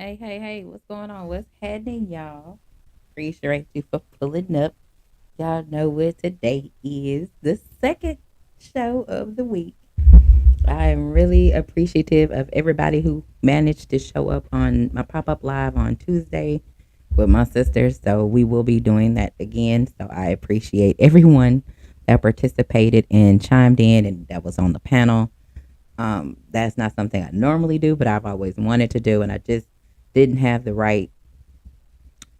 Hey, what's going on? What's happening, y'all? Appreciate you for pulling up. Y'all know what today is, the second show of the week. I am really appreciative of everybody who managed to show up on my pop up live on Tuesday with my sisters. So we will be doing that again. So I appreciate everyone that participated and chimed in and that was on the panel. That's not something I normally do, but I've always wanted to do, and I just didn't have the right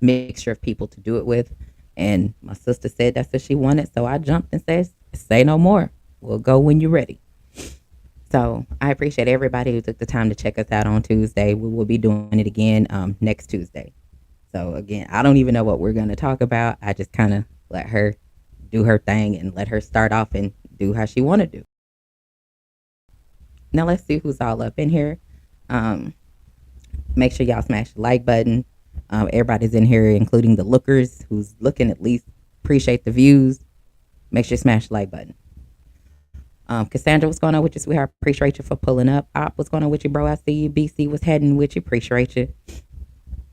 mixture of people to do it with. And my sister said that's what she wanted, so I jumped and said, "Say no more. We'll go when you're ready." So I appreciate everybody who took the time to check us out on Tuesday. We will be doing it again next Tuesday. So again, I don't even know what we're going to talk about. I just kind of let her do her thing and let her start off and do how she want to do. Now let's see who's all up in here. Um, Make sure y'all smash the like button. Everybody's in here, including the lookers who's looking at least appreciate the views. Make sure you smash the like button. Cassandra, what's going on with you, sweetheart? Appreciate you for pulling up. Op, what's going on with you, bro? I see you. BC, what's heading with you? Appreciate you.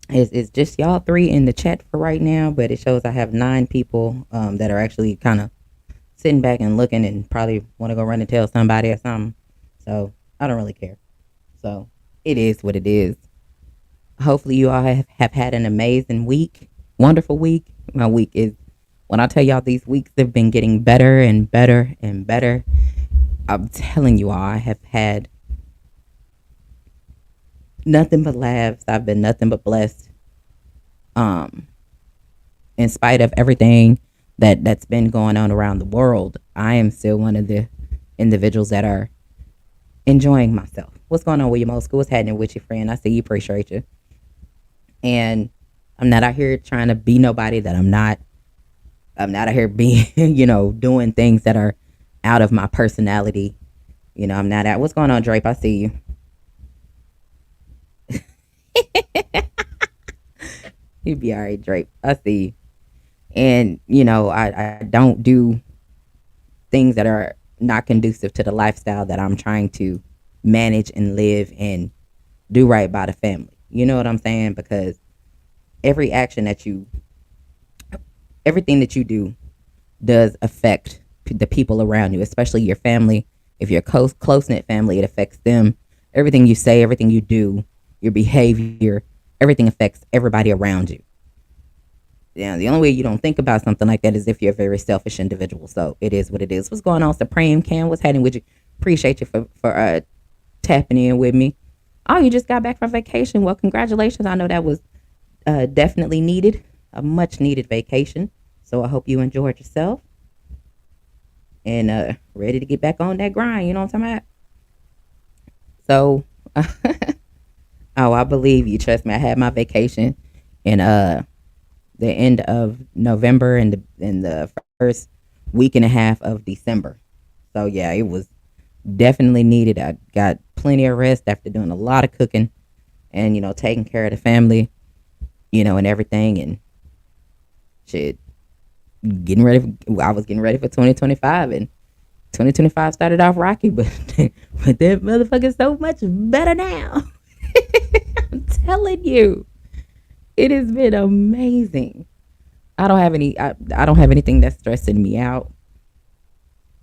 It's just y'all three in the chat for right now, but it shows I have 9 people that are actually kind of sitting back and looking and probably want to go run and tell somebody or something. So I don't really care. So it is what it is. Hopefully, you all have had an amazing week, wonderful week. My week is, when I tell y'all these weeks have been getting better and better and better, I'm telling you all, I have had nothing but laughs. I've been nothing but blessed. Um, in spite of everything that's been going on around the world, I am still one of the individuals that are enjoying myself. What's going on with you, Mo School? What's happening with your friend? I see you, appreciate you. And I'm not out here trying to be nobody that I'm not. I'm not out here being, doing things that are out of my personality. I'm not out. What's going on, Drape? I see you. You'd be all right, Drape. I see you. And, I don't do things that are not conducive to the lifestyle that I'm trying to manage and live and do right by the family. You know what I'm saying? Because every action that you everything that you do does affect the people around you, especially your family. If you're a close knit family, it affects them. Everything you say, everything you do, your behavior, everything affects everybody around you. Yeah, the only way you don't think about something like that is if you're a very selfish individual. So it is what it is. What's going on, Supreme Cam? What's happening with you? Appreciate you for tapping in with me. Oh, you just got back from vacation. Well, congratulations. I know that was definitely needed, a much needed vacation. So I hope you enjoyed yourself and ready to get back on that grind. You know what I'm talking about? So, oh, I believe you. Trust me. I had my vacation in the end of November and the first week and a half of December. So yeah, it was definitely needed. I got plenty of rest after doing a lot of cooking and taking care of the family, and everything, and shit, getting ready. I was getting ready for 2025, and 2025 started off rocky, but but that motherfucker's so much better now. I'm telling you, it has been amazing. I don't have anything that's stressing me out.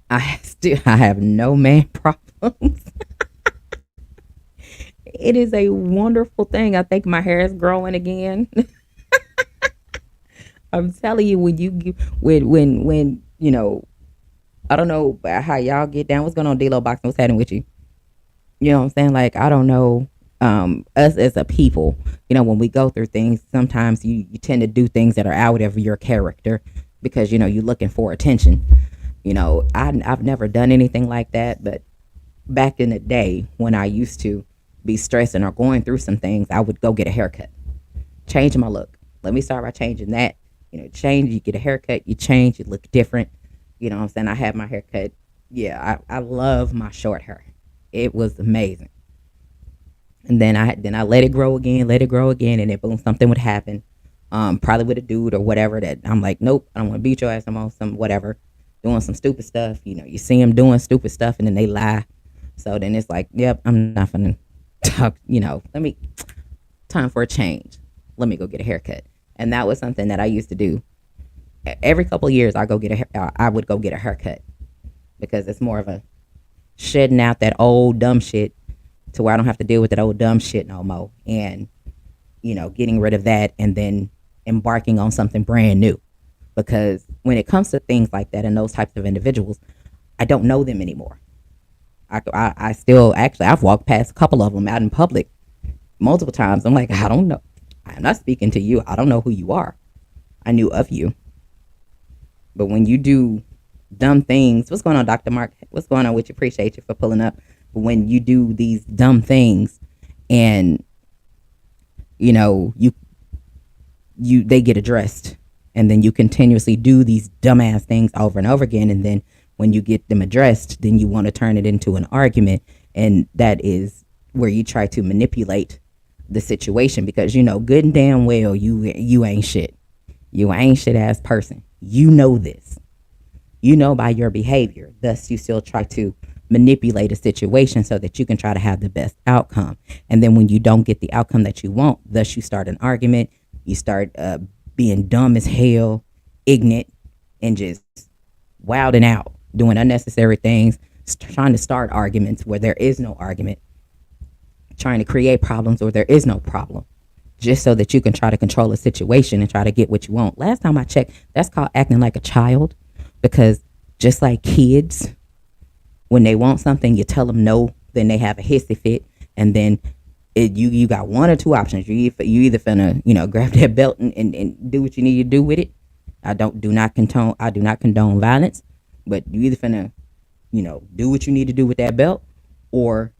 I have no man problems. It is a wonderful thing. I think my hair is growing again. I'm telling you, when I don't know how y'all get down. What's going on, D-Lo Boxing? What's happening with you? You know what I'm saying? Like, I don't know. Us as a people, when we go through things, sometimes you tend to do things that are out of your character because, you're looking for attention. I've never done anything like that, but back in the day when I used to be stressing or going through some things, I would go get a haircut, change my look. Let me start by changing that. Change, you get a haircut, you change, you look different. You know what I'm saying? I had my haircut. Yeah, I love my short hair. It was amazing. And then I let it grow again, and then boom, something would happen. Probably with a dude or whatever that I'm like, nope, I don't want to beat your ass. I'm on some whatever, doing some stupid stuff. You see them doing stupid stuff, and then they lie. So then it's like, yep, I'm not gonna talk. Let me time for a change. Let me go get a haircut. And that was something that I used to do. Every couple of years, I would go get a haircut because it's more of a shedding out that old dumb shit to where I don't have to deal with that old dumb shit no more. And, getting rid of that and then embarking on something brand new. Because when it comes to things like that and those types of individuals, I don't know them anymore. I still, actually, I've walked past a couple of them out in public multiple times. I'm like, I don't know. I'm not speaking to you. I don't know who you are. I knew of you. But when you do dumb things, what's going on, Dr. Mark? What's going on with you? Appreciate you for pulling up. But when you do these dumb things and, they get addressed, and then you continuously do these dumbass things over and over again. And then when you get them addressed, then you want to turn it into an argument. And that is where you try to manipulate the situation because, good and damn well, you ain't shit. You ain't shit ass person. You know this. By your behavior. Thus, you still try to manipulate a situation so that you can try to have the best outcome. And then when you don't get the outcome that you want, thus you start an argument. You start being dumb as hell, ignorant, and just wilding out, doing unnecessary things, trying to start arguments where there is no argument, trying to create problems where there is no problem, just so that you can try to control a situation and try to get what you want. Last time I checked, that's called acting like a child, because just like kids, when they want something, you tell them no, then they have a hissy fit, and then you got one or two options. You either finna grab that belt and do what you need to do with it. I do not condone violence, but you either finna do what you need to do with that belt, or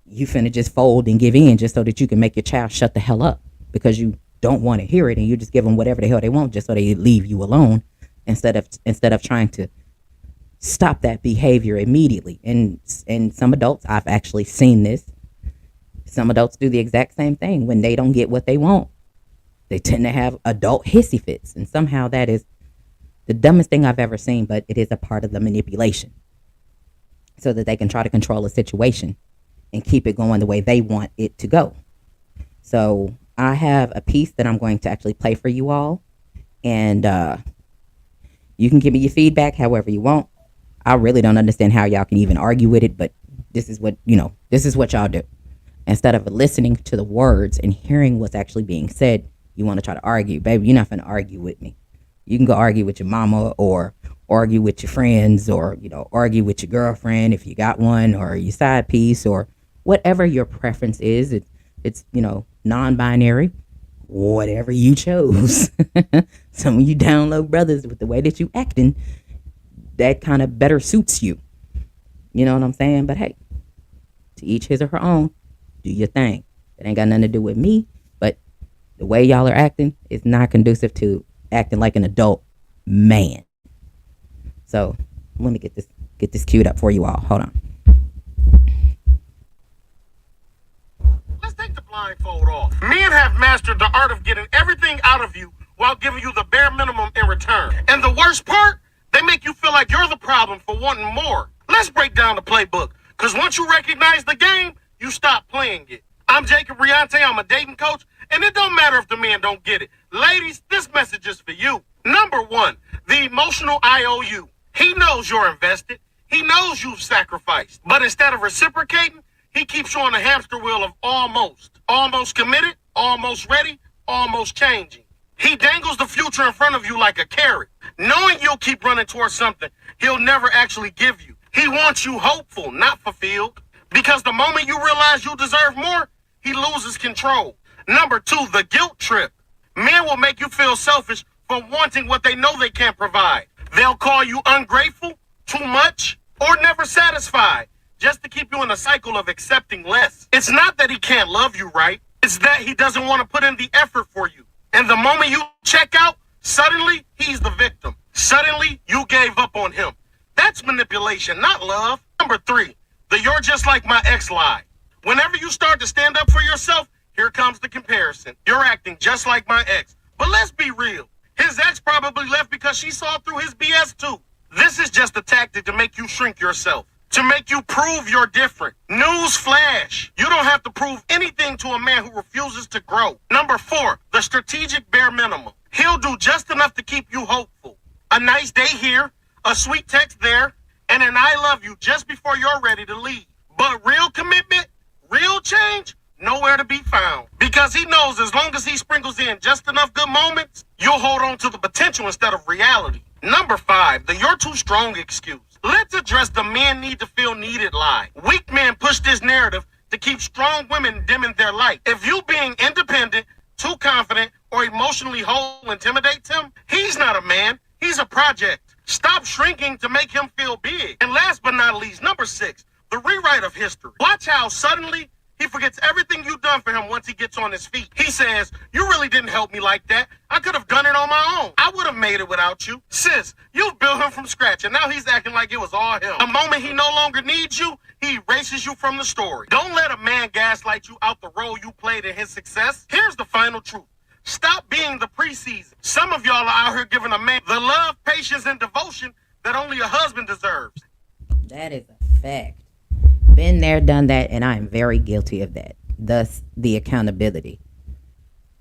you finna just fold and give in just so that you can make your child shut the hell up because you don't want to hear it, and you just give them whatever the hell they want just so they leave you alone instead of trying to stop that behavior immediately. And some adults, I've actually seen this. Some adults do the exact same thing when they don't get what they want. They tend to have adult hissy fits, and somehow that is the dumbest thing I've ever seen, but it is a part of the manipulation so that they can try to control a situation and keep it going the way they want it to go. So I have a piece that I'm going to actually play for you all, and you can give me your feedback however you want. I really don't understand how y'all can even argue with it, but this is what y'all do. Instead of listening to the words and hearing what's actually being said, you want to try to argue. Baby, you're not going to argue with me. You can go argue with your mama, or argue with your friends, or, argue with your girlfriend if you got one, or your side piece, or whatever your preference is. It's non-binary, whatever you chose. Some of you down low brothers, with the way that you acting, that kind of better suits you. You know what I'm saying? But hey, to each his or her own. Do your thing. It ain't got nothing to do with me, but the way y'all are acting is not conducive to acting like an adult man. So let me get this queued up for you all. Hold on. Let's take the blindfold off. Men have mastered the art of getting everything out of you while giving you the bare minimum in return. And the worst part, they make you feel like you're the problem for wanting more. Let's break down the playbook, because once you recognize the game, you stop playing it. I'm Jacob Riante. I'm a dating coach, and it don't matter if the men don't get it. Ladies, this message is for you. Number one, the emotional IOU. He knows you're invested. He knows you've sacrificed. But instead of reciprocating, he keeps you on the hamster wheel of almost. Almost committed, almost ready, almost changing. He dangles the future in front of you like a carrot. Knowing you'll keep running towards something he'll never actually give you. He wants you hopeful, not fulfilled. Because the moment you realize you deserve more, he loses control. Number two, the guilt trip. Men will make you feel selfish for wanting what they know they can't provide. They'll call you ungrateful, too much, or never satisfied, just to keep you in a cycle of accepting less. It's not that he can't love you right. It's that he doesn't want to put in the effort for you. And the moment you check out, suddenly he's the victim. Suddenly you gave up on him. That's manipulation, not love. Number three, the "you're just like my ex" lie. Whenever you start to stand up for yourself, here comes the comparison. You're acting just like my ex. But let's be real. His ex probably left because she saw through his BS too. This is just a tactic to make you shrink yourself. to make you prove you're different. News flash. You don't have to prove anything to a man who refuses to grow. Number 4, the strategic bare minimum. He'll do just enough to keep you hopeful. A nice day here, a sweet text there, and an I love you just before you're ready to leave. But real commitment, real change, nowhere to be found. Because he knows as long as he sprinkles in just enough good moments, you'll hold on to the potential instead of reality. Number 5, the you're too strong excuse. Let's address the men need to feel needed lie. Weak men push this narrative to keep strong women dimming their light. If you being independent, too confident, or emotionally whole intimidates him, he's not a man, he's a project. Stop shrinking to make him feel big. And last but not least, number 6, the rewrite of history. Watch how suddenly he forgets everything you've done for him once he gets on his feet. He says, you really didn't help me like that. I could have done it on my own. I would have made it without you. Sis, you've built him from scratch, and now he's acting like it was all him. The moment he no longer needs you, he erases you from the story. Don't let a man gaslight you out the role you played in his success. Here's the final truth. Stop being the preseason. Some of y'all are out here giving a man the love, patience, and devotion that only a husband deserves. That is a fact. Been there, done that, and I am very guilty of that. Thus, the accountability.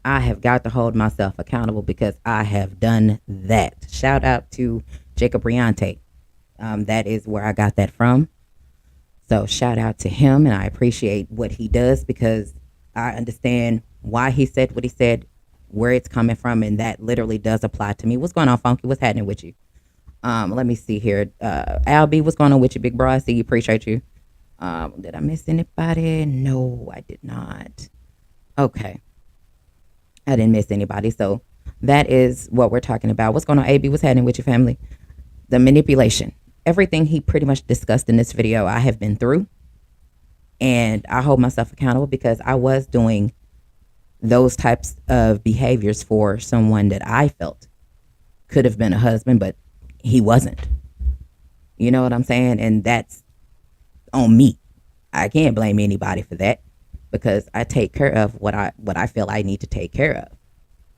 I have got to hold myself accountable because I have done that. Shout out to Jacob Riante. That is where I got that from. So shout out to him, and I appreciate what he does because I understand why he said what he said, where it's coming from, and that literally does apply to me. What's going on, Funky? What's happening with you? Let me see here. Albie, what's going on with you, big bro? I see you. Appreciate you. Did I miss anybody? No, I did not. Okay. I didn't miss anybody. So that is what we're talking about. What's going on, AB? What's happening with your family? The manipulation. Everything he pretty much discussed in this video, I have been through. And I hold myself accountable because I was doing those types of behaviors for someone that I felt could have been a husband, but he wasn't. You know what I'm saying? And that's on me. I can't blame anybody for that because I take care of what I feel I need to take care of.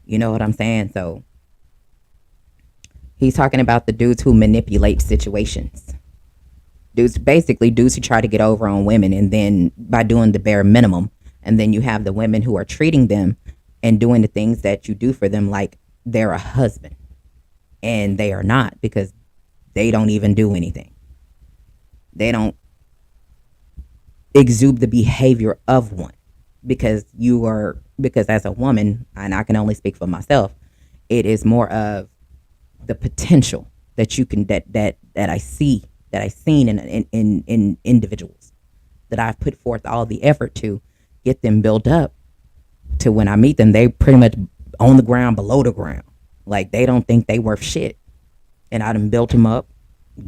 You know what I'm saying? So he's talking about the dudes who manipulate situations. Dudes who try to get over on women and then by doing the bare minimum. And then you have the women who are treating them and doing the things that you do for them like they're a husband. And they are not because they don't even do anything. They don't exude the behavior of one because as a woman, and I can only speak for myself, it is more of the potential that you can that I see that I've seen in individuals that I've put forth all the effort to get them built up to when I meet them, they pretty much on the ground below the ground. Like they don't think they worth shit. And I done built them up,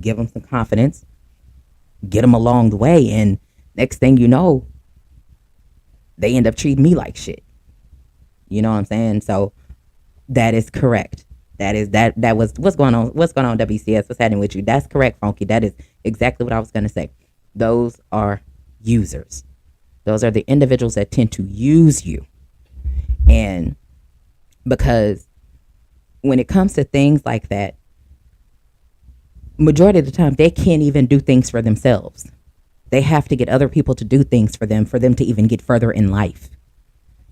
give them some confidence, get them along the way, and next thing you know, they end up treating me like shit. You know what I'm saying? So that is correct. That was what's going on. What's going on, WCS? What's happening with you? That's correct, Funky. That is exactly what I was going to say. Those are users. Those are the individuals that tend to use you. And because when it comes to things like that, majority of the time, they can't even do things for themselves. They have to get other people to do things for them to even get further in life.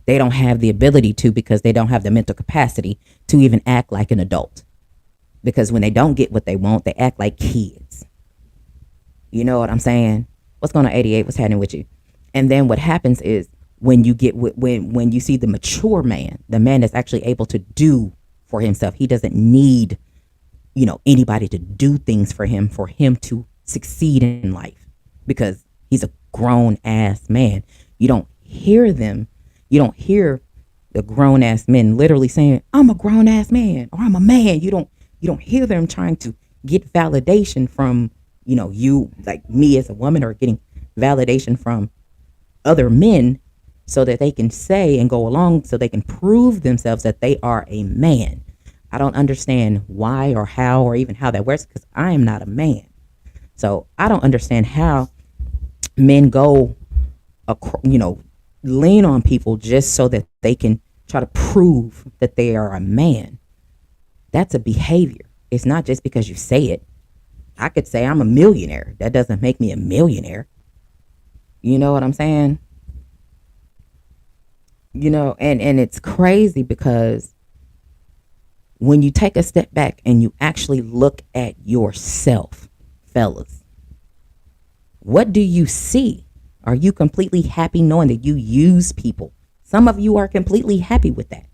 They don't have the ability to because they don't have the mental capacity to even act like an adult. Because when they don't get what they want, they act like kids. You know what I'm saying? What's going on, 88? What's happening with you? And then what happens is when you get when you see the mature man, the man that's actually able to do for himself, he doesn't need, anybody to do things for him to succeed in life because he's a grown ass man. You don't hear them. You don't hear the grown ass men literally saying, I'm a grown ass man or I'm a man. You don't hear them trying to get validation from, you like me as a woman or getting validation from other men so that they can say and go along so they can prove themselves that they are a man. I don't understand why or how or even how that works because I am not a man. So I don't understand how men go, lean on people just so that they can try to prove that they are a man. That's a behavior. It's not just because you say it. I could say I'm a millionaire. That doesn't make me a millionaire. You know what I'm saying? And it's crazy because when you take a step back and you actually look at yourself, fellas, what do you see? Are you completely happy knowing that you use people? Some of you are completely happy with that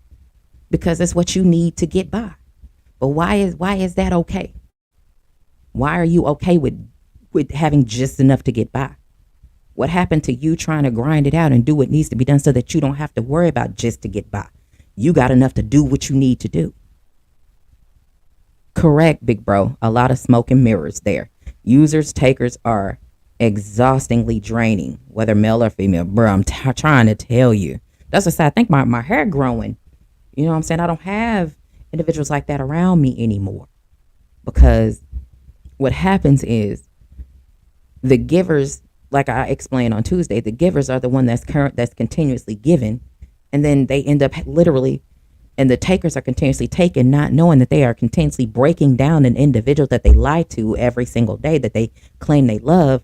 because it's what you need to get by. But why is that okay? Why are you okay with having just enough to get by? What happened to you trying to grind it out and do what needs to be done so that you don't have to worry about just to get by? You got enough to do what you need to do. Correct, big bro. A lot of smoke and mirrors there. Users, takers are exhaustingly draining, whether male or female. Bro, I'm trying to tell you. That's what I said. I think my hair growing. You know what I'm saying? I don't have individuals like that around me anymore because what happens is the givers, like I explained on Tuesday, the givers are the one that's continuously given, and then they end up literally, and the takers are continuously taken, not knowing that they are continuously breaking down an individual that they lie to every single day that they claim they love.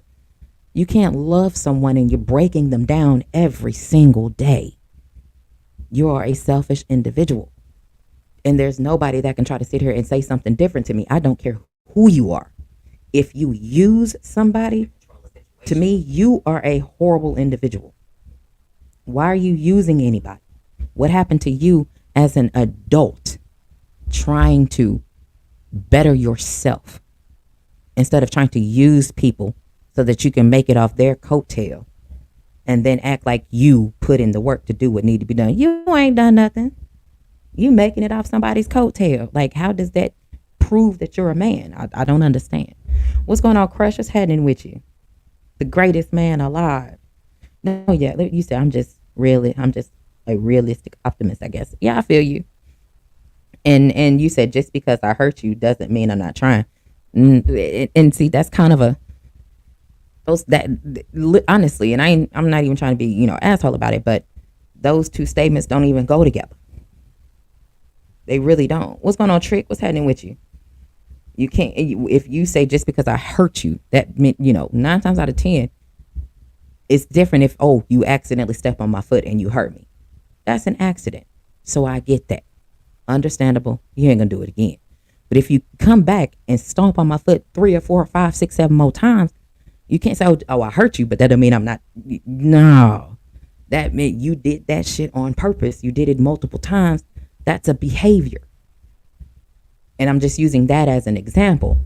You can't love someone and you're breaking them down every single day. You are a selfish individual. And there's nobody that can try to sit here and say something different to me. I don't care who you are. If you use somebody, to me, you are a horrible individual. Why are you using anybody? What happened to you as an adult trying to better yourself instead of trying to use people so that you can make it off their coattail and then act like you put in the work to do what need to be done? You ain't done nothing. You making it off somebody's coattail. Like, how does that prove that you're a man? I don't understand. What's going on, Crush? What's happening with you? The greatest man alive. No, yeah, you said I'm just a realistic optimist, I guess. Yeah, I feel you. And you said just because I hurt you doesn't mean I'm not trying. And see, that's kind of a those that honestly, and I'm not even trying to be asshole about it, but those two statements don't even go together. They really don't. What's going on, Trick? What's happening with you? You can't, if you say just because I hurt you, that meant, 9 times out of 10, it's different if, oh, you accidentally step on my foot and you hurt me. That's an accident. So I get that. Understandable. You ain't gonna do it again. But if you come back and stomp on my foot 3 or 4 or 5, 6, 7 more times, you can't say, oh, I hurt you, but that don't mean I'm not. No, that meant you did that shit on purpose. You did it multiple times. That's a behavior. And I'm just using that as an example.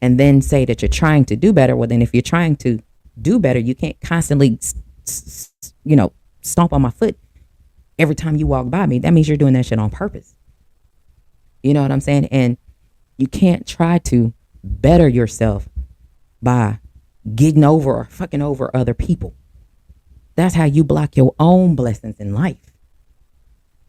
And then say that you're trying to do better. Well, then if you're trying to do better, you can't constantly, stomp on my foot every time you walk by me. That means you're doing that shit on purpose. You know what I'm saying? And you can't try to better yourself by getting over or fucking over other people. That's how you block your own blessings in life.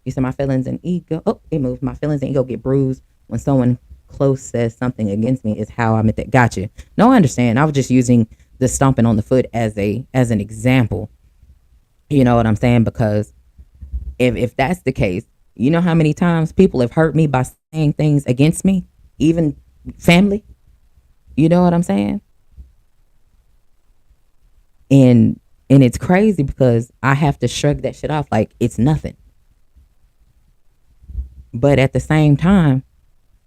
You said my feelings and ego. Oh, it moved. My feelings and ego get bruised when someone close says something against me is how I meant that. Gotcha. No, I understand. I was just using the stomping on the foot as an example. You know what I'm saying? Because if that's the case, you know how many times people have hurt me by saying things against me, even family. You know what I'm saying? And it's crazy because I have to shrug that shit off like it's nothing. But at the same time,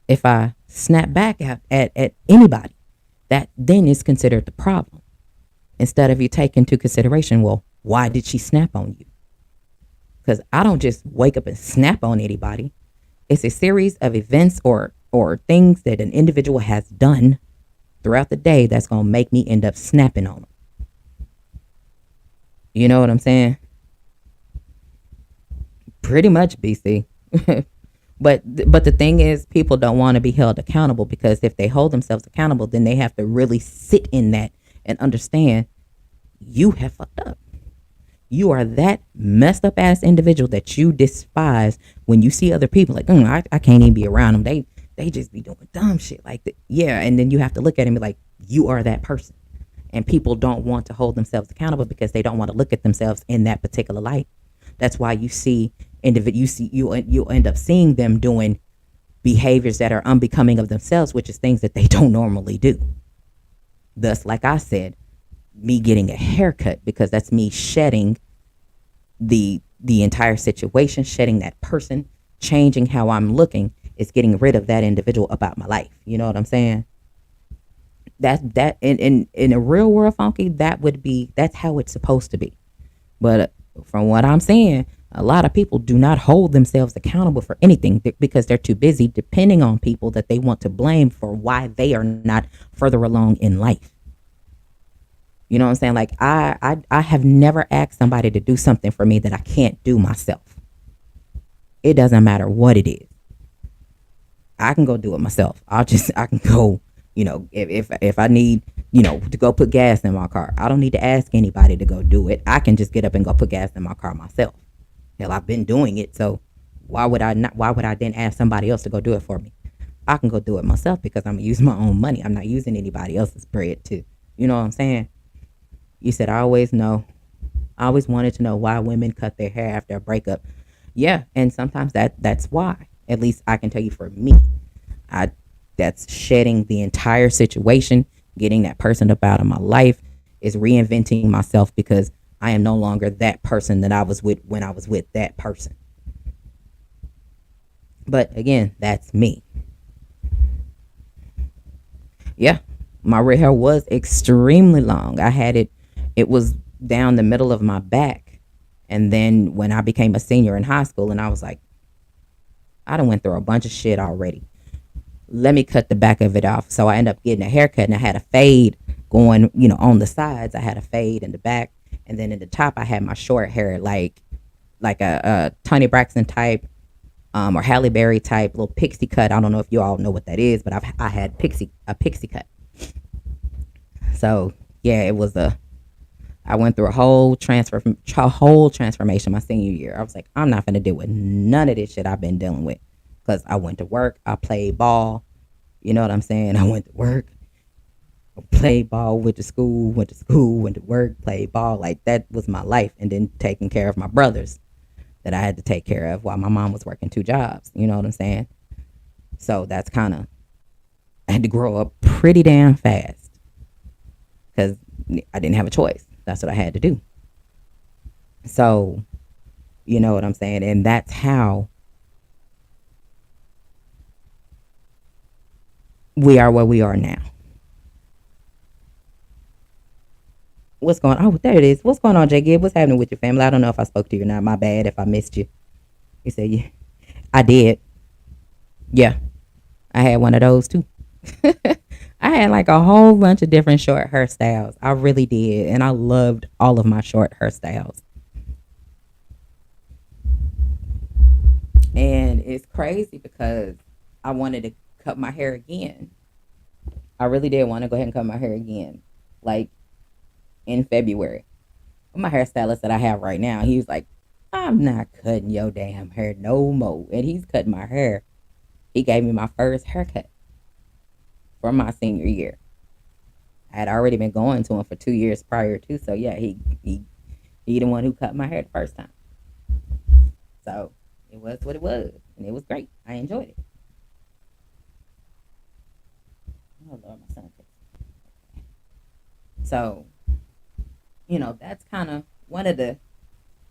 if I snap back at anybody, that then is considered the problem. Instead of you take into consideration, well, why did she snap on you? Because I don't just wake up and snap on anybody. It's a series of events or things that an individual has done throughout the day that's going to make me end up snapping on them. You know what I'm saying? Pretty much, BC. But the thing is, people don't want to be held accountable, because if they hold themselves accountable, then they have to really sit in that and understand you have fucked up. You are that messed up ass individual that you despise when you see other people like, I can't even be around them. They just be doing dumb shit like that. Yeah, and then you have to look at him and be like, you are that person. And people don't want to hold themselves accountable because they don't want to look at themselves in that particular light. That's why you see you end up seeing them doing behaviors that are unbecoming of themselves, which is things that they don't normally do. Thus, like I said, me getting a haircut, because that's me shedding the entire situation, shedding that person, changing how I'm looking, is getting rid of that individual about my life. You know what I'm saying? That in a real world, Funky, that's how it's supposed to be. But from what I'm seeing, a lot of people do not hold themselves accountable for anything because they're too busy depending on people that they want to blame for why they are not further along in life. You know what I'm saying? Like I have never asked somebody to do something for me that I can't do myself. It doesn't matter what it is. I can go do it myself. I can go, if I need, to go put gas in my car. I don't need to ask anybody to go do it. I can just get up and go put gas in my car myself. Hell, I've been doing it, so why would I then ask somebody else to go do it for me? I can go do it myself because I'm using my own money. I'm not using anybody else's bread to, you know what I'm saying? You said I always wanted to know why women cut their hair after a breakup. Yeah, and sometimes that's why. At least I can tell you for me. I That's shedding the entire situation, getting that person up out of my life, is reinventing myself because I am no longer that person that I was with when I was with that person. But again, that's me. Yeah, my red hair was extremely long. It was down the middle of my back. And then when I became a senior in high school, and I was like, I done went through a bunch of shit already. Let me cut the back of it off. So I ended up getting a haircut, and I had a fade going, on the sides. I had a fade in the back, and then in the top, I had my short hair, like a Tony Braxton type, or Halle Berry type, little pixie cut. I don't know if you all know what that is, but I had a pixie cut. So yeah, I went through a whole transformation my senior year. I was like, I'm not gonna deal with none of this shit I've been dealing with, because I went to work, I played ball. You know what I'm saying? I went to work, played ball, went to school, went to work, played ball. Like, that was my life. And then taking care of my brothers that I had to take care of while my mom was working two jobs. You know what I'm saying? So that's kind of, I had to grow up pretty damn fast because I didn't have a choice. That's what I had to do. So, you know what I'm saying? And that's how we are where we are now. What's going on? Oh, there it is. What's going on, J. Gibb? What's happening with your family? I don't know if I spoke to you or not. My bad if I missed you. You said, yeah. I did. Yeah. I had one of those too. I had like a whole bunch of different short hairstyles. I really did. And I loved all of my short hairstyles. And it's crazy because I wanted to cut my hair again. I really did want to go ahead and cut my hair again. Like in February. But my hairstylist that I have right now, he was like, I'm not cutting your damn hair no more. And he's cutting my hair. He gave me my first haircut for my senior year. I had already been going to him for 2 years prior to, so yeah, he the one who cut my hair the first time. So it was what it was, and it was great. I enjoyed it. Oh Lord, my son. So, that's kind of one of the,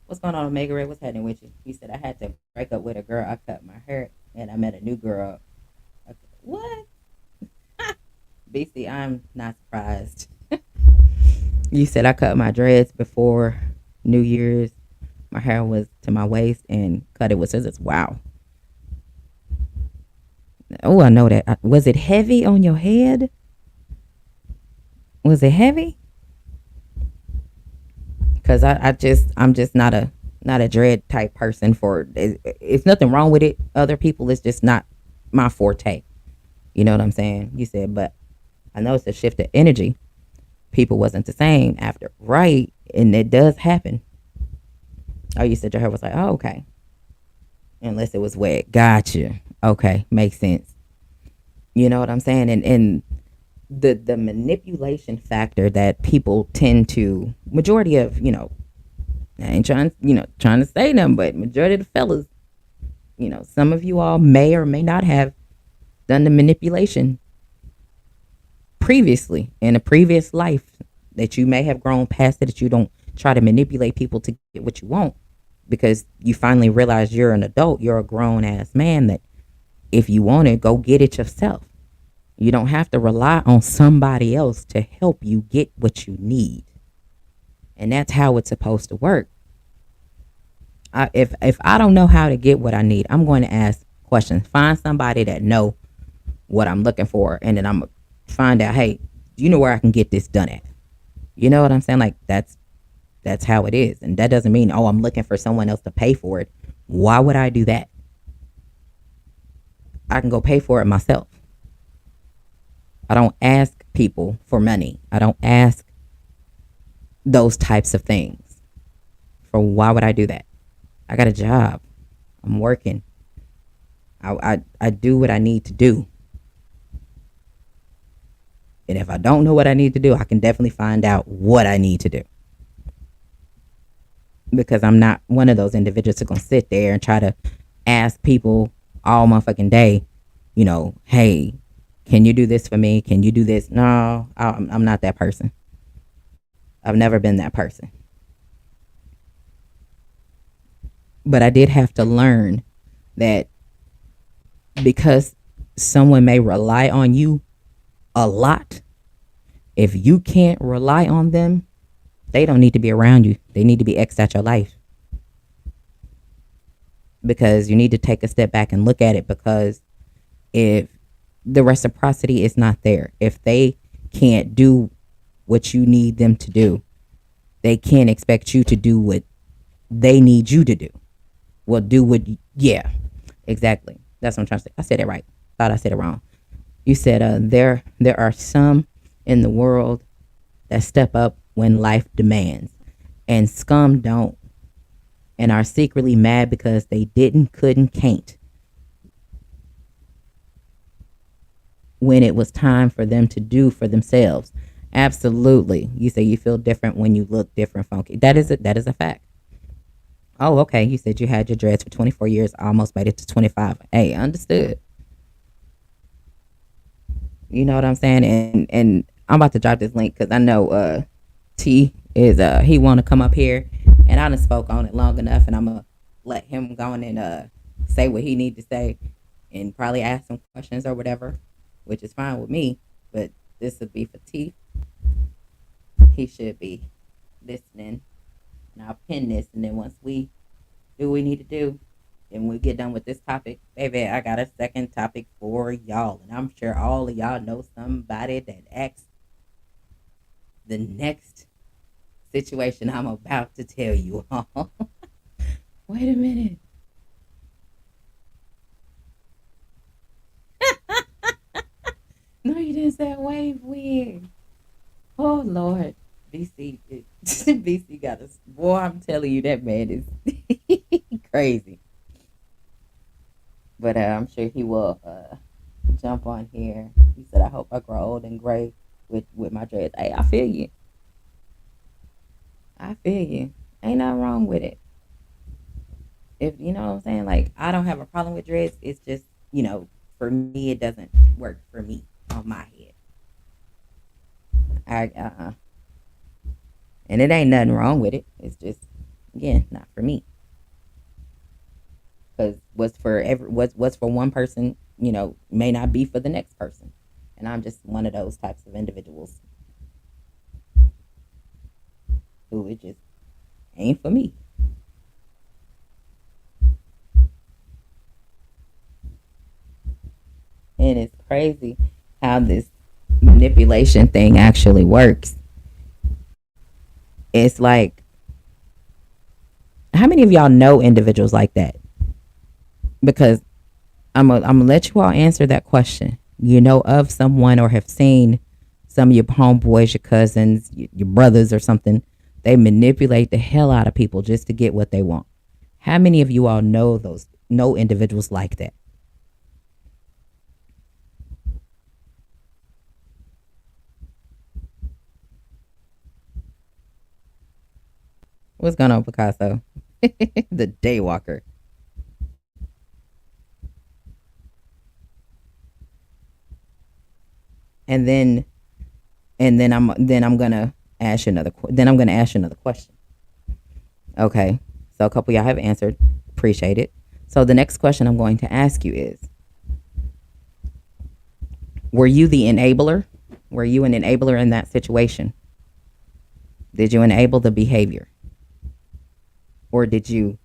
what's going on, Omega Red? What's happening with you? He said I had to break up with a girl. I cut my hair, and I met a new girl. What? BC, I'm not surprised. You said I cut my dreads before New Year's. My hair was to my waist and cut it with scissors. Wow. Oh, I know that. Was it heavy on your head? Was it heavy? Because I'm just not a dread type person. It's nothing wrong with it. Other people, it's just not my forte. You know what I'm saying? You said, but I know it's a shift of energy. People wasn't the same after, right? And it does happen. Oh, you said your hair was like, oh, okay. Unless it was wet. Gotcha. Okay, makes sense. You know what I'm saying? And the manipulation factor that people tend to, majority of, I ain't trying to say them, but majority of the fellas, some of you all may or may not have done the manipulation previously in a previous life that you may have grown past it, that you don't try to manipulate people to get what you want because you finally realize you're an adult, you're a grown ass man, that if you want it, go get it yourself. You don't have to rely on somebody else to help you get what you need. And that's how it's supposed to work. If I don't know how to get what I need, I'm going to ask questions. Find somebody that know what I'm looking for, and then I'm gonna find out, hey, do you know where I can get this done at? You know what I'm saying? Like that's how it is, and that doesn't mean, oh, I'm looking for someone else to pay for it. Why would I do that? I can go pay for it myself. I don't ask people for money. I don't ask those types of things. For why would I do that? I got a job. I'm working. I do what I need to do. And if I don't know what I need to do, I can definitely find out what I need to do. Because I'm not one of those individuals who's going to sit there and try to ask people all motherfucking day, hey, can you do this for me? Can you do this? No, I'm not that person. I've never been that person. But I did have to learn that because someone may rely on you a lot, if you can't rely on them, they don't need to be around you. They need to be X'd out your life. Because you need to take a step back and look at it, because if the reciprocity is not there, if they can't do what you need them to do, they can't expect you to do what they need you to do. Well, do what, yeah, exactly. That's what I'm trying to say. I said it right. Thought I said it wrong. You said there are some in the world that step up when life demands, and scum don't, and are secretly mad because they didn't, couldn't, can't when it was time for them to do for themselves. Absolutely. You say you feel different when you look different, funky. That is a fact. Oh, okay. You said you had your dreads for 24 years, almost made it to 25. Hey, understood. You know what I'm saying? And I'm about to drop this link because I know T is he want to come up here, and I done spoke on it long enough, and I'm gonna let him go on and say what he need to say, and probably ask some questions or whatever, which is fine with me. But this would be for T. He should be listening, and I'll pin this, and then once we do what we need to do, and we get done with this topic, baby, I got a second topic for y'all, and I'm sure all of y'all know somebody that acts the next situation I'm about to tell you all. Wait a minute. No, you didn't say wave wig. Oh Lord, BC, BC got us. Boy, I'm telling you, that man is crazy. But I'm sure he will jump on here. He said, "I hope I grow old and gray with my dreads." Hey, I feel you. I feel you. Ain't nothing wrong with it. If you know what I'm saying, like I don't have a problem with dreads. It's just for me, it doesn't work for me on my head. And it ain't nothing wrong with it. It's just again not for me. Because what's for one person, may not be for the next person, and I'm just one of those types of individuals who it just ain't for me. And it's crazy how this manipulation thing actually works. It's like, how many of y'all know individuals like that? Because I'm gonna let you all answer that question. You know of someone or have seen some of your homeboys, your cousins, your brothers or something. They manipulate the hell out of people just to get what they want. How many of you all know individuals like that? What's going on, Picasso? The daywalker. And then And then I'm gonna ask you another question. Okay. So a couple of y'all have answered. Appreciate it. So the next question I'm going to ask you is, were you the enabler? Were you an enabler in that situation? Did you enable the behavior? Or did you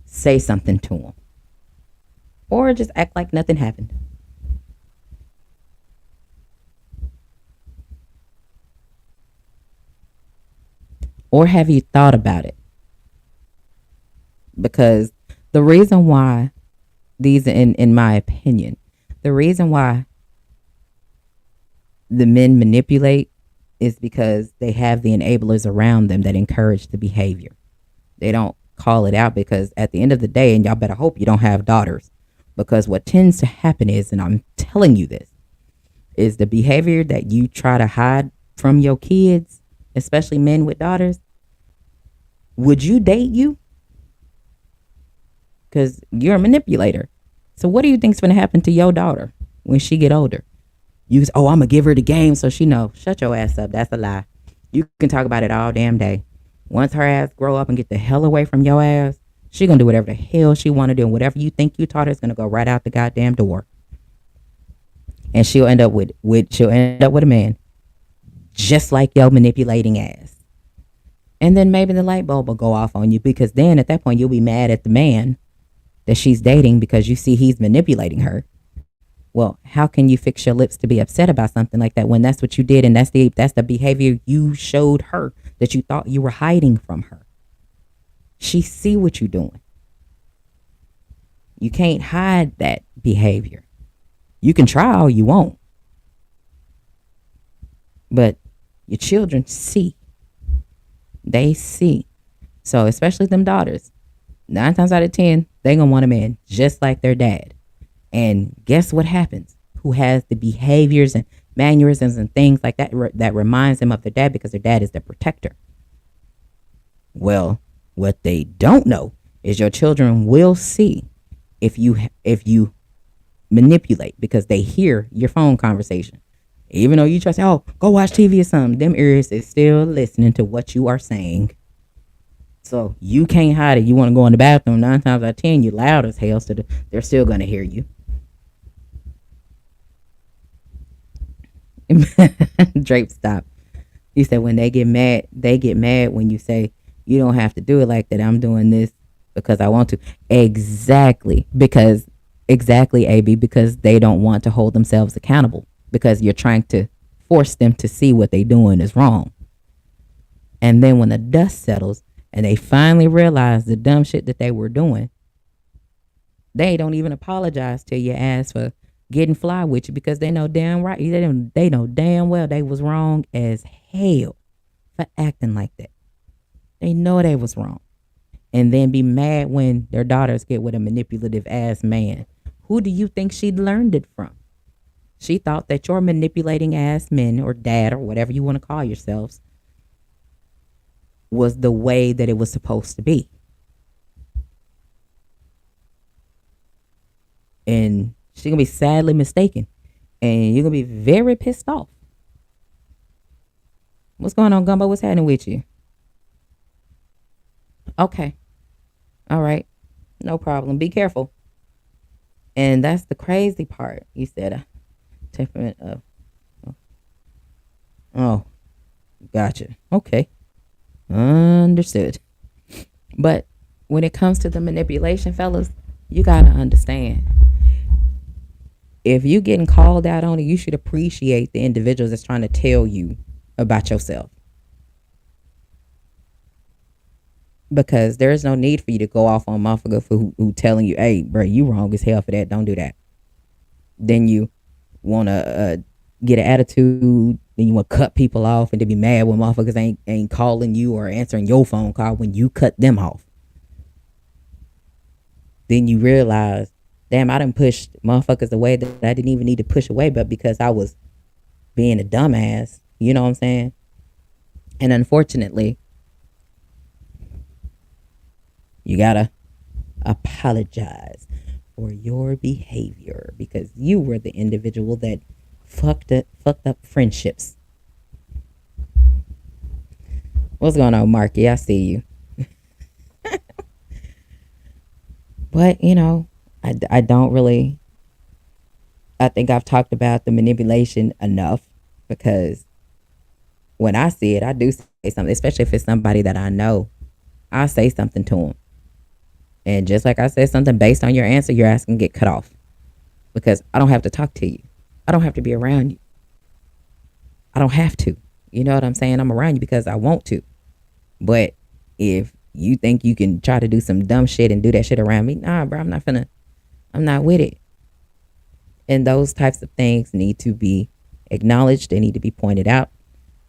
say something to him? Or just act like nothing happened? Or have you thought about it? Because the reason why these, in my opinion, the reason why the men manipulate is because they have the enablers around them that encourage the behavior. They don't call it out because at the end of the day, and y'all better hope you don't have daughters, because what tends to happen is, and I'm telling you this, is the behavior that you try to hide from your kids, especially men with daughters. Would you date you? Because you're a manipulator. So what do you think's going to happen to your daughter when she get older? You say, oh, I'm gonna give her the game so she know. Shut your ass up. That's a lie. You can talk about it all damn day. Once her ass grow up and get the hell away from your ass, she gonna do whatever the hell she wanna do, and whatever you think you taught her is gonna go right out the goddamn door. And she'll end up with a man just like your manipulating ass. And then maybe the light bulb will go off on you, because then at that point you'll be mad at the man that she's dating because you see he's manipulating her. Well, how can you fix your lips to be upset about something like that when that's what you did, and that's the behavior you showed her that you thought you were hiding from her? She see what you're doing. You can't hide that behavior. You can try all you want, but your children see. They see. So especially them daughters, 9 times out of 10, they gonna want a man just like their dad. And guess what happens? Who has the behaviors and mannerisms and things like that that reminds them of their dad, because their dad is their protector. Well, what they don't know is your children will see if you manipulate, because they hear your phone conversation. Even though you try to say, oh, go watch TV or something, them ears is still listening to what you are saying. So you can't hide it. You want to go in the bathroom, 9 times out of 10, you loud as hell, so they're still going to hear you. Drape, stop. You said when they get mad when you say, you don't have to do it like that. I'm doing this because I want to. Exactly, AB, because they don't want to hold themselves accountable, because you're trying to force them to see what they're doing is wrong. And then when the dust settles and they finally realize the dumb shit that they were doing, they don't even apologize to your ass for getting fly with you, because they know damn right, they know damn well they was wrong as hell for acting like that. They know they was wrong. And then be mad when their daughters get with a manipulative ass man. Who do you think she learned it from? She thought that your manipulating ass men, or dad, or whatever you want to call yourselves, was the way that it was supposed to be. And she's gonna be sadly mistaken, and you're gonna be very pissed off. What's going on, Gumbo? What's happening with you? Okay. All right. No problem. Be careful. And that's the crazy part. You said temperament of. Oh, gotcha. Okay. Understood. But when it comes to the manipulation, fellas, you gotta understand. If you getting called out on it, you should appreciate the individuals that's trying to tell you about yourself. Because there's no need for you to go off on motherfucker for who telling you, hey, bro, you wrong as hell for that. Don't do that. Then you want to get an attitude. Then you want to cut people off and to be mad when motherfuckers ain't calling you or answering your phone call when you cut them off. Then you realize, damn, I done pushed motherfuckers away that I didn't even need to push away, but because I was being a dumbass. You know what I'm saying? And unfortunately, you gotta apologize for your behavior, because you were the individual that fucked up friendships. What's going on, Marky? I see you. But, I don't really, I think I've talked about the manipulation enough because when I see it, I do say something, especially if it's somebody that I know. I'll say something to them. And just like I said something based on your answer, your ass can get cut off because I don't have to talk to you. I don't have to be around you. I don't have to. You know what I'm saying? I'm around you because I want to. But if you think you can try to do some dumb shit and do that shit around me, nah, bro, I'm not with it. And those types of things need to be acknowledged. They need to be pointed out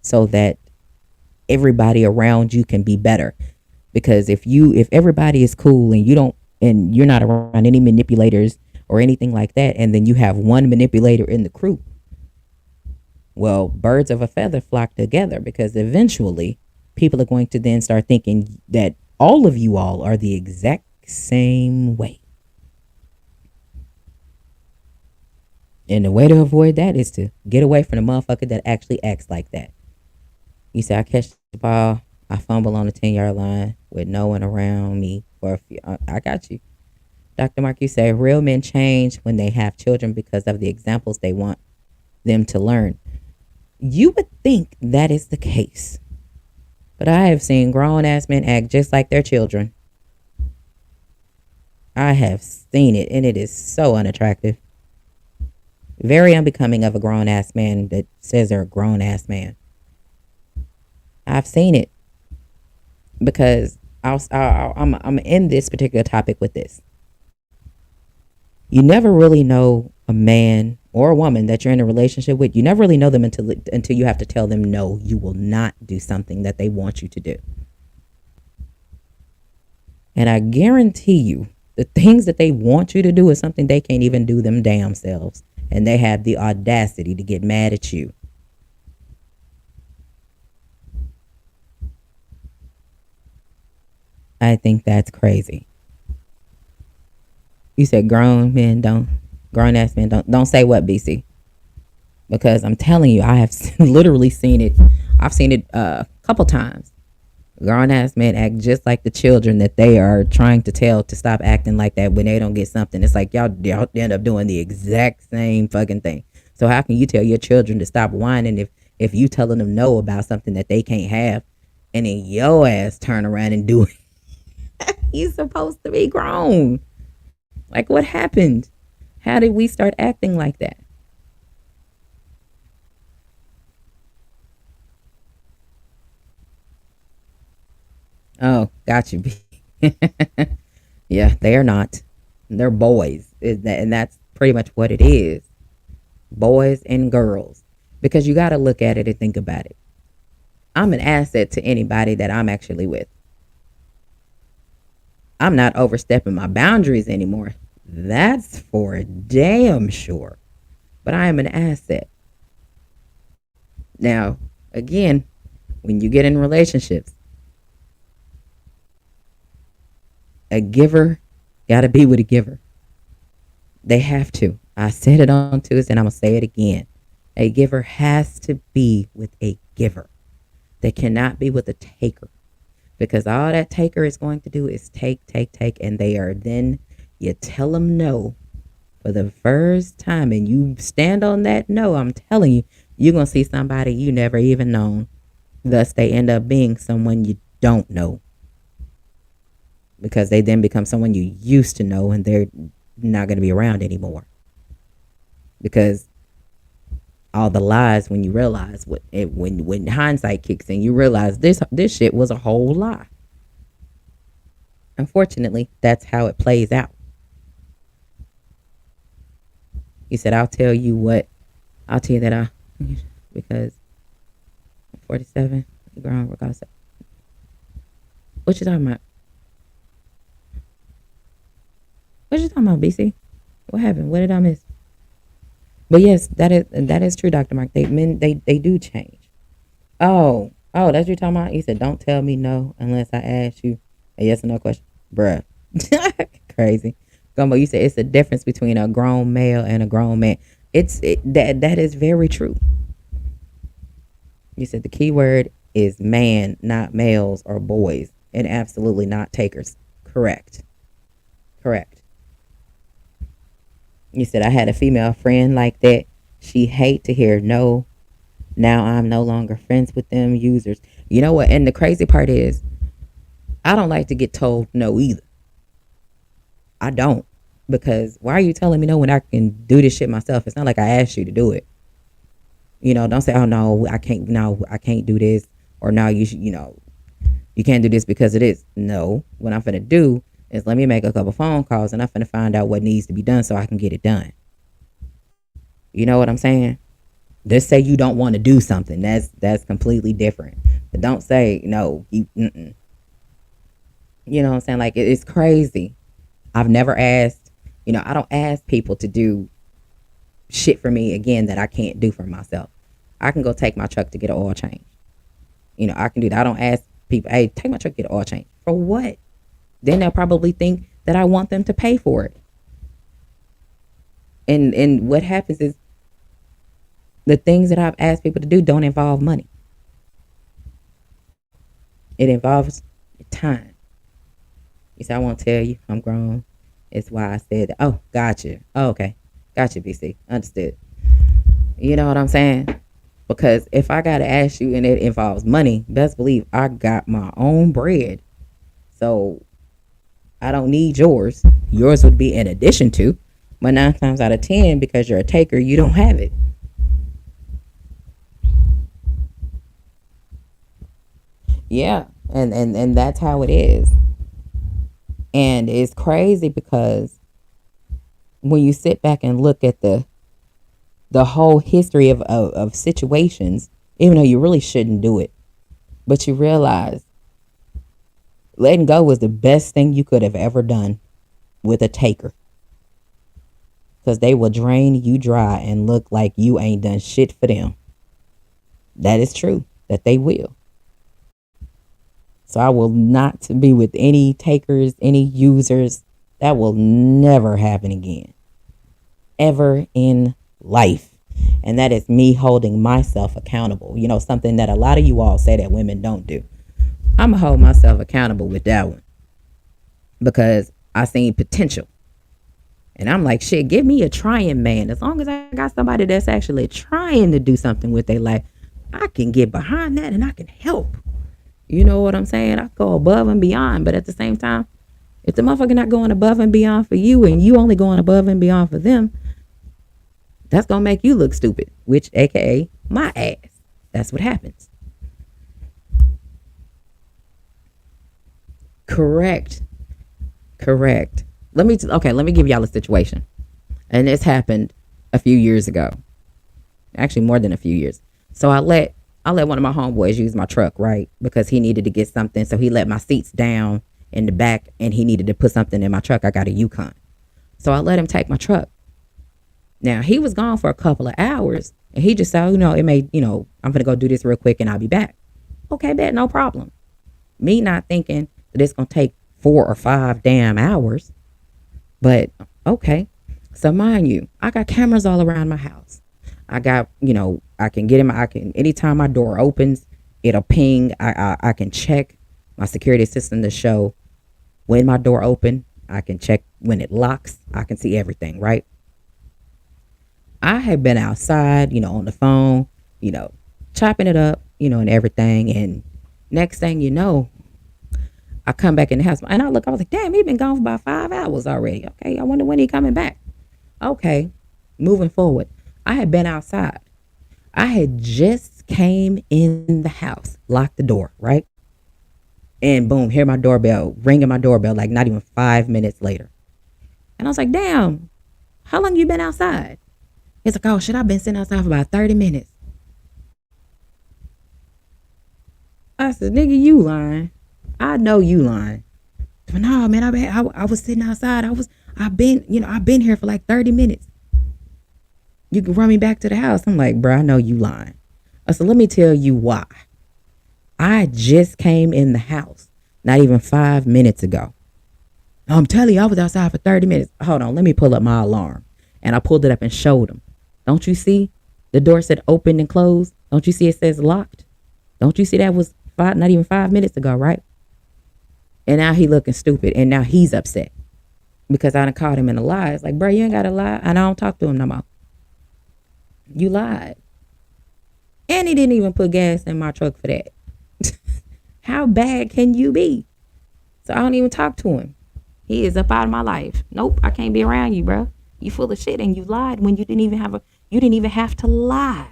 so that everybody around you can be better. Because if everybody is cool and you're not around any manipulators or anything like that, and then you have one manipulator in the crew, well, birds of a feather flock together because eventually people are going to then start thinking that all of you all are the exact same way. And the way to avoid that is to get away from the motherfucker that actually acts like that. You say, I catch the ball, I fumble on the 10-yard line with no one around me for a few. I got you. Dr. Mark, you say, real men change when they have children because of the examples they want them to learn. You would think that is the case. But I have seen grown ass men act just like their children. I have seen it, and it is so unattractive. Very unbecoming of a grown ass man that says they're a grown ass man. I've seen it because I'm in this particular topic with this. You never really know a man or a woman that you're in a relationship with. You never really know them until you have to tell them no, you will not do something that they want you to do. And I guarantee you, the things that they want you to do is something they can't even do them damn selves. And they have the audacity to get mad at you. I think that's crazy. You said grown ass men don't say what, BC? Because I'm telling you, I have literally seen it. I've seen it a couple times. Grown ass men act just like the children that they are trying to tell to stop acting like that when they don't get something. It's like y'all end up doing the exact same fucking thing. So how can you tell your children to stop whining if you telling them no about something that they can't have, and then your ass turn around and do it? He's supposed to be grown. Like, what happened? How did we start acting like that? Oh, got you. Yeah, they are not. They're boys. And that's pretty much what it is. Boys and girls. Because you got to look at it and think about it. I'm an asset to anybody that I'm actually with. I'm not overstepping my boundaries anymore. That's for damn sure. But I am an asset. Now, again, when you get in relationships, a giver got to be with a giver. They have to. I said it on Tuesday and I'm going to say it again. A giver has to be with a giver. They cannot be with a taker because all that taker is going to do is take. And they are then, you tell them no for the first time and you stand on that no. I'm telling you, you're going to see somebody you never even known. Thus, they end up being someone you don't know because they then become someone you used to know and they're not going to be around anymore because all the lies, when you realize when hindsight kicks in, you realize this shit was a whole lie. Unfortunately, that's how it plays out. He said, I'll tell you that because I'm 47, grown, regardless. What you talking about? What you talking about, BC? What happened? What did I miss? But yes, that is true, Dr. Mark. They do change. Oh, that's what you're talking about? He said, don't tell me no unless I ask you a yes or no question. Bruh. Crazy. Gumbo, you said it's the difference between a grown male and a grown man. That is very true. You said the key word is man, not males or boys, and absolutely not takers. Correct. Correct. You said I had a female friend like that. She hate to hear no. Now I'm no longer friends with them users. You know what? And the crazy part is, I don't like to get told no either. I don't. Because why are you telling me no when I can do this shit myself? It's not like I asked you to do it. Don't say, oh no, I can't, no, I can't do this. Or no, you should, you can't do this because it is. No, what I'm finna do is let me make a couple phone calls and I'm finna find out what needs to be done so I can get it done. You know what I'm saying? Just say you don't want to do something. That's completely different. But don't say no. You know what I'm saying? Like it's crazy. I've never asked. I don't ask people to do shit for me again that I can't do for myself. I can go take my truck to get an oil change. I can do that. I don't ask people, hey, take my truck to get an oil change. For what? Then they'll probably think that I want them to pay for it. And what happens is the things that I've asked people to do don't involve money. It involves time. You say, I won't tell you. I'm grown. It's why I said that. Oh, gotcha. Oh, okay. Gotcha, BC. Understood. You know what I'm saying? Because if I got to ask you and it involves money, best believe I got my own bread. So I don't need yours. Yours would be in addition to. But 9 times out of 10, because you're a taker, you don't have it. Yeah. And that's how it is. And it's crazy because when you sit back and look at the whole history of situations, even though you really shouldn't do it, but you realize letting go was the best thing you could have ever done with a taker. Because they will drain you dry and look like you ain't done shit for them. That is true, that they will. So I will not be with any takers, any users. That will never happen again. Ever in life. And that is me holding myself accountable. Something that a lot of you all say that women don't do. I'm going to hold myself accountable with that one. Because I seen potential. And I'm like, shit, give me a trying man. As long as I got somebody that's actually trying to do something with their life, I can get behind that and I can help. You know what I'm saying? I go above and beyond. But at the same time, if the motherfucker not going above and beyond for you and you only going above and beyond for them, that's going to make you look stupid, which AKA my ass. That's what happens. Correct. Let me give y'all a situation. And this happened a few years ago. Actually, more than a few years. So I let one of my homeboys use my truck, right? Because he needed to get something. So he let my seats down in the back and he needed to put something in my truck. I got a Yukon. So I let him take my truck. Now he was gone for a couple of hours and he just said, I'm going to go do this real quick and I'll be back. Okay, bet, no problem. Me not thinking that it's going to take 4 or 5 damn hours. But okay. So mind you, I got cameras all around my house. I got, I can get him. Anytime my door opens, it'll ping. I can check my security system to show when my door open. I can check when it locks. I can see everything, right? I had been outside, on the phone, chopping it up, and everything. And next thing you know, I come back in the house and I was like, damn, he been gone for about 5 hours already. Okay, I wonder when he coming back. Okay, moving forward. I had been outside. I had just came in the house, locked the door, right? And boom, hear my doorbell, ringing my doorbell like not even 5 minutes later. And I was like, damn, how long you been outside? He's like, oh shit, I've been sitting outside for about 30 minutes. I said, nigga, you lying. I know you lying. But no, man, I was sitting outside. I've been here for like 30 minutes. You can run me back to the house. I'm like, bro, I know you lying. I said, let me tell you why. I just came in the house not even 5 minutes ago. I'm telling you, I was outside for 30 minutes. Hold on, let me pull up my alarm. And I pulled it up and showed him. Don't you see? The door said open and closed. Don't you see it says locked? Don't you see that was not even 5 minutes ago, right? And now he looking stupid, and now he's upset because I done caught him in a lie. It's like, bro, you ain't got to lie, and I don't talk to him no more. You lied, and he didn't even put gas in my truck for that. How bad can you be? So I don't even talk to him. He is up out of my life. Nope, I can't be around you, bro. You full of shit, and you lied when you didn't even have to lie.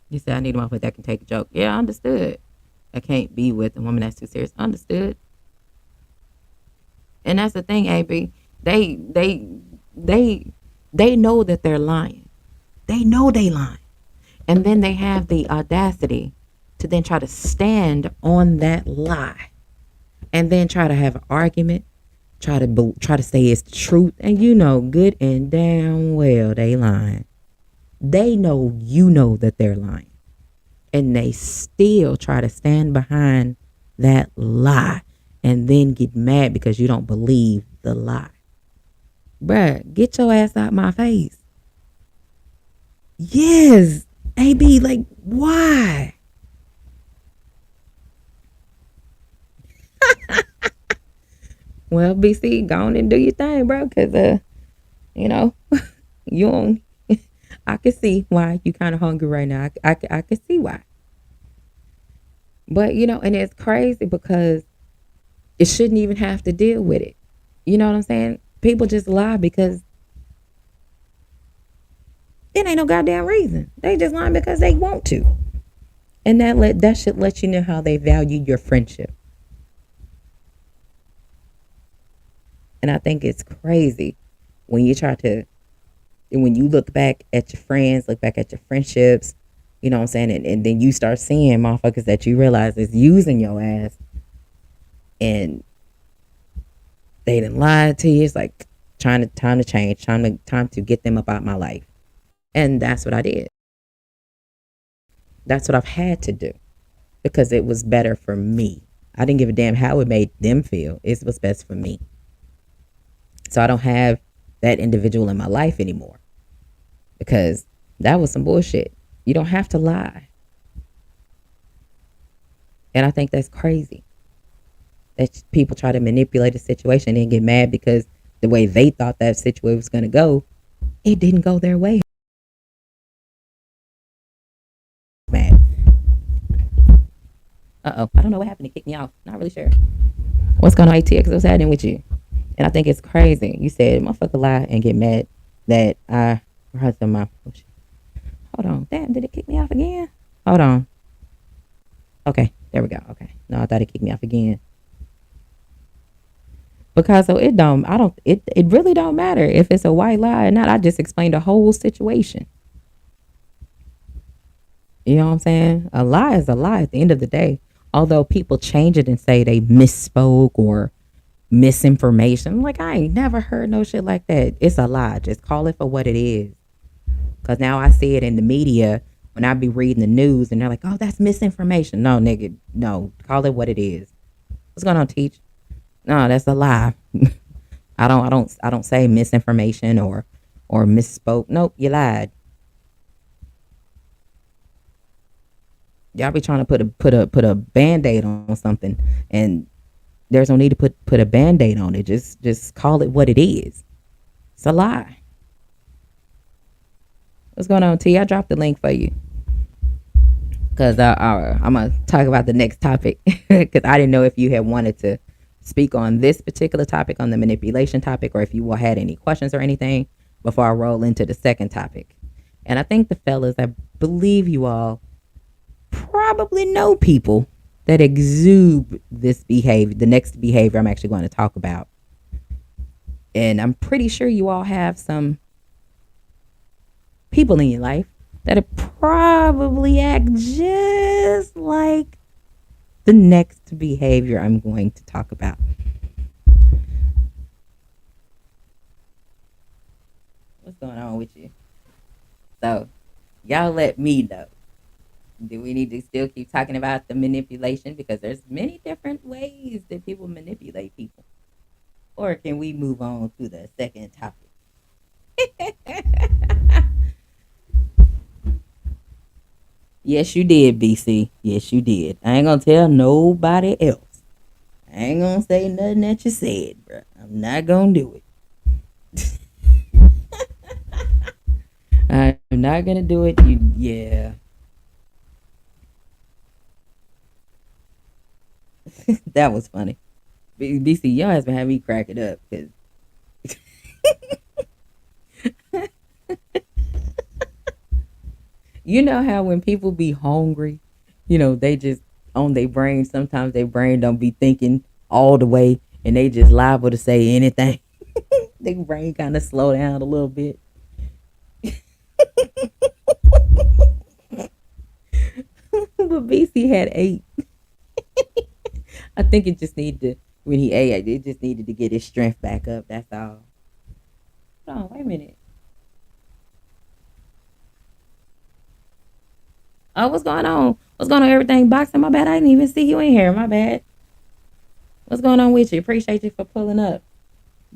You said I need a motherfucker that can take a joke. Yeah, understood. I can't be with a woman that's too serious. Understood. And that's the thing, AB. They they they they know that they're lying. They know they lying. And then they have the audacity to then try to stand on that lie and then try to have an argument, try to say it's the truth, and you know good and damn well they lying. They know you know that they're lying, and they still try to stand behind that lie and then get mad because you don't believe the lie. Bruh, get your ass out my face. Yes, AB, like why? Well, BC, go on and do your thing, bro, because you know, you don't. I can see why you kind of hungry right now. I can see why. But and it's crazy because it shouldn't even have to deal with it. You know what I'm saying? People just lie because it ain't no goddamn reason. They just lying because they want to, and that should let you know how they value your friendship. And I think it's crazy when you try to when you look back at your friends, look back at your friendships, you know what I'm saying? And then you start seeing motherfuckers that you realize is using your ass and they didn't lie to you. It's like time to change, time to get them up out my life. And that's what I did. That's what I've had to do because it was better for me. I didn't give a damn how it made them feel. It was best for me. So I don't have that individual in my life anymore because that was some bullshit. You don't have to lie. And I think that's crazy that people try to manipulate a situation and get mad because the way they thought that situation was going to go, it didn't go their way. Mad. I don't know what happened to kick me off. Not really sure. What's going on, ATX? What's happening with you? And I think it's crazy. You said, motherfucker lie and get mad that I heard some my. Hold on. Damn, did it kick me off again? Hold on. Okay, there we go. Okay. No, I thought it kicked me off again. Because so it really don't matter if it's a white lie or not. I just explained the whole situation. You know what I'm saying? A lie is a lie at the end of the day. Although people change it and say they misspoke or misinformation. Like I ain't never heard no shit like that. It's a lie. Just call it for what it is. Cause now I see it in the media when I be reading the news and they're like, oh, that's misinformation. No, nigga, no. Call it what it is. What's going on, Teach? No, that's a lie. I don't say misinformation or misspoke. Nope, you lied. Y'all be trying to put a band-aid on something and there's no need to put a band-aid on it. Just call it what it is. It's a lie. What's going on, T? I dropped the link for you because I'm gonna talk about the next topic because I didn't know if you had wanted to speak on this particular topic, on the manipulation topic, or if you had any questions or anything before I roll into the second topic. And I think the fellas, I believe you all probably know people that exude this behavior, the next behavior I'm actually going to talk about. And I'm pretty sure you all have some people in your life that probably act just like the next behavior I'm going to talk about. What's going on with you? So, y'all let me know. Do we need to still keep talking about the manipulation? Because there's many different ways that people manipulate people. Or can we move on to the second topic? Yes, you did, BC. Yes, you did. I ain't gonna tell nobody else. I ain't gonna say nothing that you said, bro. I'm not gonna do it. I'm not gonna do it. You, yeah. That was funny. BC, y'all has been having me crack it up because you know how when people be hungry, they just on their brain. Sometimes their brain don't be thinking all the way, and they just liable to say anything. Their brain kind of slow down a little bit. But BC had eight. I think it just needed to when he ate. It just needed to get his strength back up. That's all. Hold on, wait a minute. Oh, what's going on? What's going on? Everything boxing? My bad. I didn't even see you in here. My bad. What's going on with you? Appreciate you for pulling up.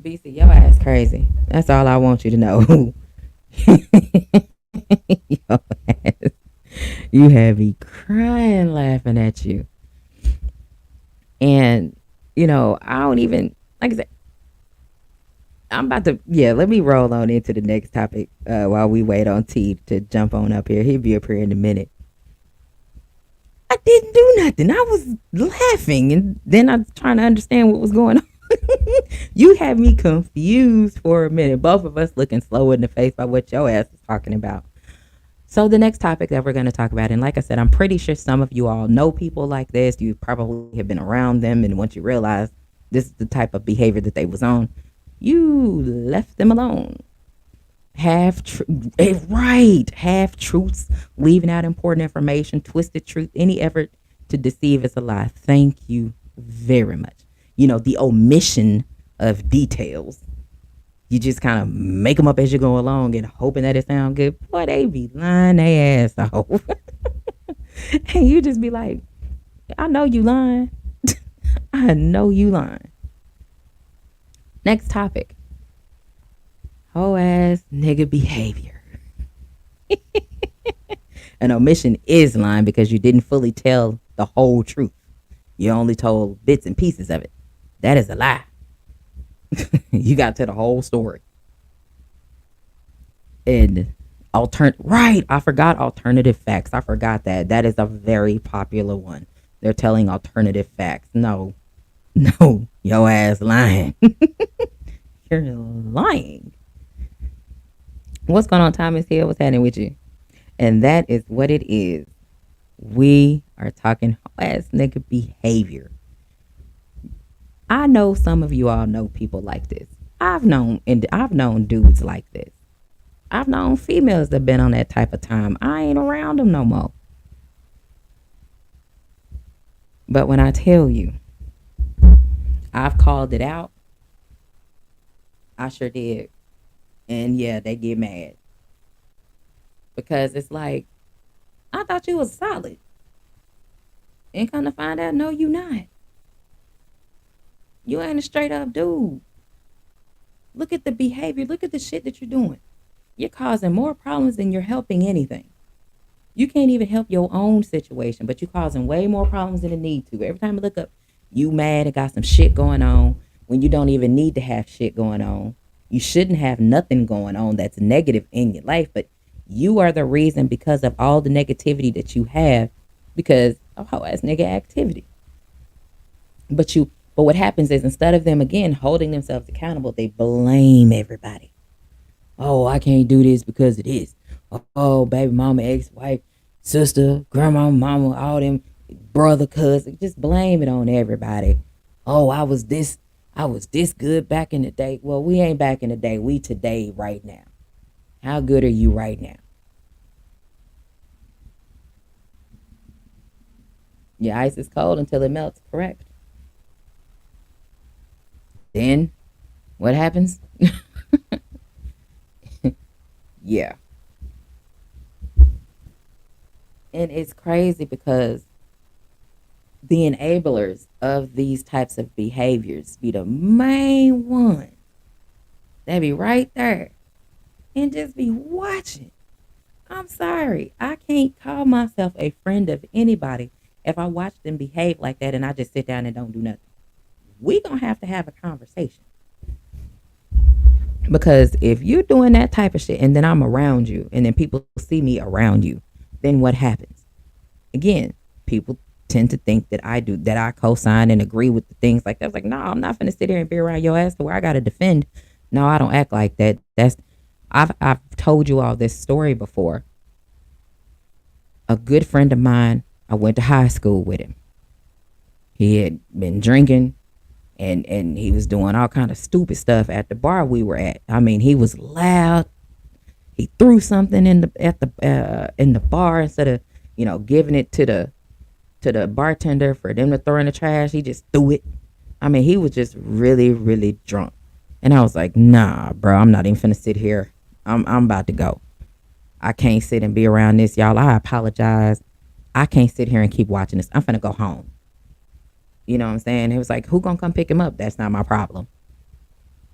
BC, your ass crazy. That's all I want you to know. Your ass. You have me crying laughing at you. And, I don't even, like I said, I'm about to, yeah, let me roll on into the next topic while we wait on T to jump on up here. He'll be up here in a minute. I didn't do nothing. I was laughing, and then I was trying to understand what was going on. You had me confused for a minute. Both of us looking slow in the face by what your ass is talking about. So the next topic that we're going to talk about, and like I said, I'm pretty sure some of you all know people like this. You probably have been around them, and once you realize this is the type of behavior that they was on, you left them alone. Half truths, leaving out important information, twisted truth, any effort to deceive is a lie. Thank you very much. The omission of details. You just kind of make them up as you go along and hoping that it sound good. Boy, they be lying their ass off. And you just be like, I know you lying. I know you lying. Next topic. Whole ass nigga behavior. An omission is lying because you didn't fully tell the whole truth. You only told bits and pieces of it. That is a lie. You got to the whole story. And right, I forgot alternative facts. I forgot that. That is a very popular one. They're telling alternative facts. No. No, your ass lying. You're lying. What's going on, Thomas Hill? What's happening with you? And that is what it is. We are talking ass nigga behavior. I know some of you all know people like this. I've known dudes like this. I've known females that been on that type of time. I ain't around them no more. But when I tell you, I've called it out. I sure did. And yeah, they get mad. Because it's like, I thought you was solid. And kind of find out, no, you not. You ain't a straight up dude. Look at the behavior. Look at the shit that you're doing. You're causing more problems than you're helping anything. You can't even help your own situation, but you're causing way more problems than it need to. Every time you look up, you mad and got some shit going on when you don't even need to have shit going on. You shouldn't have nothing going on that's negative in your life, but you are the reason because of all the negativity that you have because of how ass nigga activity. But what happens is instead of them again holding themselves accountable, they blame everybody. Oh, I can't do this because of this. Oh, baby mama, ex-wife, sister, grandma, mama, all them brother, cousin, just blame it on everybody. Oh, I was this good back in the day. Well, we ain't back in the day. We today right now. How good are you right now? Your ice is cold until it melts, correct? Then what happens? Yeah. And it's crazy because the enablers of these types of behaviors be the main ones. They be right there. and just be watching. I'm sorry. I can't call myself a friend of anybody if I watch them behave like that and I just sit down and don't do nothing. We gonna have to have a conversation. Because if you're doing that type of shit and then I'm around you and then people see me around you, then what happens? Again, people tend to think that I co-sign and agree with the things like that. I was like, no, I'm not gonna sit here and be around your ass to where I gotta defend. No, I don't act like that. I've told you all this story before. A good friend of mine, I went to high school with him. He had been drinking and he was doing all kind of stupid stuff at the bar we were at. I mean, he was loud. He threw something in the bar instead of giving it to the bartender for them to throw in the trash. He just threw it. I mean, he was just really really drunk, and I was like, nah, bro, I'm not even finna sit here. I'm about to go. I can't sit and be around this, y'all. I apologize. I can't sit here and keep watching this. I'm finna go home. You know what I'm saying? It was like, who gonna come pick him up? That's not my problem.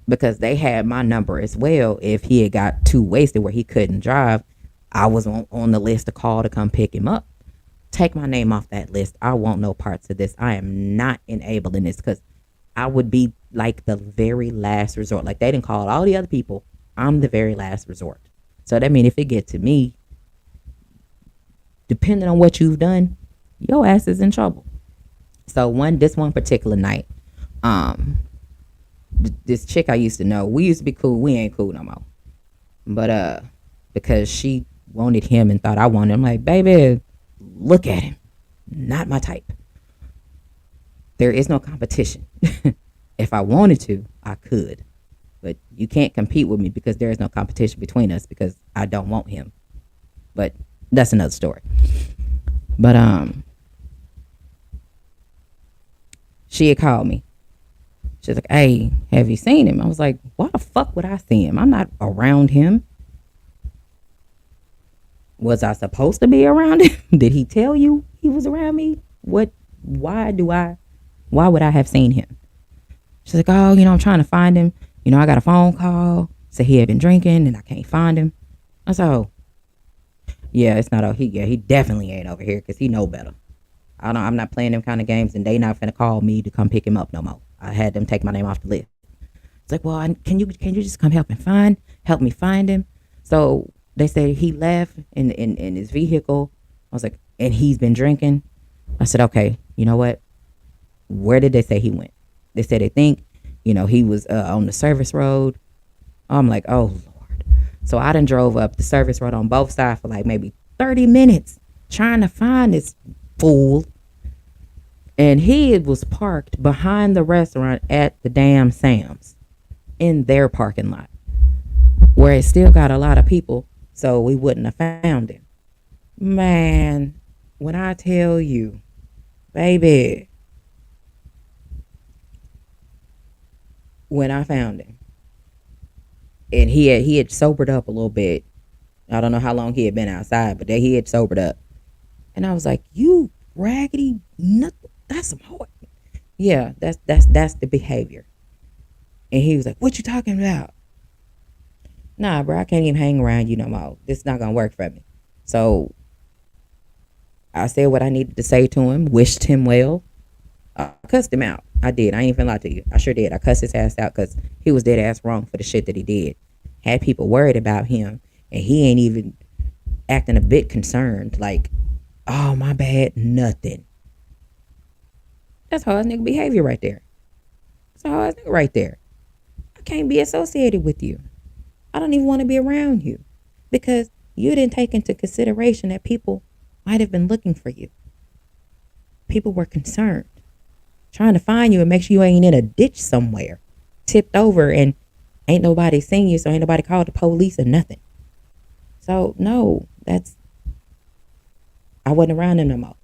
Because they had my number as well. If he had got too wasted where he couldn't drive, I was on the list to call to come pick him up. Take my name off that list. I want no parts of this. I am not enabling this because I would be like the very last resort. Like they didn't call all the other people. I'm the very last resort. So that means if it get to me, depending on what you've done, your ass is in trouble. So this one particular night, um, this chick I used to know, we used to be cool. We ain't cool no more. But because she wanted him and thought I wanted him, like, baby, look at him. Not my type. There is no competition. If I wanted to, I could. But you can't compete with me because there is no competition between us because I don't want him. But that's another story. But she had called me. She's like, hey, have you seen him? I was like, why the fuck would I see him? I'm not around him. Was I supposed to be around him? Did he tell you he was around me? Why would I have seen him? She's like, oh, I'm trying to find him. I got a phone call. Said he had been drinking and I can't find him. I said, oh, yeah, it's not, he definitely ain't over here because he know better. I'm not playing them kind of games and they not finna call me to come pick him up no more. I had them take my name off the list. It's like, well, can you just come help me find him? So they said he left in his vehicle. I was like, and he's been drinking. I said, okay, you know what? Where did they say he went? They said they think, he was on the service road. I'm like, oh Lord. So I done drove up the service road on both sides for like maybe 30 minutes trying to find this fool. And he was parked behind the restaurant at the damn Sam's in their parking lot where it still got a lot of people, so we wouldn't have found him. Man, when I tell you, baby, when I found him, and he had sobered up a little bit. I don't know how long he had been outside, but he had sobered up. And I was like, you raggedy nut, that's some hard. Yeah, that's the behavior. And he was like, what you talking about? Nah, bro, I can't even hang around you no more. This is not gonna work for me. So I said what I needed to say to him, wished him well. I cussed him out. I did. I ain't even lie to you. I sure did. I cussed his ass out because he was dead ass wrong for the shit that he did. Had people worried about him, and he ain't even acting a bit concerned. Like, oh, my bad, nothing. That's hard nigga behavior right there. That's a hard nigga right there. I can't be associated with you. I don't even want to be around you because you didn't take into consideration that people might have been looking for you. People were concerned, trying to find you and make sure you ain't in a ditch somewhere, tipped over, and ain't nobody seen you, so ain't nobody called the police or nothing. So no, I wasn't around him no more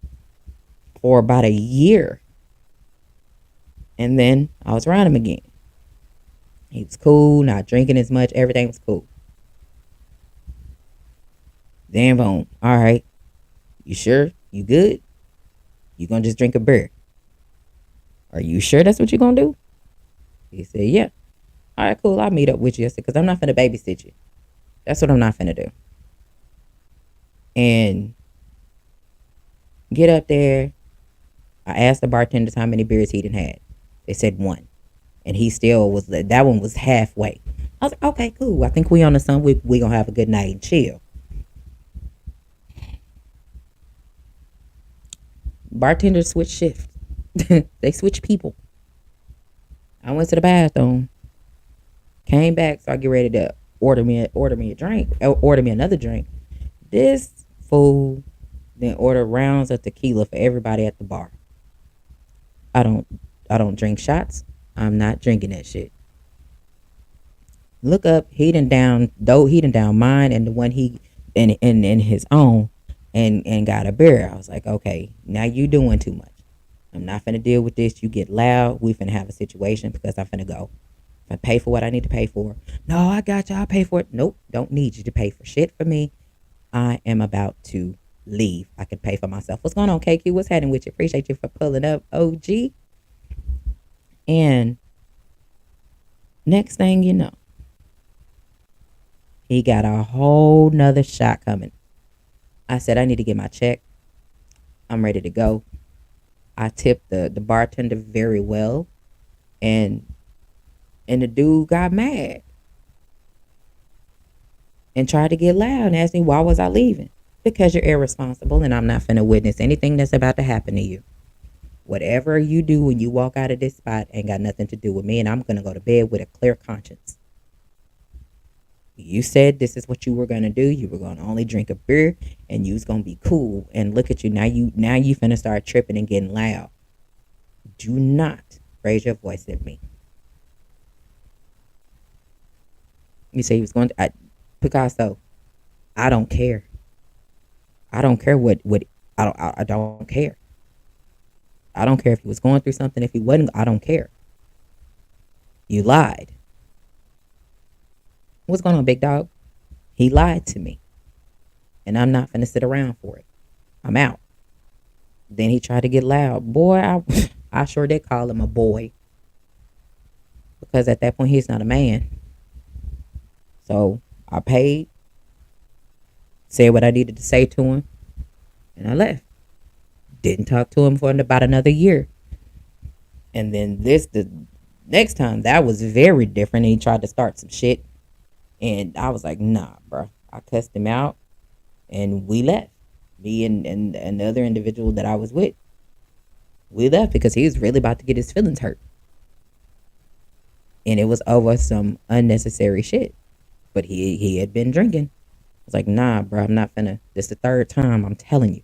for about a year. And then I was around him again. He was cool, not drinking as much. Everything was cool. Then boom. All right. You sure? You good? You gonna just drink a beer? Are you sure that's what you gonna do? He said, yeah. All right, cool. I'll meet up with you because I'm not finna babysit you. That's what I'm not finna do. And get up there. I asked the bartenders how many beers he done had. They said one. And he still was, that one was halfway. I was like, okay, cool. I think we on the sun. We gonna have a good night and chill. Bartenders switch shifts. They switch people. I went to the bathroom, came back, so I get ready to order me a drink, order me another drink. This fool then ordered rounds of tequila for everybody at the bar. I don't I don't drink shots. I'm not drinking that shit. Look up, he done down mine and the one he in his own and got a beer. I was like, okay, now you doing too much. I'm not finna deal with this. You get loud, we finna have a situation because I'm finna go. If I pay for what I need to pay for. No, I got you, I'll pay for it. Nope, don't need you to pay for shit for me. I am about to leave. I can pay for myself. What's going on, KQ? What's happening with you? Appreciate you for pulling up, OG. And next thing you know, he got a whole nother shot coming. I said, I need to get my check. I'm ready to go. I tipped the bartender very well. And the dude got mad and tried to get loud and asked me why was I leaving. Because you're irresponsible and I'm not finna witness anything that's about to happen to you. Whatever you do when you walk out of this spot ain't got nothing to do with me, and I'm gonna go to bed with a clear conscience. You said this is what you were gonna do. You were gonna only drink a beer and you was gonna be cool. And look at you now. You finna start tripping and getting loud. Do not raise your voice at me. You say he was going to Picasso. I don't care. I don't care what I don't care. I don't care if he was going through something. If he wasn't, I don't care. You lied. What's going on, big dog? He lied to me. And I'm not finna sit around for it. I'm out. Then he tried to get loud. Boy, I sure did call him a boy. Because at that point, he's not a man. So I paid, said what I needed to say to him, and I left. Didn't talk to him for about another year. And then the next time, that was very different. He tried to start some shit. And I was like, nah, bro. I cussed him out and we left. Me and another individual that I was with. We left because he was really about to get his feelings hurt. And it was over some unnecessary shit. But he had been drinking. I was like, nah, bro, I'm not finna. This is the third time, I'm telling you.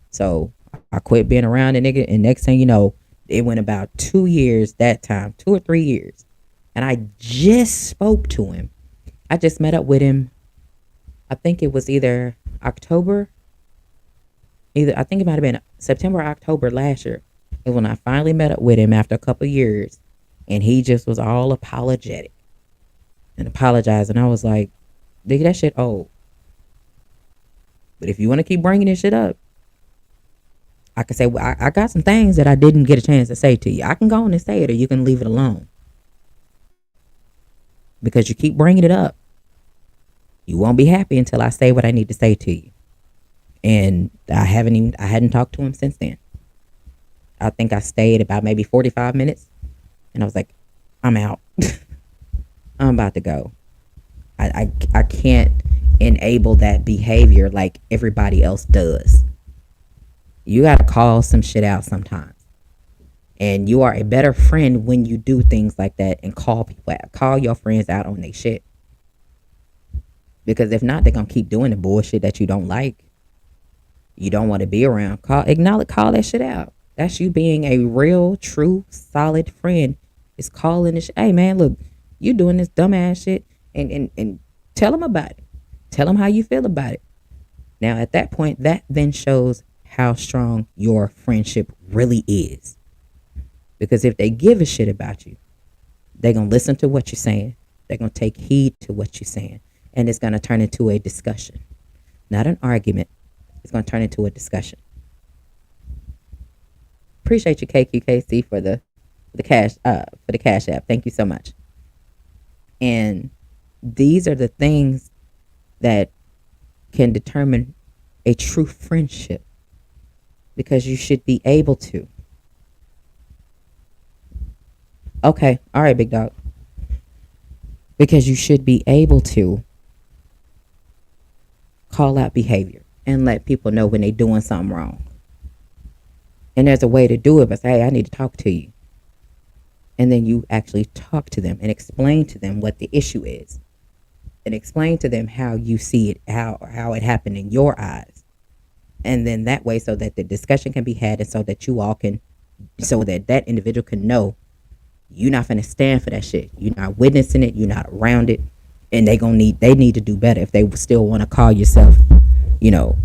So I quit being around the nigga. And next thing you know, it went about 2 years that time, 2 or 3 years. And I just spoke to him. I just met up with him. I think it was either October. I think it might have been September or October last year. And when I finally met up with him after a couple of years, and he just was all apologetic and apologized. And I was like, nigga, that shit old. But if you want to keep bringing this shit up, I can say, well, I got some things that I didn't get a chance to say to you. I can go on and say it, or you can leave it alone. Because you keep bringing it up. You won't be happy until I say what I need to say to you. And I hadn't talked to him since then. I think I stayed about maybe 45 minutes. And I was like, I'm out. I'm about to go. I can't enable that behavior like everybody else does. You got to call some shit out sometimes. And you are a better friend when you do things like that and call people out. Call your friends out on their shit. Because if not, they're going to keep doing the bullshit that you don't like. You don't want to be around. Call that shit out. That's you being a real, true, solid friend. Is calling this. Hey, man, look, you doing this dumbass shit. And tell them about it. Tell them how you feel about it. Now, at that point, that then shows how strong your friendship really is. Because if they give a shit about you, they're going to listen to what you're saying. They're going to take heed to what you're saying. And it's going to turn into a discussion. Not an argument. It's going to turn into a discussion. Appreciate you, KQKC, for the cash app. Thank you so much. And these are the things that can determine a true friendship, because you should be able to. Okay, all right, big dog. Because you should be able to call out behavior and let people know when they're doing something wrong. And there's a way to do it, but say, hey, I need to talk to you. And then you actually talk to them and explain to them what the issue is, and explain to them how you see it, how it happened in your eyes. And then that way, so that the discussion can be had, and so that you all can, so that that individual can know you're not going to stand for that shit. You're not witnessing it. You're not around it. And they need to do better if they still want to call yourself, you know,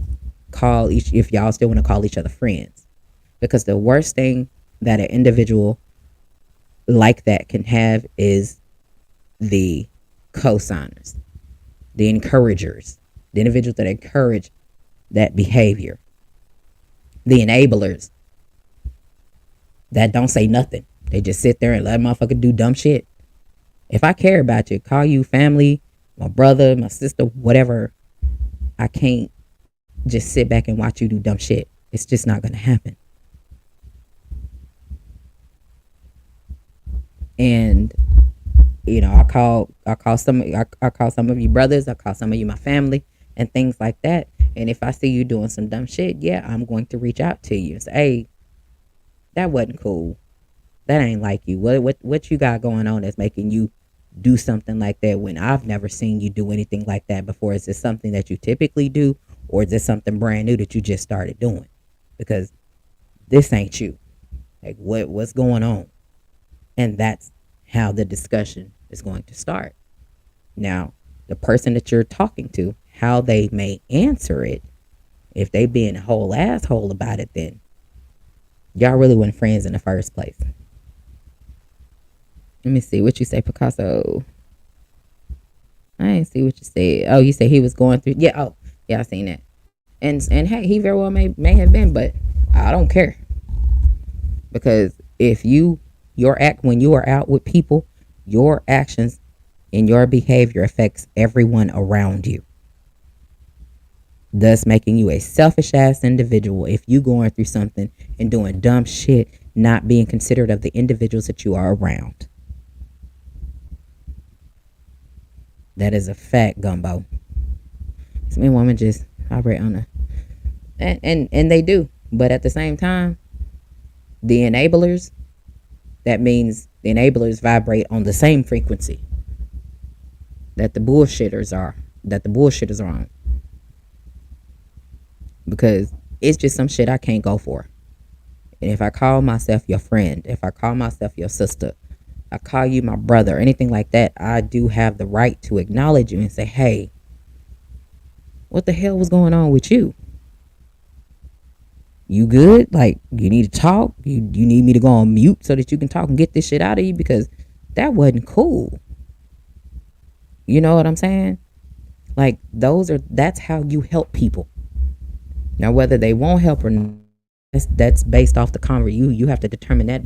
if y'all still want to call each other friends. Because the worst thing that an individual like that can have is the co-signers, the encouragers, the individuals that encourage that behavior, the enablers that don't say nothing. They just sit there and let a motherfucker do dumb shit. If I care about you, call you family, my brother, my sister, whatever, I can't just sit back and watch you do dumb shit. It's just not going to happen. And I call some of you brothers, I call some of you my family, and things like that. And if I see you doing some dumb shit, yeah, I'm going to reach out to you and say, hey, that wasn't cool. That ain't like you. What you got going on that's making you do something like that when I've never seen you do anything like that before? Is this something that you typically do, or is this something brand new that you just started doing? Because this ain't you. Like, what's going on? And that's how the discussion is going to start. Now, the person that you're talking to, how they may answer it, if they being a whole asshole about it, then y'all really weren't friends in the first place. Let me see what you say, Picasso. I didn't see what you said. Oh, you said he was going through. Yeah. Oh, yeah. I seen that. And hey, he very well may have been, but I don't care, because if when you are out with people, your actions and your behavior affects everyone around you, thus making you a selfish ass individual if you going through something and doing dumb shit, not being considerate of the individuals that you are around. That is a fact, Gumbo. Some women just operate on and they do, but at the same time, the enablers, that means the enablers vibrate on the same frequency that the bullshitters are on. Because it's just some shit I can't go for. And if I call myself your friend, if I call myself your sister, I call you my brother, anything like that, I do have the right to acknowledge you and say, hey, what the hell was going on with you? You good? Like, you need to talk? You need me to go on mute so that you can talk and get this shit out of you? Because that wasn't cool. You know what I'm saying? Like, that's how you help people. Now, whether they won't help or not, that's based off the conversation. You have to determine that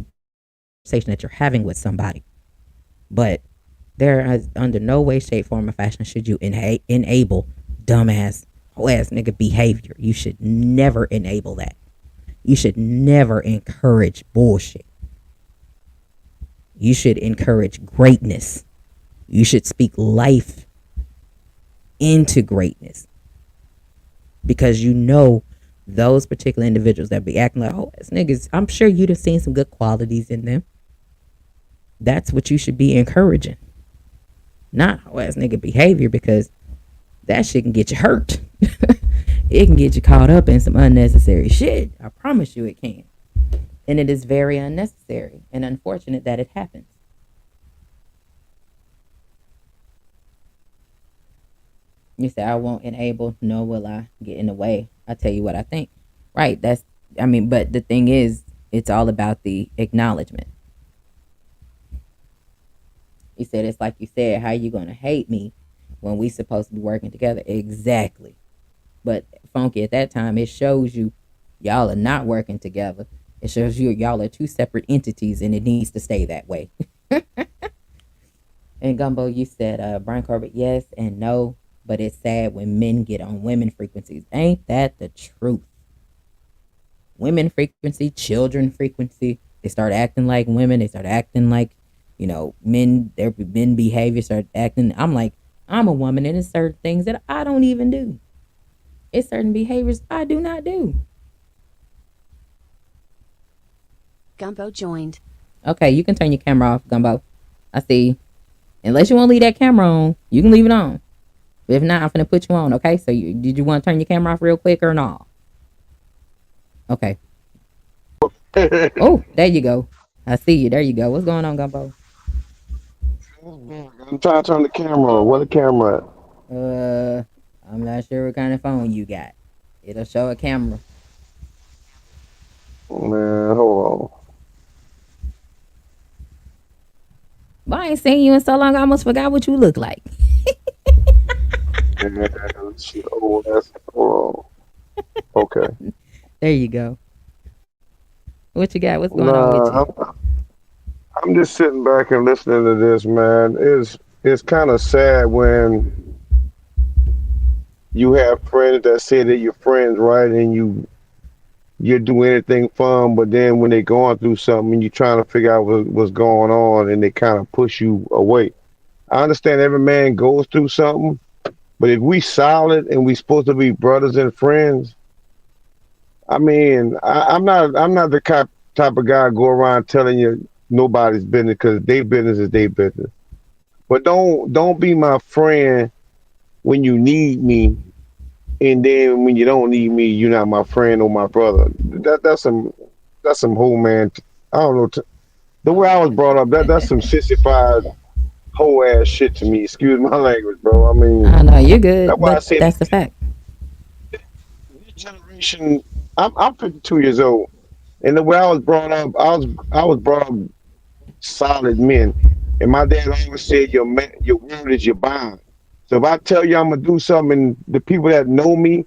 conversation that you're having with somebody. But there is under no way, shape, form, or fashion should you enable dumbass, whole ass nigga behavior. You should never enable that. You should never encourage bullshit. You should encourage greatness. You should speak life into greatness. Because you know those particular individuals that be acting like, oh, this niggas, I'm sure you'd have seen some good qualities in them. That's what you should be encouraging. Not whole ass nigga behavior, because that shit can get you hurt. It can get you caught up in some unnecessary shit. I promise you it can. And it is very unnecessary and unfortunate that it happens. You say, I won't enable, nor will I get in the way. I tell you what I think. Right. But the thing is, it's all about the acknowledgement. You said, it's like you said, how you going to hate me when we supposed to be working together? Exactly. But Funky, at that time, it shows you y'all are not working together. It shows you y'all are two separate entities, and it needs to stay that way. And Gumbo, you said, Brian Corbett, yes and no. But it's sad when men get on women frequencies. Ain't that the truth? Women frequency, children frequency. They start acting like women. They start acting like, men. Their men behavior start acting. I'm like, I'm a woman, and it's certain things that I don't even do. It's certain behaviors I do not do. Gumbo joined. Okay, you can turn your camera off, Gumbo. I see. Unless you want to leave that camera on, you can leave it on. If not, I'm gonna put you on. Okay. So did you want to turn your camera off real quick or not? Okay. Oh, there you go. I see you. There you go. What's going on, Gumbo? I'm trying to turn the camera on. What the camera at? Uh, I'm not sure what kind of phone you got. It'll show a camera. Man, hold But I ain't seen you in so long. I almost forgot what you look like. on. Man, shit, oh, that's hold on. Okay. There you go. What you got? What's going on with Nah, you? I'm just sitting back and listening to this, man. It's kind of sad when you have friends that say that you're friends, right? And you do anything fun, but then when they're going through something and you're trying to figure out what's going on, and they kind of push you away. I understand every man goes through something, but if we solid and we supposed to be brothers and friends, I mean, I'm not the type of guy go around telling you nobody's business because their business is their business. But don't be my friend when you need me, and then when you don't need me, you're not my friend or my brother. That's some whole man. I don't know. The way I was brought up, that's some sissified whole ass shit to me. Excuse my language, bro. I mean, I know you're good, that's why I but say that's the fact. this generation. I'm 52 years old, and the way I was brought up, I was brought up solid men. And my dad always said, your word is your bond. So if I tell you I'm gonna do something, the people that know me,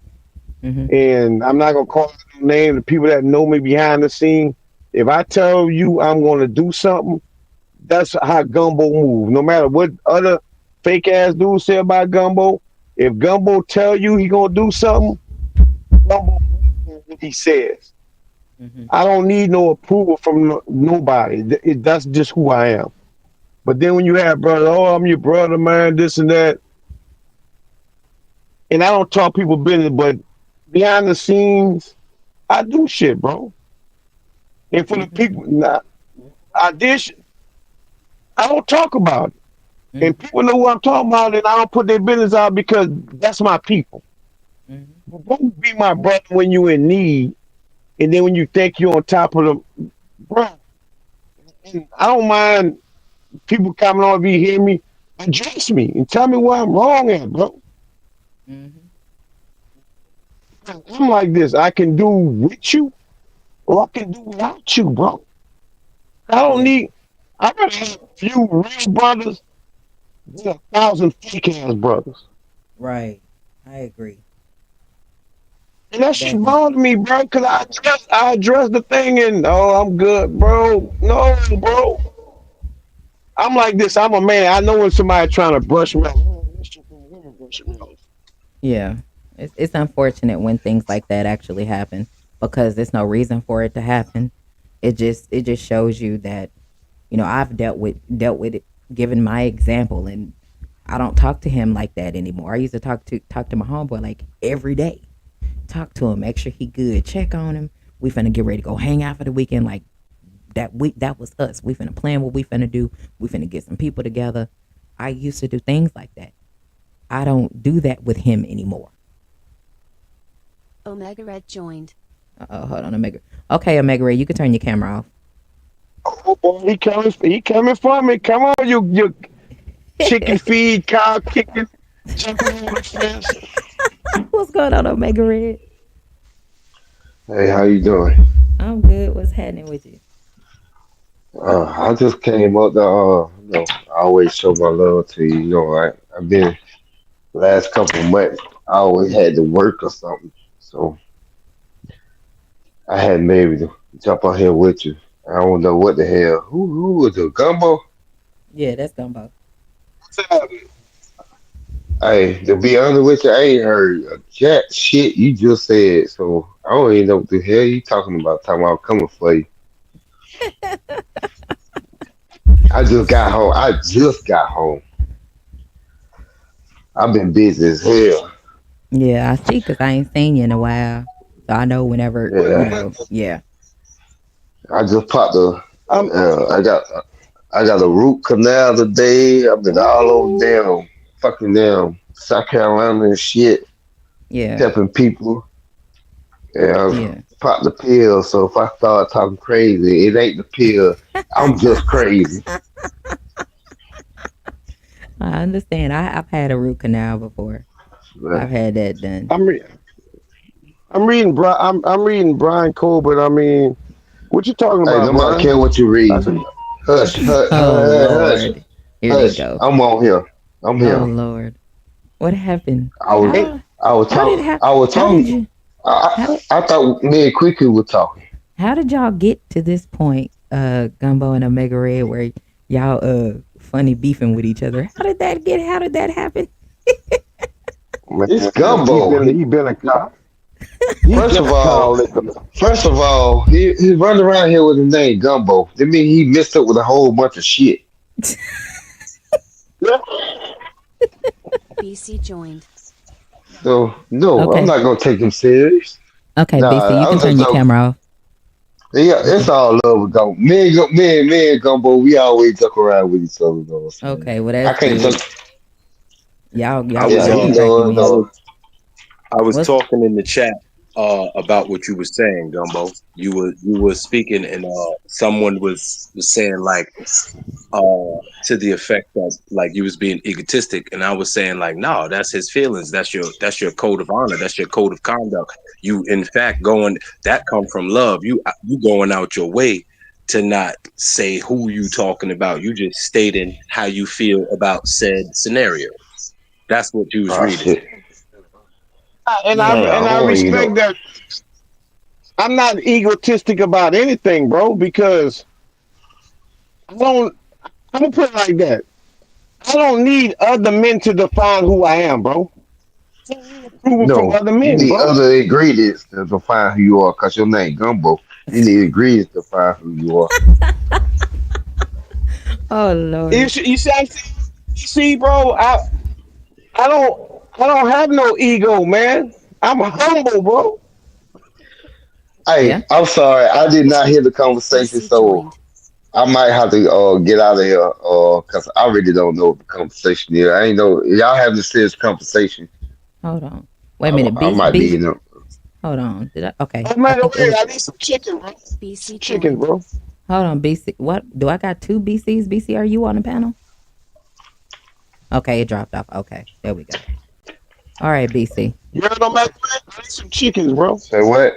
Hmm. and I'm not gonna call out no name, the people that know me behind the scene, if I tell you I'm gonna do something, that's how Gumbo move. No matter what other fake ass dudes say about Gumbo, if Gumbo tell you he gonna do something, Gumbo do what he says. Hmm. I don't need no approval from nobody. That's just who I am. But then when you have brother, oh, I'm your brother, man, this and that, and I don't talk people business, but behind the scenes, I do shit, bro. And for the Hmm. people, nah, I did. I don't talk about it, and Hmm. people know who I'm talking about, and I don't put their business out because that's my people. Hmm. But don't be my brother when you in need, and then when you think you're on top of them, bro. And I don't mind people coming on if you hear me, address me and tell me where I'm wrong at, bro. Hmm. I'm like this. I can do with you, or I can do without you, bro. I don't Yeah. need. I gotta have a few real brothers than 1,000 fake ass brothers. Right. I agree. And that shit Definitely. bothered me, bro, because I addressed the thing and oh, I'm good, bro. No, bro. I'm like this. I'm a man. I know when somebody trying to brush me off. Oh, this shit from women brushing me off. Yeah. It's unfortunate when things like that actually happen because there's no reason for it to happen. It just shows you that I've dealt with it, given my example, and I don't talk to him like that anymore. I used to talk to my homeboy like every day. Talk to him, make sure he good, check on him. We finna get ready to go hang out for the weekend. Like that week, that was us. We finna plan what we finna do. We finna get some people together. I used to do things like that. I don't do that with him anymore. Omega Red joined. Oh, hold on, Omega. Okay, Omega Ray, you can turn your camera off. Oh boy, he coming for me. Come on, you chicken feed, cow kicking, jumping over the fence. What's going on, Omega Red? Hey, how you doing? I'm good. What's happening with you? I just came up to, I always show my love to you. I've been last couple of months. I always had to work or something, so I had maybe to jump on here with you. I don't know what the hell. Who was the gumbo? Yeah, that's Gumbo. What's happening? Hey, to be honest with you, I ain't heard a jack shit you just said, so I don't even know what the hell you talking about. Talking about coming for you. I just got home. I just got home. I've been busy as hell. Yeah, I see, cause I ain't seen you in a while, so I know whenever Yeah, Yeah, I just popped a. I'm I got a root canal today. I've been all over ooh, damn fucking damn South Carolina and shit, yeah, helping people. And I was yeah. popped the pill. So if I start talking crazy, it ain't the pill. I'm just crazy. I understand. I've had a root canal before. I've had that done. I'm re- I'm reading Brian Colbert. I mean, what you talking Hey, about, nobody Brian? care what you read. That's a, Hush, hush, Oh hush, Lord, here they hush. go. I'm on here. I'm Oh here. Lord, what happened? I was, ain't, How I was how did talking. how I was how did talking. you how I thought me and Quicky were talking. how did y'all get to this point, Gumbo and Omega Red, where y'all funny beefing with each other? How did that happen? It's man, Gumbo. he been a cop. He First been of a cop all, liquor. he running around here with the name Gumbo. That mean he mixed up with a whole bunch of shit. Yeah. BC joined. So no, I'm Okay, not gonna take him serious. okay, Nah, BC, you I can was just turn your joking. camera off. Yeah, You it's can. all love with Gumbo. Me and Gumbo, we always joke around with each other. You know what I'm saying? Okay, well I that's can't joke. good. Y'all I be was Yeah, y'all be he cracking know. me I up. was No, I was What's talking in the chat about what you were saying, Gumbo. You were speaking and someone was saying like to the effect that like you was being egotistic, and I was saying like no, that's his feelings. That's your code of honor. That's your code of conduct. You in fact going that come from love. You going out your way to not say who you talking about. You just stating how you feel about said scenario. That's what you was oh reading. shit. Yeah. Damn, And I I don't even respect know. that. I'm not egotistic about anything, bro, because I don't. I'm gonna put it like that. I don't need other men to define who I am, bro. I don't need approval from No, other you men, need bro. other ingredients to define who you are. Cause your name Gumbo. You need ingredients to define who you are. Oh You Lord. see, bro. I don't have no ego, man. I'm humble, bro. Yeah. Hey, I'm sorry. I did not hear the conversation, BC so joined. I might have to get out of here because I really don't know what the conversation is. I ain't know y'all having a serious conversation. Hold on. Wait a minute. I might be BC. in them. Hold on. Did I? Okay. Oh I man, think it wait, was. I need some chicken, bro. Some BC chicken, joined. bro. Hold on. BC. What do I got? Two BCs. BC, are you on the panel? Okay, it dropped off. Okay, there we go. All right, BC. You heard on my I need some chickens, bro. Say what?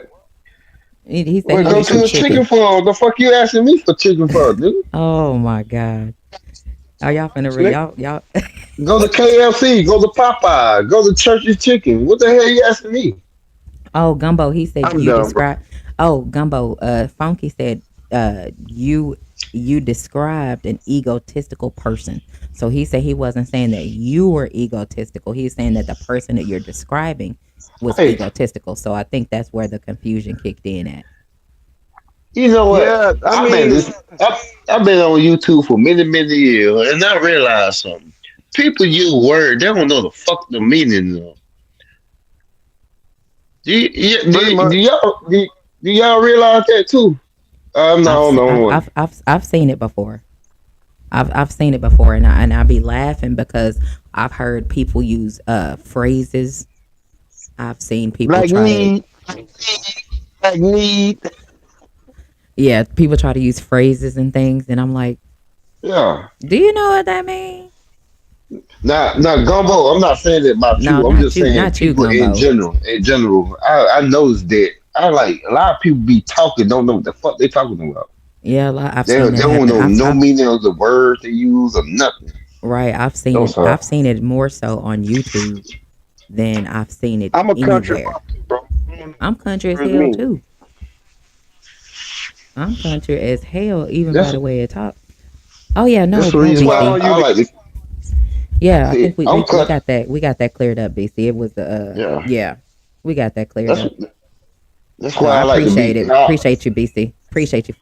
He said Well, he I go need needs to some some the chicken. chicken chicken. farm. The fuck you asking me for chicken for, dude? Oh my God. Are y'all finna Nick. y'all? Go to KFC. Go to Popeye. Go to Church's Chicken. What the hell you asking me? Oh, Gumbo. He said I'm you done, bro. describe. Oh, Gumbo. Funky said you described an egotistical person. So he said he wasn't saying that you were egotistical. He's saying that the person that you're describing was Hey, egotistical. So I think that's where the confusion kicked in at. you know what? Yeah, I I've been mean, this. I've been on YouTube for many, many years, and I realized something. People use words they don't know the fuck the meaning of. pretty much. Do y'all realize that too? I've No, se- no one. I've seen it before. I've seen it before, and I be laughing because I've heard people use phrases. I've seen people Like try to need, like need. yeah, people try to use phrases and things, and I'm like, Yeah. do you know what that means? Now, Gumbo. I'm not saying it about No, you. I'm just saying not you, people in Gumbo. general. In general, I noticed that. I like a lot of people be talking, don't know what the fuck they talking about. Yeah, I've They seen that don't happen. know no meaning of the words they use or nothing. Right, No sir. I've seen it more so on YouTube than I've seen it I'm a country anywhere. bumpkin, bro. I don't know I'm country as what it hell means. too. I'm country as hell, even by That's the way it talks. Oh yeah, that's the no, reason That's why I why BC. don't I use like to. Yeah, I See, think we, I'm we we cut. got that cleared up, BC. It was the Yeah, yeah, we got that cleared that's up. that's So why I I like to be. appreciate it. Nah, Appreciate you, BC. Appreciate you.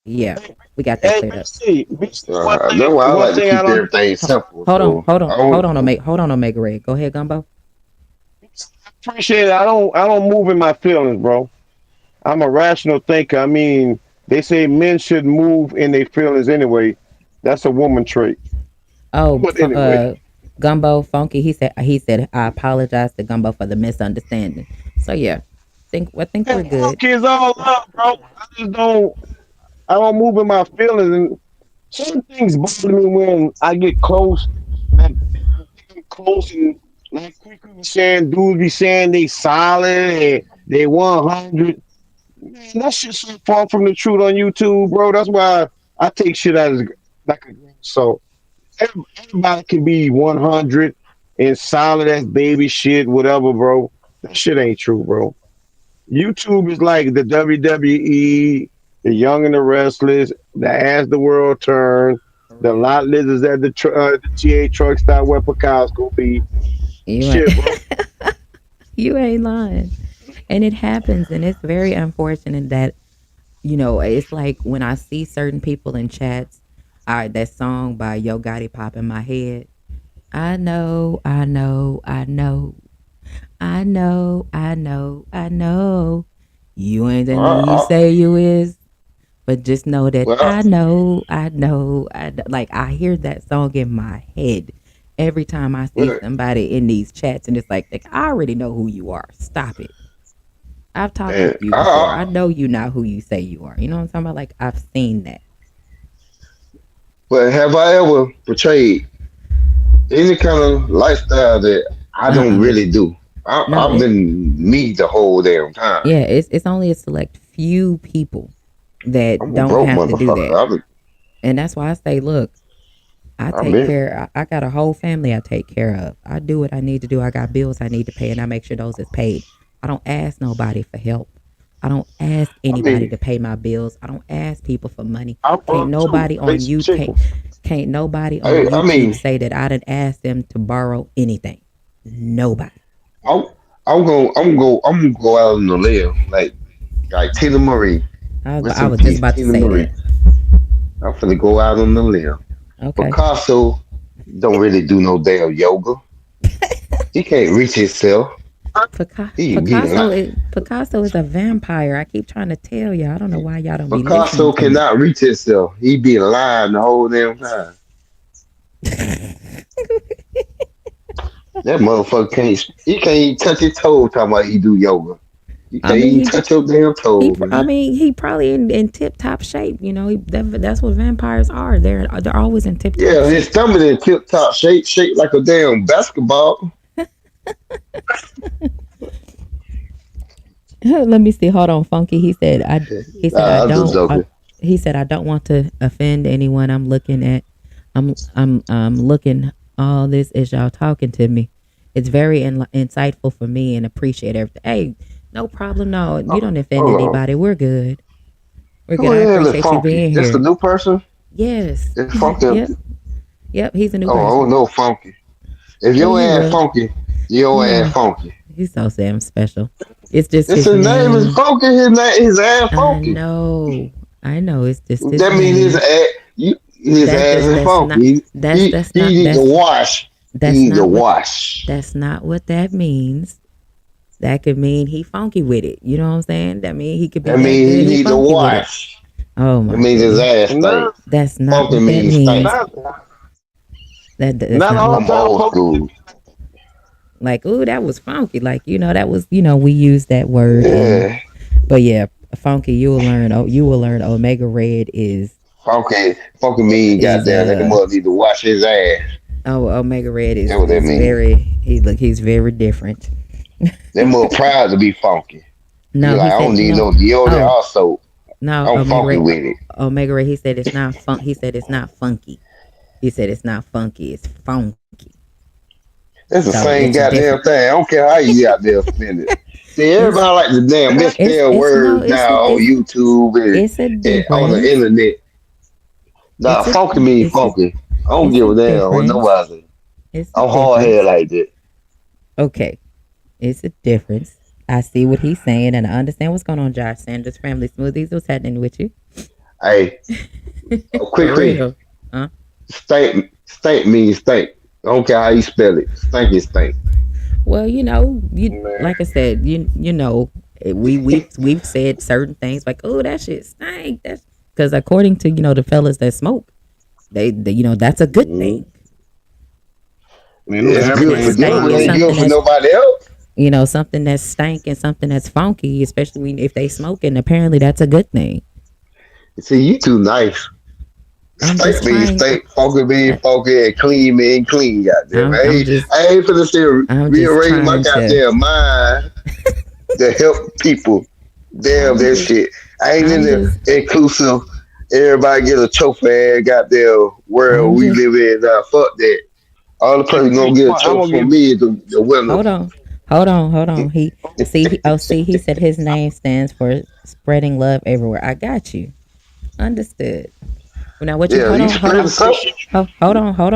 Yeah, we got that Hey, cleared up. BC, BC, that's why I one like to thing I keep don't everything Ho- simple. Hold on, So I hold don't. on, hold on, Omega Red. Go ahead, Gumbo. appreciate. I don't move in my feelings, bro. I'm a rational thinker. I mean, they say men should move in their feelings anyway. That's a woman trait. Oh, But anyway, Gumbo Funky. He said I apologize to Gumbo for the misunderstanding. So yeah, I think we're man, good. funky is all love, bro. I don't move in my feelings, and certain things bother me when I get close. Like, I'm close, and like Quick was saying, dudes be saying they solid and they 100. Man, that shit so far from the truth on YouTube, bro. That's why I take shit as like a grain of salt. Everybody can be 100 and solid as baby shit, whatever, bro. That shit ain't true, bro. YouTube is like the WWE, the Young and the Restless, the As the World Turns, For the real. Lot Lizards at the TA truck stop where Picasco gonna be. You ain't Shit, bro. you ain't lying. And it happens, and it's very unfortunate that it's like when I see certain people in chats. That song by Yo Gotti pop in my head. I know, I know, I know, I know, I know, I know. You ain't the nigga you I, say you is, but just know that well, I know, I know, like I hear that song in my head every time I see well, somebody in these chats, and it's like I already know who you are. Stop it. I've talked with and you before. I know you not who you say you are. You know what I'm talking about? Like I've seen that. but have I ever portrayed any kind of lifestyle that I don't Uh-uh. really do? No, I've it been me the whole damn time. yeah, it's only a select few people that I'm a don't broke have to do that. motherfucker. And that's why I say, look, I I've take been. care. I got a whole family I take care of. I do what I need to do. I got bills I need to pay, and I make sure those is paid. I don't ask nobody for help. I don't ask I anybody mean, to pay my bills. I don't ask people for money. I'm Can't broke too. nobody on Basic you chicken. can't nobody on I YouTube mean, say that I didn't ask them to borrow anything. Nobody. I'm, I'm gonna go out on the limb like Tina Marie. Rest I in was just peace, about to Tina say Marie. that. I'm finna go out on the limb. Okay. Picasso don't really do no damn yoga. He can't reach himself. He be like Picasso is a vampire. I keep trying to tell y'all. I don't know why y'all don't be listening Picasso to me. cannot reach himself. He be lying the whole damn time. That motherfucker can't. He can't even touch his toes. Talking about he do yoga. You I can't mean, even touch your damn toes, I man. mean, he probably in tip top shape. That's what vampires are. They're always in tip top Yeah, his shape. stomach in tip top shape, shaped like a damn basketball. Let me see. Hold on, Funky. He said I Nah, I'm just don't. joking. He said I don't want to offend anyone. I'm looking all this as y'all talking to me. It's very insightful for me and appreciate everything. Hey, no problem. No, you Oh, don't offend hold on. anybody. We're good. We're Who good. I the hell is appreciate you Funky? being This a here. new person? Yes. It's Funky. Yep. Yep. He's a new Oh, I person. don't know Funky. If Oh, your you ass will. funky, your ass No, funky. he's so damn special. It's just It's his his name is name. funky. His ass I funky. know. I know. It's just his That means name. his ass is That's not. funky. That's He not. need to wash. He That's need to not what. wash. That's not what that means. That could mean he funky with it. You know what I'm saying? That mean he could be That that means good. he He need to funky with it. wash. Oh That my means his goodness. ass stink. Not, That's not Funky what that means stink. means. not, That's not not all what. I'm the time. old Folks, school. Like, ooh, that was funky. Like, that was. We use that word in. Yeah. But yeah, funky. You will learn. Oh, you will learn. Omega Red Funky mean is goddamn that mother need to wash his ass. oh, Omega Red That's what that is mean. very. He's very different. That mother proud to be funky. He No, like he I don't said need no. no deodorant Oh also. no, I'm funky with it. Omega Red. He said it's not fun. He said it's not funky. He said it's not funky. It's funky. It's the So same it's goddamn different. thing. I don't care how you out there spend it. See, It's everybody like the damn misspell it's no. words now on YouTube It's a and on the difference. internet. Nah, It's a funky mean it's a funky. I don't it's a give a damn what difference. nobody say. It's a I'm hard headed difference. like that. Okay, it's a difference. I see what he's saying, and I understand what's going on. Josh Sanders, Family Smoothies, what's happening with you? Hey, For quickly, real, huh? stink means stink. I don't care how you spell it. Stink is stink. Well, you Man, like I said, we've said certain things like, "Oh, that shit stank." That's because according to the fellas that smoke, that's a good Mhm. thing. man, them It's Something good that's for airplanes you. stank It and burning. ain't good something for that's nobody else. something that's stank and something that's funky, especially if they smoking. Apparently, that's a good thing. See, you too nice. I'm Stink just means trying. stink. Funky means I, funky. And clean means clean. Goddamn. I'm just I ain't finna say I'm just rearrange my trying to. goddamn mind to help people. Damn I'm that just shit. I ain't in I'm the just inclusive. Everybody get a trophy and goddamn world I'm we just live in. Now, fuck that. All the Hey, person gonna Chris, get a I'm trophy gonna from get. me is the winner. hold on. Hold on. He said his name stands for spreading love everywhere. I got you. Understood. Now what you Yeah, hold you on, hold I spreading on. something. appreciate Hold on. Hold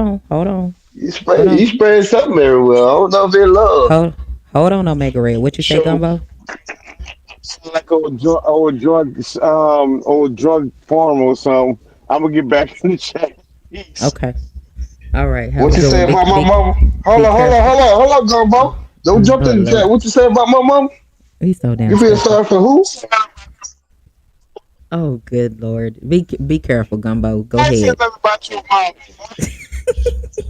You on. spreading something everywhere. I don't know if it's love. Hold hold on, Omega Red. What you say, so Gumbo? sound like old drug farm or something. I'm gonna get back in the chat. Peace. Okay. All right, have a What you good say one. about my mama? Be careful. Hold on, Gumbo. Don't jump Oh in the chat. Lord. What you say about my mama? He's so damn You feel special. sorry for who? Oh good Lord. Be careful, Gumbo. Go I said ahead. nothing about your mom.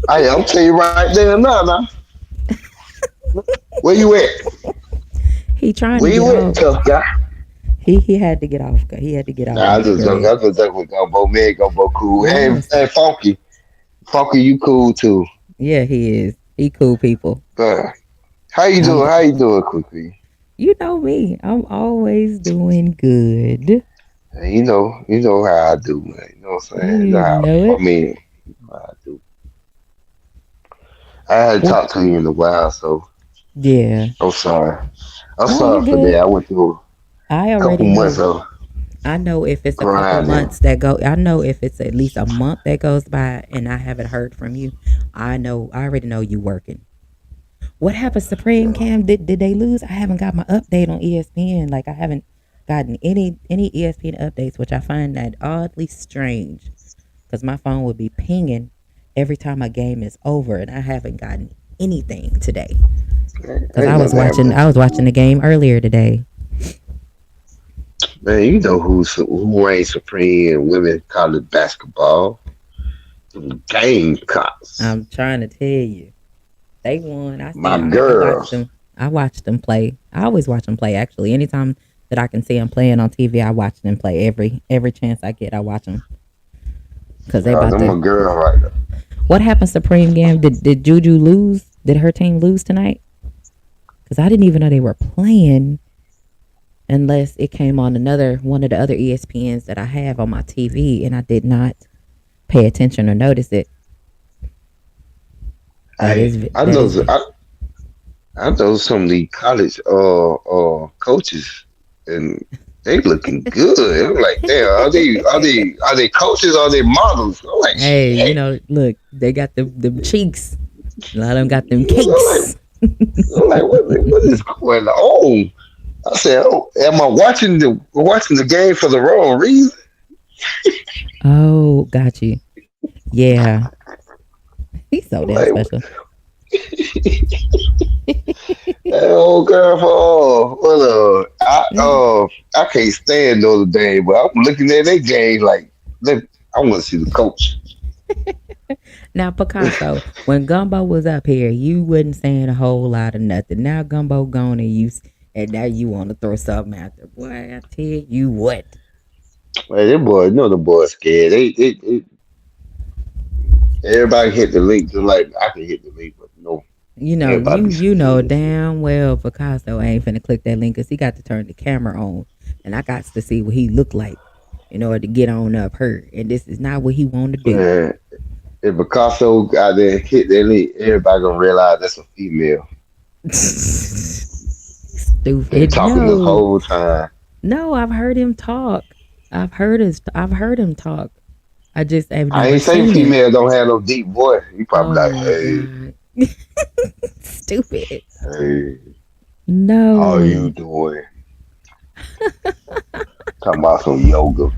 I'm telling you right there now. Where you at? He trying to Where get you at, off. tough guy? He had to get off. He had to get off, Nah, Omega Red. I just joking with Gumbo. Man, Gumbo cool. I know it's Hey, Funky. Funky, you cool too. yeah, he is. He cool people. Uh, how you I'm doing? g- How you doing, Cookie? you know me. I'm always doing good. Hey, you know how I do, man. You know what I'm saying? You know You how, know I it. mean, how I do. I hadn't What? talked to you in a while, so Yeah. I'm sorry. I'm No, you sorry for good. that. I went through a I couple already months know. of I know if it's a couple grinding. months that go. I know if it's at least a month that goes by and I haven't heard from you. I already know you working. What happened, Supreme Yeah. Cam? Did they lose? I haven't got my update on ESPN. Like I haven't gotten any ESPN updates, which I find that oddly strange because my phone would be pinging every time a game is over, and I haven't gotten anything today because Ain't nothing I was watching happening. the game earlier today. Man, you know who reigns supreme in women college basketball? Them Gamecocks. I'm trying to tell you, they won. My I watched girls. them. I watched them play. I always watch them play. Actually, anytime that I can see them playing on TV, I watch them play. Every chance I get, I watch them because they Yeah, about them to. my girl right there. What happened, Supreme Game? Did Juju lose? Did her team lose tonight? Because I didn't even know they were playing unless it came on another one of the other ESPNs that I have on my TV, and I did not pay attention or notice it. Hey, That is I know some of the college coaches and they looking good. I'm like, damn, are they coaches or are they models? I'm like, hey, shit. look, they got them cheeks. A lot of them got them I'm cakes. like, what is going on? I said, oh, am I watching the game for the wrong reason? Oh, got you. Yeah, he's so I'm damn like, special. that old girl for I can't stand Notre Dame, but I'm looking at their game like, I want to see the coach. Now, Picasso, when Gumbo was up here, you wasn't saying a whole lot of nothing. Now Gumbo gone and now you want to throw something out there. Boy, I tell you what. Man, them boys, you know the boys scared. Everybody hit the link just like I can hit the link, but no, everybody be You know scared. damn well Picasso ain't finna click that link because he got to turn the camera on, and I got to see what he looked like in order to get on up her. And this is not what he want to do. Man, if Picasso out there hit that link, everybody gonna realize that's a female. Been Stupid. talking this whole time. No, I've heard him talk. I've heard him talk. I just have I never ain't saying seen him. female don't have no deep voice. You probably Oh like, my hey, god. Stupid. Hey, all you No. doing talking about some yoga.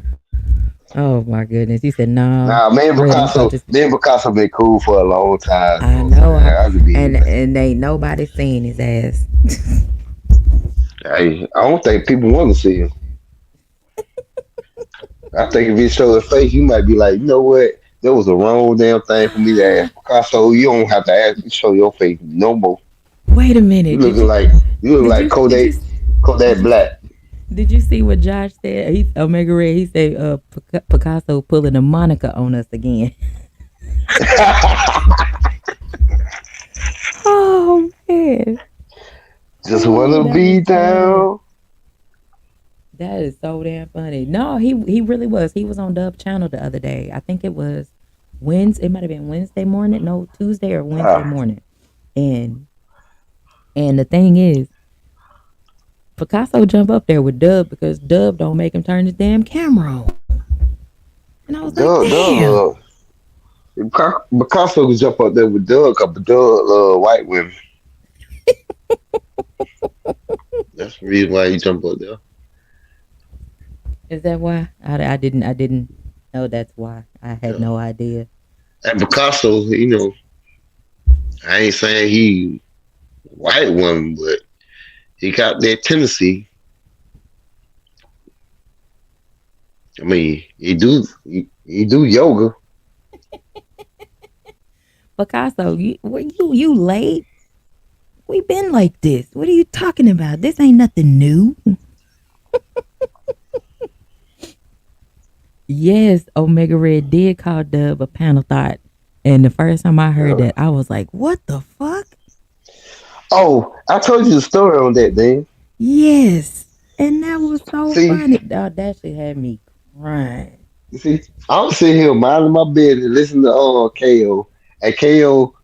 Oh my goodness. He said, "No, Nah, Red, I'm so just." Me and Picasso been cool for a long time. You I know what I'm know, saying? I just be and ain't nobody seen his ass. hey, I don't think people want to see him. I think if he show his face, you might be like, you know what? That was the wrong damn thing for me to ask Picasso. You don't have to ask show your face no more. Wait a You minute. looking like you look Did like you did you Kodak did you Black. did you see what Josh said? He's Omega Red. He said, Picasso pulling a Monica on us again." Oh man. Just Oh, wanna that was be funny. down. That is so damn funny. No, he really was. He was on Dub Channel the other day. I think it was Wednesday. It might have been Wednesday morning. No, Tuesday or Wednesday Ah, morning. And and the thing is, Picasso jump up there with Dub because Dub don't make him turn his damn camera on. And I was like, Doug, damn. Picasso could jump up there with Doug, but Doug white women. That's the reason why he jump up there. Is that why? I didn't know that's why. I had Yeah. no idea. And Picasso, you know, I ain't saying he white woman, but he got that tendency. I mean, he do yoga. Picasso, you late? We been like this. What are you talking about? This ain't nothing new. Yes, Omega Red did call Dub a panel thought. And the first time I heard Yeah. that, I was like, what the fuck? Oh, I told you the story on that, then. Yes. And that was so See, funny. Oh, that shit had me crying. you see, I'm sitting here minding my business, listening to KO, and KO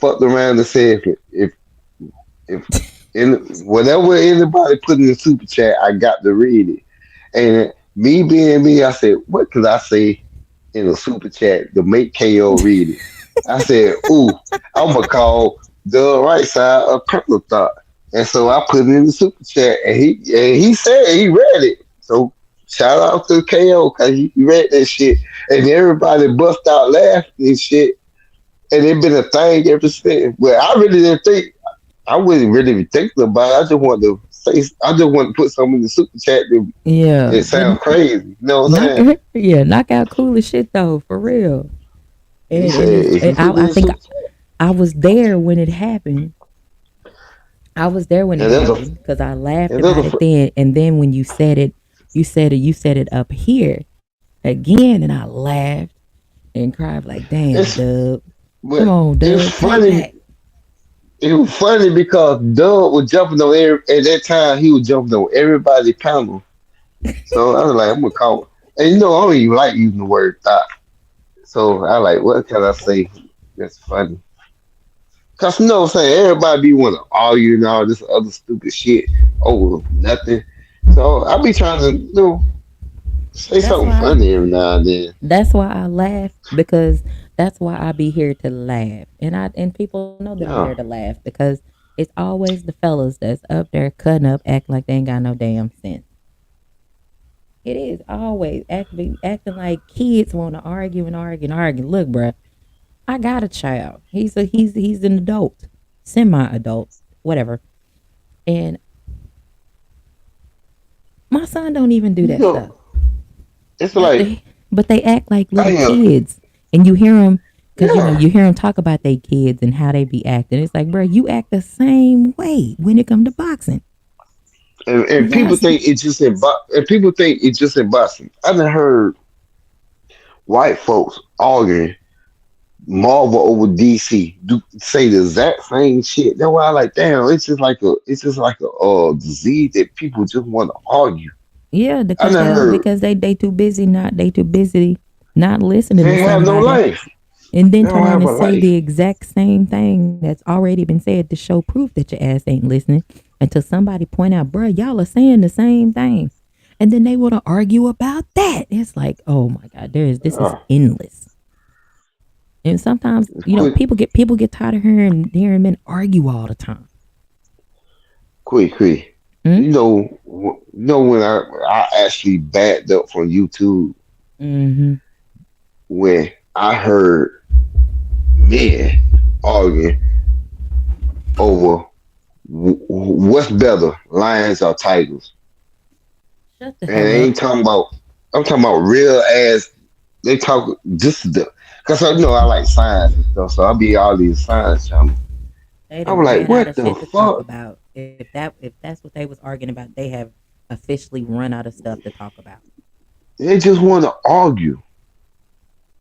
fucked around and said if in whatever anybody put in the super chat, I got to read it. And me being me, I said, what could I say in a super chat to make KO read it? I said, ooh, I'm gonna call the right side a purple thought. And so I put it in the super chat, and he said he read it. So shout out to KO because he read that shit, and everybody bust out laughing and shit. And it been a thing ever since. Well, I really didn't think I wasn't really even thinking about it. I just wanted to say, I just want to put something in the super chat that Yeah. it sounds crazy. You know what I'm Knock saying? yeah, knock out cool as shit though, for real. He And said, if you put I this think super I was there when it happened. I was there when it and there's a happened because I laughed and there's about a it then. And then when you said it up here again, and I laughed and cried like, "Damn, it's Dub, come but on, it's Dub, fight funny. back." It was funny because Doug was jumping on at that time. He was jumping on everybody's panel. So I was like, I'm gonna call. And you know, I don't even like using the word thought. So I like, what can I say? That's funny. Cause you know what I'm saying, everybody be wanna argue and all this other stupid shit over nothing. So I be trying to, say That's something why funny every now and then. that's why I laugh because that's why I be here to laugh, and people know that I'm there to Yeah. laugh because it's always the fellas that's up there cutting up, acting like they ain't got no damn sense. It is always acting like kids want to argue and argue and argue. Look, bruh, I got a child. He's an adult, semi-adult, whatever. And my son don't even do You that stuff. know, it's But like they act like I little hear, kids, and you hear them because yeah. you hear them talk about their kids and how they be acting. It's like, bro, you act the same way when it come to boxing. And people Yes, think it's just and people think it's just in boxing. I done heard white folks arguing Marvel over DC say the exact same shit. That's why I like, damn, it's just like a disease that people just want to argue. yeah, I because done heard they too busy not listening to they have no somebody life. and then They turn don't around have and a say the life. exact same thing that's already been said to show proof that your ass ain't listening until somebody point out, bruh, y'all are saying the same thing. And then they want to argue about that. It's like, oh my God, this is Uh, endless. And sometimes, Quick, people get tired of hearing men argue all the time. quick. Mm? When I actually backed up from YouTube Mm-hmm. when I heard men arguing over what's better, lions or tigers, Shut the and I hell up. ain't talking about. I'm talking about real ass. They talk just the because I like science and stuff, so I'll be all these science channels. They I'm done like, ran out what of the shit to talk fuck? about. If that's what they was arguing about, they have officially run out of stuff to talk about. They just want to argue.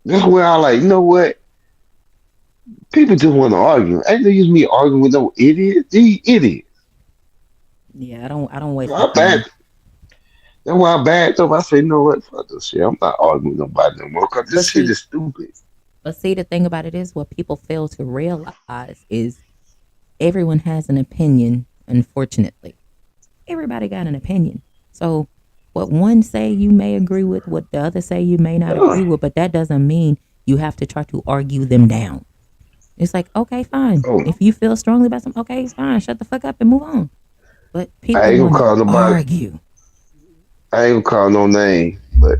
That's where I like. You know what? People just want to argue. Ain't no use me arguing with no idiot. These idiots. Yeah, I don't waste my I back. time. That's why I backed up. I say, you know what? Fuck this shit. I'm not arguing with nobody no more because this But shit see, is stupid. the thing about it is what people fail to realize is everyone has an opinion, unfortunately. Everybody got an opinion. So what one say you may agree with, what the other say you may not Yeah. agree with, but that doesn't mean you have to try to argue them down. It's like, okay, fine. Oh, If you feel strongly about something, okay, it's fine. Shut the fuck up and move on. But I people ain't gonna want to call nobody. argue. I ain't gonna call no name. But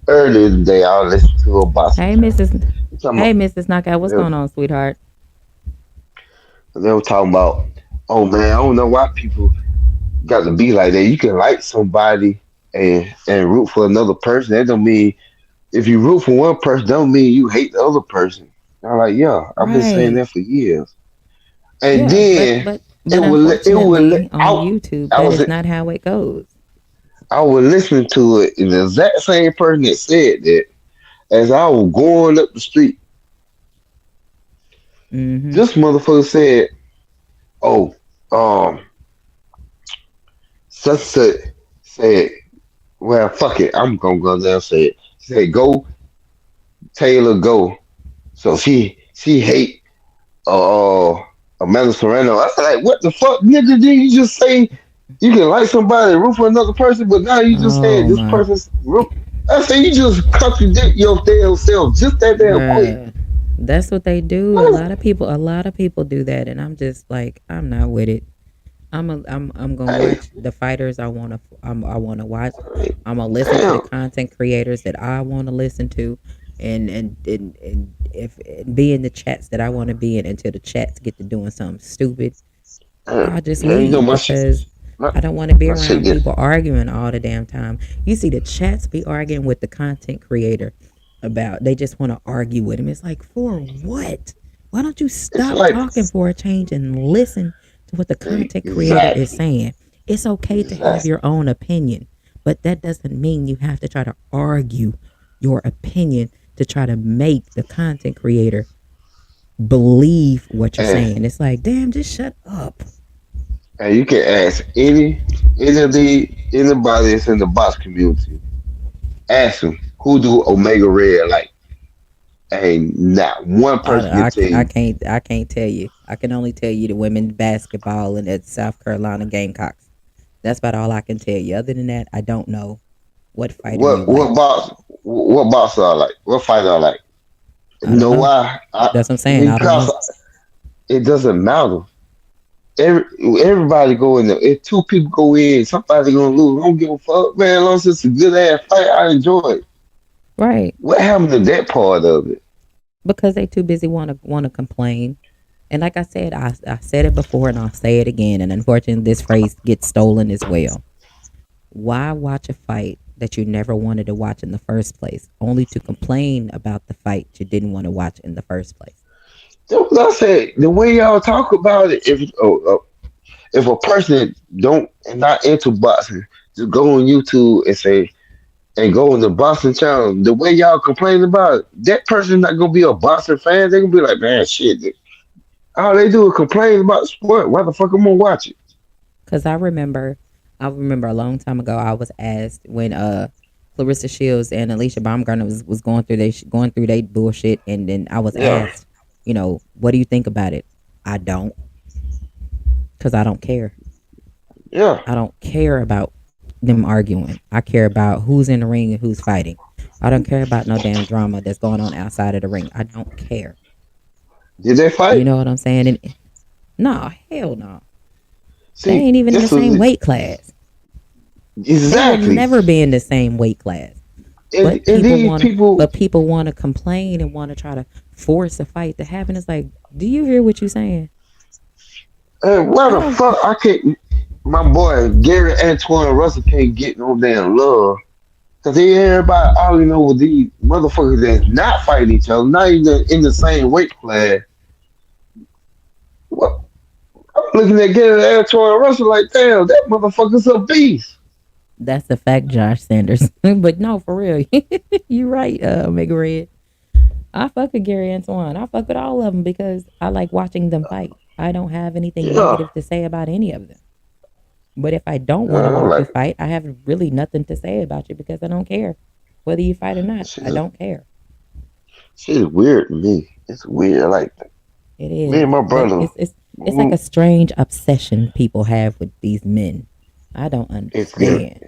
earlier today, I listened to a boxing Hey, channel. Mrs. They talking Hey, about, Mrs. Knockout, what's they, going on, sweetheart? they were talking about, oh man, I don't know why people got to be like that. You can like somebody and root for another person. That don't mean if you root for one person, don't mean you hate the other person. I'm like, yeah, I've been saying Right. that for years. And Yeah, but then but it but would unfortunately on out. YouTube I that was is not how it goes. I was listening to it, and the exact same person that said that as I was going up the street, Mhm. this motherfucker said, "Oh, um, such and such said, well, fuck it, I'm gonna go there." And say it. She said, "Go, Taylor, go." So she hate uh Amanda Serrano. I was like, what the fuck, nigga? Did you just say you can like somebody and root for another person, but now you just said Oh this my, person's root? I say you just contradict your damn self just that damn quick. bruh. That's what they do. A lot of people do that, and I'm just like, I'm not with it. I'm gonna Hey, watch the fighters I wanna watch. I'm gonna listen to the damn. content creators that I want to listen to, and if and be in the chats that I want to be in until the chats get to doing something stupid. I'll just And you know leave because my, I don't want to be my shit around get people arguing all the damn time. You see the chats be arguing with the content creator about they just want to argue with him. It's like, for what? Why don't you it's stop like talking for a change and listen to what the content creator is exactly, saying? It's okay to have exactly. your own opinion, but that doesn't mean you have to try to argue your opinion to try to make the content creator believe what you're And saying. It's like, damn, just shut up. and you can ask anybody that's in the box community. Ask them who do Omega Red like. Ain't not one person can tell you. I can't tell you. I can only tell you the women's basketball and the South Carolina Gamecocks. That's about all I can tell you. Other than that, I don't know what fighter you like. What box are like? What fighter are like? I You don't know know. why? That's what I'm saying. I don't Because know. it doesn't matter. Every, everybody go in there. If two people go in, somebody gonna lose. I don't give a fuck, man. As long as it's a good ass fight, I enjoy it. Right. What happened to that part of it? Because they too busy want to complain. And like I said, I said it before and I'll say it again. And unfortunately, this phrase gets stolen as well. Why watch a fight that you never wanted to watch in the first place, only to complain about the fight you didn't want to watch in the first place? That's what I said. The way y'all talk about it, if a person don't not into boxing, just go on YouTube and say and go on the boxing channel. The way y'all complain about it, that person not gonna be a boxing fan. They gonna be like, man, shit. All they do is complain about the sport. Why the fuck I'm gonna watch it? Because I remember a long time ago, I was asked when Clarissa Shields and Alicia Baumgartner was going through they bullshit, and then I was Yeah, asked, what do you think about it? I don't, because I don't care. yeah. I don't care about them arguing. I care about who's in the ring and who's fighting. I don't care about no damn drama that's going on outside of the ring. I don't care. Did they You fight? know what I'm saying? And no, hell no. They See, ain't even in the this same was weight class. They will exactly. never be in the same weight class. But And these people, people want to complain and want to try to force a fight to happen. It's like, do you hear what you're saying? why I the don't. fuck I can't? My boy Gary Antoine Russell can't get no damn love because he everybody arguing over these motherfuckers that's not fighting each other, not even in the same weight class. What? I'm looking at Gary Antoine Russell like, damn, that motherfucker's a beast. That's a fact, Josh Sanders. But no, for real, you're right, Mega Red. I fuck with Gary Antoine. I fuck with all of them because I like watching them fight. I don't have anything Yeah, negative to say about any of them. But if I don't want to yeah, I'm watch you like, fight, I have really nothing to say about you because I don't care whether you fight or not. I shit, don't care. shit is weird to me. It's weird. Like It me is, and my but brother, it's like mm, a strange obsession people have with these men. I don't it's good. understand.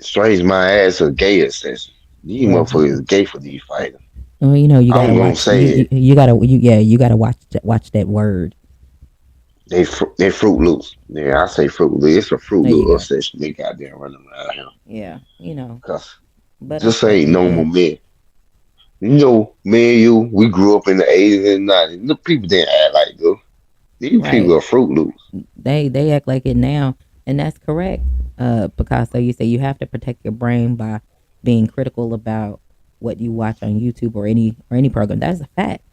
Strange my ass a gay obsession. These Well, motherfuckers gay for these fighters. well, you know, you gotta I'm gonna watch. say it. You gotta yeah, you gotta watch that word. They Fruit Loops. Yeah, I say Fruit Loops. It's a Fruit There you Loop go. obsession. They got there running around here. Yeah, you know, Cause but just ain't normal unfortunately, men. You know, me and you, we grew up in the 80s and 90s. The people didn't act like this. These people right? are Fruit Loops. They act like it now, and that's correct. Picasso, you say you have to protect your brain by being critical about what you watch on YouTube or any program. That's a fact,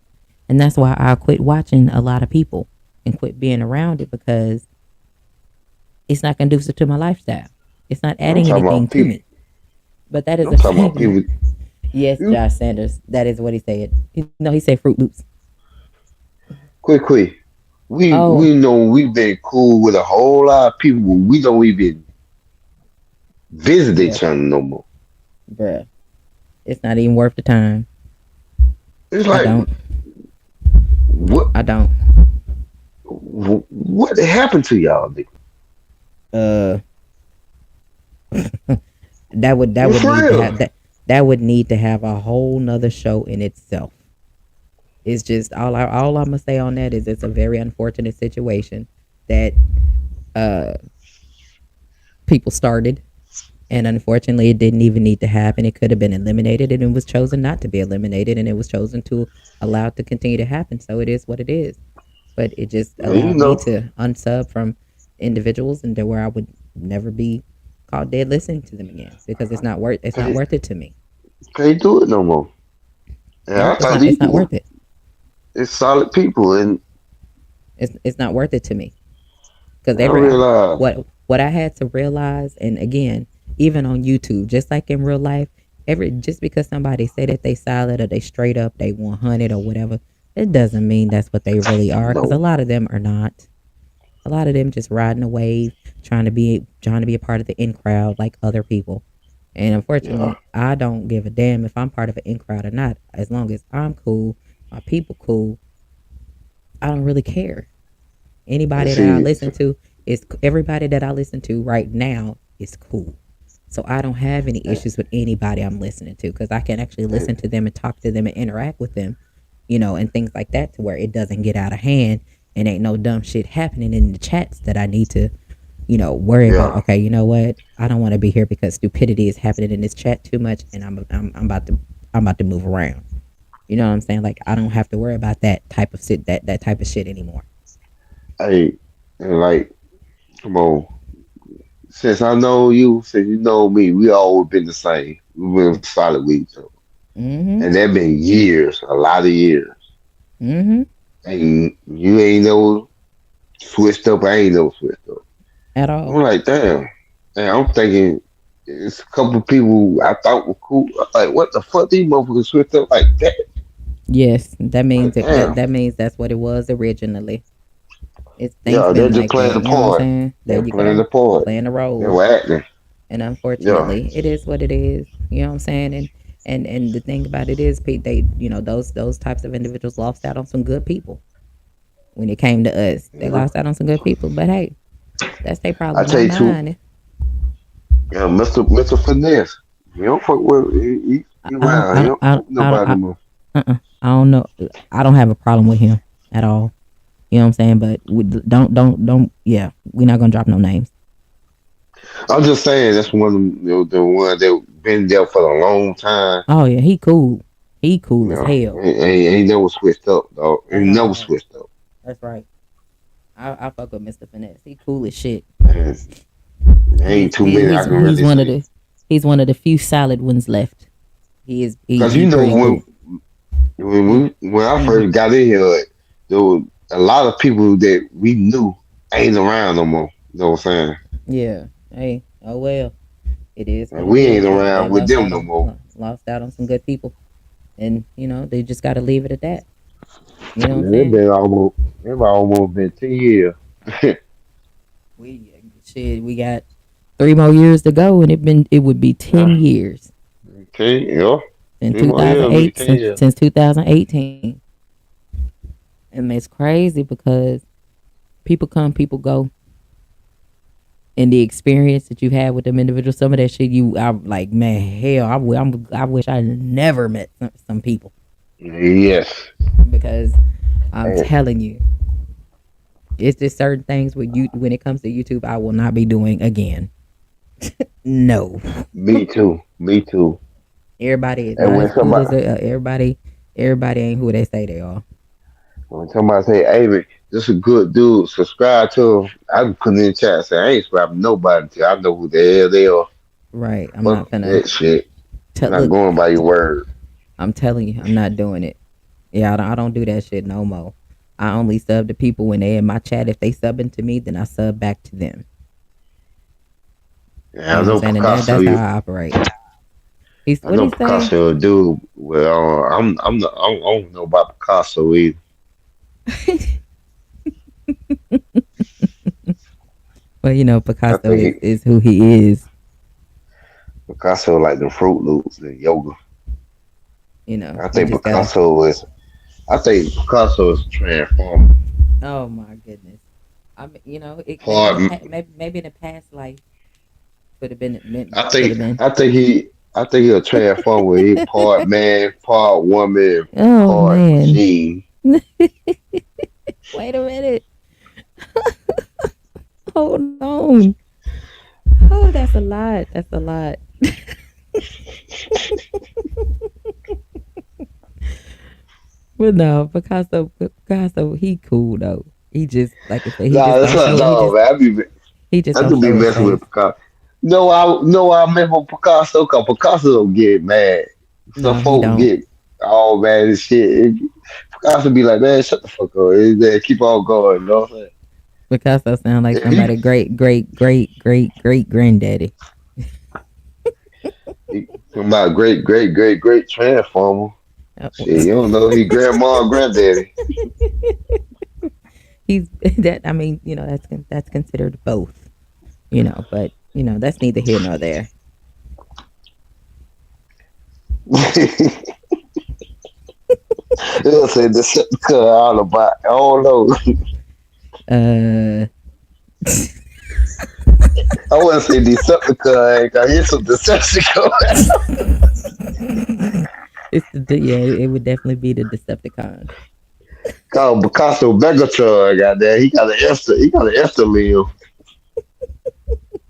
and that's why I quit watching a lot of people and quit being around it because it's not conducive to my lifestyle. It's not I'm adding talking anything about to people. me. But that is I'm a talking fact. about people. Yes, You Josh Sanders. That is what he said. No, he said Fruit Loops. quick. Oh, We know we've been cool with a whole lot of people. But we don't even visit their bruh, channel no more. bruh. It's not even worth the time. It's I like don't. what I don't. what happened to y'all? Nigga? Uh, that would For need to real. have that would need to have a whole nother show in itself. It's just all I'm gonna say on that is it's a very unfortunate situation that uh people started, and unfortunately it didn't even need to happen. It could have been eliminated, and it was chosen not to be eliminated, and it was chosen to allow it to continue to happen. So it is what it is. But it just Yeah, you allowed me know, to unsub from individuals and to where I would never be caught dead listening to them again because it's not can't, worth it to me. can't do it no more. And I Nope, thought these it's not people, worth it. it's solid people, and It's not worth it to me because I realized, what I had to realize, and again, even on YouTube, just like in real life, every just because somebody say that they solid or they straight up, they 100 or whatever, it doesn't mean that's what they really are because a no, lot of them are not. A lot of them just riding a wave, trying to be a part of the in crowd like other people. And yeah, unfortunately, I don't give a damn if I'm part of an in crowd or not. As long as I'm cool, my people cool, I don't really care. and Anybody that I see, listen to is everybody that I listen to right now is cool. So I don't have any and, issues with anybody I'm listening to because I can actually and, listen to them and talk to them and interact with them, you know, and things like that to where it doesn't get out of hand and ain't no dumb shit happening in the chats that I need to, you know, worry about. yeah, Okay, you know what? I don't want to be here because stupidity is happening in this chat too much, and I'm about to move around. You know what I'm saying? Like I don't have to worry about that type of shit anymore. hey, and like, come on. Since you know me, we always been the same. We've been solid with each other. Mm-hmm. And that been years, a lot of years. Mm-hmm. And you ain't no switched up, I ain't no switched up. At I'm all. like, damn. And I'm thinking, it's a couple of people I thought were cool. I'm like, what the fuck, these motherfuckers switched up like that? Yes, that means Like, damn. that means that's what it was originally. It's things Yeah, they're been just like playing that. the You know what I'm part. saying? There They're you playing go, the part. playing the They role. were acting. And Yeah. unfortunately, it is what it is. You know what I'm saying? And the thing about it is, Pete, they you know those types of individuals lost out on some good people when it came to us. They Yeah. lost out on some good people. But hey, that's their I problem, tell not you too, mine. Mr. Finesse. You don't fuck with he I don't, wild. I You don't, don't fuck with nobody no more. I don't know. I don't have a problem with him at all. You know what I'm saying? But we, don't. Yeah, we're not gonna drop no names. I'm just saying that's one of them, the one that been there for a long time. Oh yeah, he cool. He cool You as know, hell ain't never switched up, dog. at Ain't never all. switched up. That's right. I fuck with Mr. Finesse. He cool as shit. And there ain't too many I can He's really one of say. the few solid ones left. Cause He pretty cool. He, when I hmm first got in here, there was a lot of people that we knew ain't around no more. You know what I'm saying? yeah. Hey, oh well. It is And what it we ain't is. They around with lost them out no on more. some good people, and they just got to leave it at that. You know what I'm Yeah, saying? it been almost been 10 years. We got 3 more years to go, and it would be Yeah. 10 years Okay, yeah. in 3 more years, be 2008 10 years. since 2018, and it's crazy because people come, people go, and the experience that you've had with them individuals, some of that shit I'm like, man, hell, I wish I never met some people Yes. because I'm Hey, telling you, it's just certain things when it comes to YouTube, I will not be doing again. No, me too. Me too. everybody is And not as cool as everybody. Everybody ain't who they say they are. when somebody say, "Hey, man, this a good dude," subscribe to him. I can put in the chat and say, "I ain't subscribing to nobody till I know who the hell they are." Right? I'm not Fuck gonna that shit. I'm not look. going by your word. I'm telling you, I'm not doing it. Yeah, I don't do that shit no more. I only sub to people when they in my chat. If they subbing to me, then I sub back to them. Yeah, You I know what I'm know saying? And Picasso. that's how I operate. He's I what know he say? Picasso, dude. Well, I don't know about Picasso either. Well, I Picasso think is who he is. Picasso like the Fruit Loops, the yoga. I You think just gotta. Picasso is. I think Picasso is transformed. Oh my goodness. I mean, maybe in the Hard. past, maybe in the past life could have been I could think have been. I think he I think he'll transform where he part man, part woman, Oh part man. machine. Wait a minute. Hold on. Oh, that's a lot. That's a lot. But no, Picasso, he cool though. He just like I said, he Nah, just that's don't not show. dog, man. He just I don't do be show his messing with face. Picasso. No, I remember Picasso cause Picasso don't get mad. Some No, he folk don't. get all mad and shit. Picasso be like, man, shut the fuck up. Man, keep on going, you know what I'm saying? Picasso sound like If he, somebody great granddaddy. he talking about great transformer. Shit, you don't know he grandma and granddaddy. He's that. I mean, that's considered both. But that's neither here nor there. He'll say Decepticon all about. I don't know. Uh, I wouldn't say Decepticon. Cause he's some Decepticon. yeah, it would definitely be the Decepticons. Called Picasso Megatron. Goddamn, he got an Esther meal.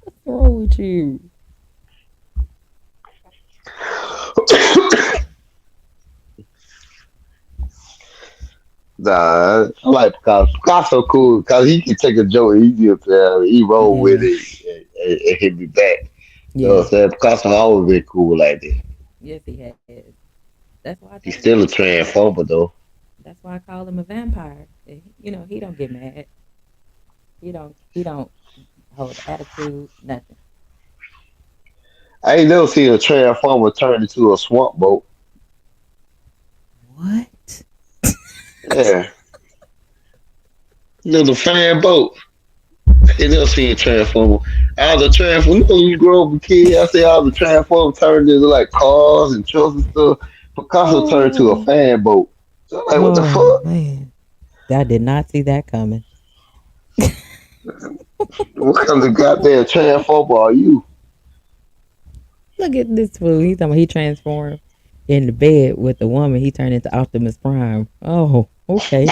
What's wrong with you? Nah, I like Picasso. Picasso cool because he can take a joke and he roll with Yeah, it and hit me back. You know what yeah. I'm saying? Picasso always been cool like that. Yes, he has. That's why I He's told you. still a transformer though. That's why I call him a vampire. He don't get mad. He don't hold attitude. Nothing. I ain't never seen a transformer turn into a swamp boat. What? Yeah. You know the fan boat. I ain't never seen a transformer. All the transformers, when you grow up a kid, I say all the transformers turned into like cars and trucks and stuff. Picasso turned to a Oh, fan boat. So I'm like, what the oh fuck? man, I did not see that coming. What kind of goddamn transformer are you? Look at this fool. He's talking about he transformed in the bed with the woman. He turned into Optimus Prime. Oh, okay.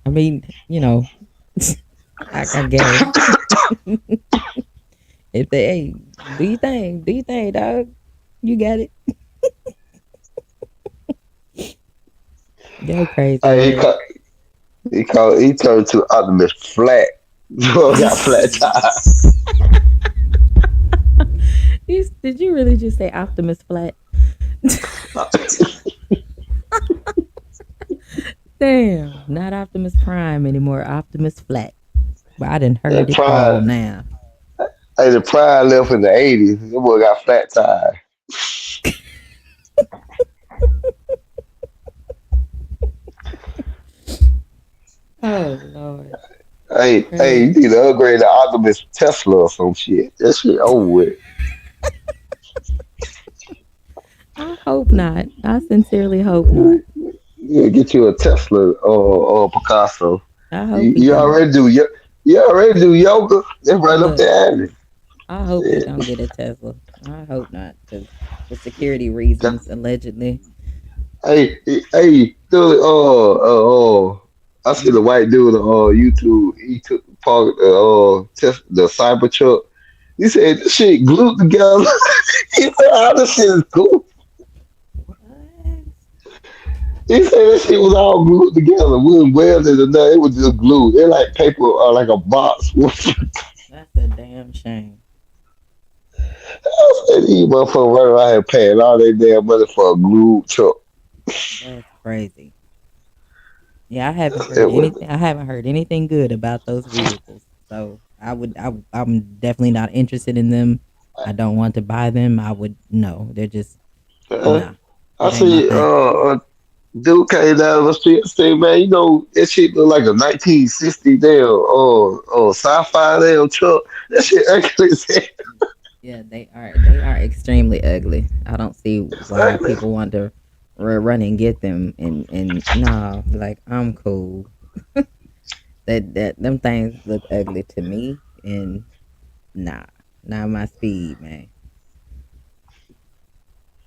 I mean, I guess if they hey, do you think, dog? You got it. Go crazy, Hey, Red. he turned to Optimus flat. Bro got flat tire. Did you really just say Optimus Flat? Damn, not Optimus Prime anymore. Optimus Flat. But I didn't heard That it called pride, now. hey, the pride left in the '80s. That boy got flat tire. Oh Lord, Hey, you crazy. need to upgrade the Optimus Tesla or some shit. That shit over with. I hope not. I sincerely hope not. You get you a Tesla or Picasso. I hope You, he you don't. already do you already do yoga. That's right up Look, there, alley. I hope he don't get a Tesla. I hope not, because for security reasons, allegedly. Hey, dude, I see the white dude on YouTube. He took part test the Cybertruck. He said this shit glued together. He said how this shit is glued. What? He said this shit was all glued together. We wasn't welded or nothing. It was just glued. It like paper or like a box. That's a damn shame. I said these motherfuckers running around here paying all their damn money for a glued truck. That's crazy. Yeah, I haven't It heard was, anything. I haven't heard anything good about those vehicles. So I would. I'm definitely not interested in them. I don't want to buy them. I would no. They're just uh, nah. I It ain't my see thing. dude came down the street and said, man, you know, that shit look like a 1960 damn sci-fi damn truck. That shit ugly as hell. Yeah, they are. They are extremely ugly. I don't see It's why ugly. people want to run and get them. And nah, like I'm cool. That them things look ugly to me. And nah, not my speed, man.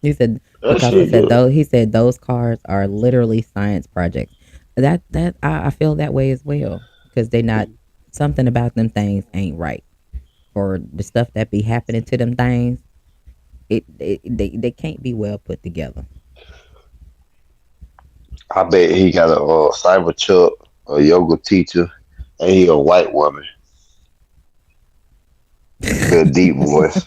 He said That Picasso shit said good. though he said those cars are literally science projects. I feel that way as well because they not something about them things ain't right for the stuff that be happening to them things. They can't be well put together. I bet he got a cyber truck, a yoga teacher, and he a white woman with a deep voice.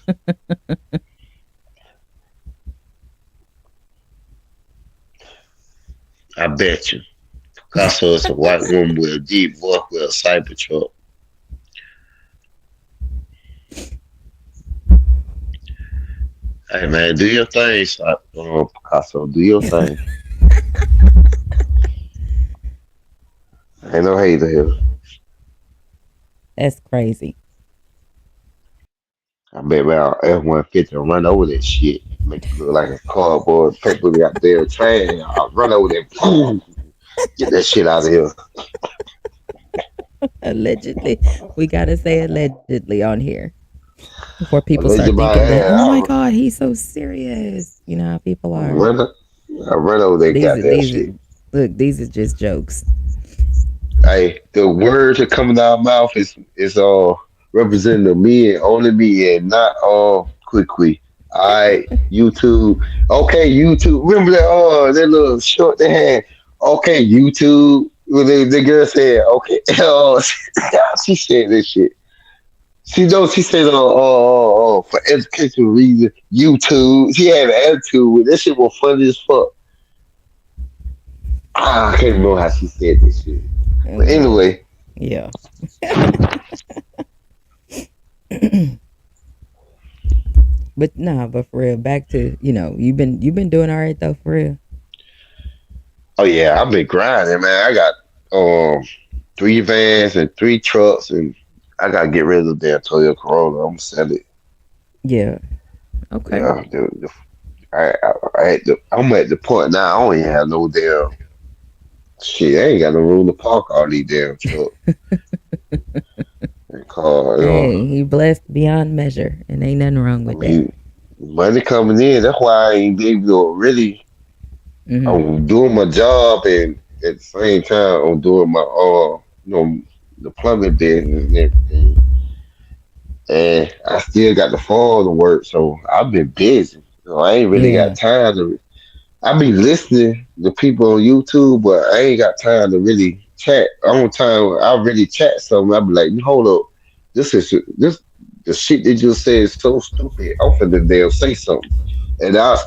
I bet you. Picasso is a white woman with a deep voice with a cyber truck. Hey man, do your thing, Picasso. Do your thing. Ain't no hater here. That's crazy. I bet man F-150 run over that shit. Make it look like a cardboard paper got there trash. I'll run over there. Boom. Get that shit out of here. Allegedly, we gotta say allegedly on here before people I let start you my thinking that oh my ass. god he's so serious. You know how people I are. run, I run over that goddamn These shit. look these are just jokes. Hey, the words that coming out of my mouth is representing the me and only me and not quick. Alright, YouTube. Okay, YouTube. Remember that little short they had? Okay, YouTube. When the girl said, okay, she said this shit. She knows she said for educational reasons, YouTube. She had an attitude with that shit was funny as fuck. I can't remember how she said this shit. But Yeah, anyway, yeah. But nah, but for real, back to you've been doing all right though for real. oh yeah, I've been grinding, man. I got um 3 vans and 3 trucks, and I gotta get rid of the damn Toyota Corolla. I'm gonna sell it. Yeah. Okay. Yeah, I'm at the point now. I don't even have no damn shit. I ain't got no room to park all these damn trucks and cars. Hey, you blessed beyond measure, and ain't nothing wrong I with that. mean, money coming in. That's why I ain't be able to really. Mhm. I'm doing my job and at the same time I'm doing my the plumbing business and everything. And I still got the phone to work, so I've been busy. I ain't really got Yeah. time to. I be listening to people on YouTube, but I ain't got time to really chat. On time, I really chat something. I be like, hold up, this the shit they just said is so stupid. I'm finna damn say something, and I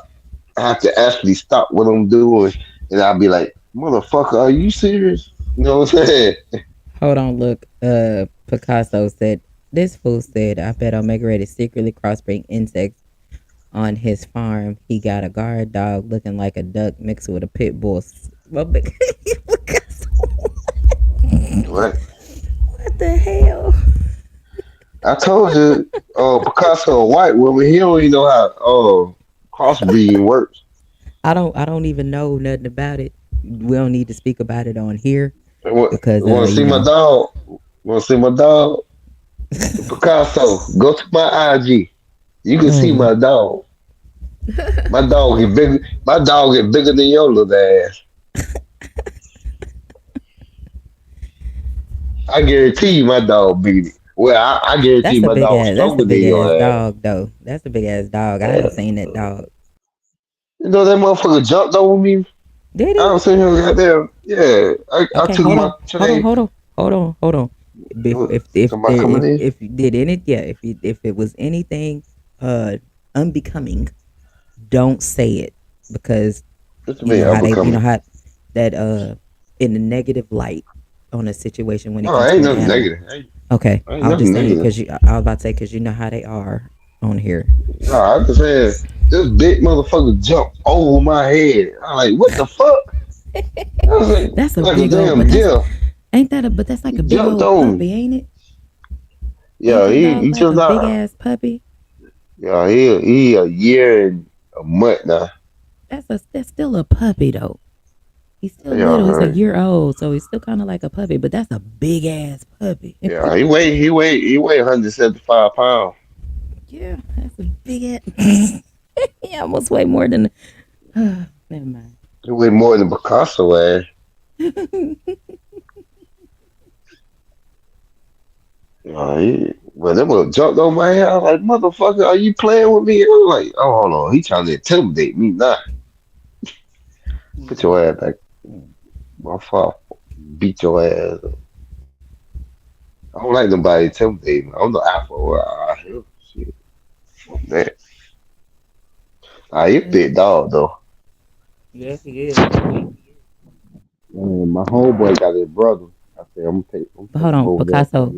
have to actually stop what I'm doing, and I'll be like, motherfucker, are you serious? You know what I'm saying? Hold on, look. Picasso said this fool said, "I bet Omega Red is secretly crossbreeding insects on his farm. He got a guard dog looking like a duck mixed with a pit bull." Well, Picasso, What? what the hell? I told you, Picasso, a white woman, he don't even know how crossbreeding works. I don't even know nothing about it. We don't need to speak about it on here because Want to see my dog? Want to see my dog? Picasso, go to my IG. You can see oh, my dog. My dog get big. My dog get bigger than your little ass. I guarantee you, my dog beat it. Well, I guarantee my dog that's a stronger than big your ass ass. dog though. That's a big ass dog. I haven't seen that dog. You know that motherfucker jumped over me. Did I he? was sitting here goddamn. Yeah, I Okay, took hold my on, hold on, train. hold on, hold on, hold on. Somebody coming in. If you did any, yeah, if it was anything unbecoming, don't say it because What's you me know how they, you know unbecoming? how that in the negative light on a situation when it No, comes I to ain't an nothing animal. negative. Okay, I ain't I was nothing just saying negative. because I was about to say because you know how they are on here. No, I'm just saying this big motherfucker jumped over my head. I'm like, what the fuck? I was That's a like a big old, but damn that's deer. ain't that a but that's like He a big jumped old on me. puppy, ain't it? Ain't Yeah, that dog he like just a big not. ass puppy? Yeah, he a year and a month now. That's still a puppy though. He's still Yeah, little. He's a right. year old, so he's still kind of like a puppy. But that's a big ass puppy. Yeah, he weigh 175 pounds. Yeah, that's a big ass. He almost weigh more than. Never mind. He weigh more than Picasso ass. When them little jumped on my head, I was like, motherfucker, are you playing with me? I was like, oh, hold on, he trying to intimidate me. Nah, put your ass back. My fault. Beat your ass. I don't like nobody intimidating me. I'm the alpha. Shit. Man. You Yeah, big dog though. yeah, he is. My homeboy got his brother. I said, I'm But hold taking on, over that. Picasso.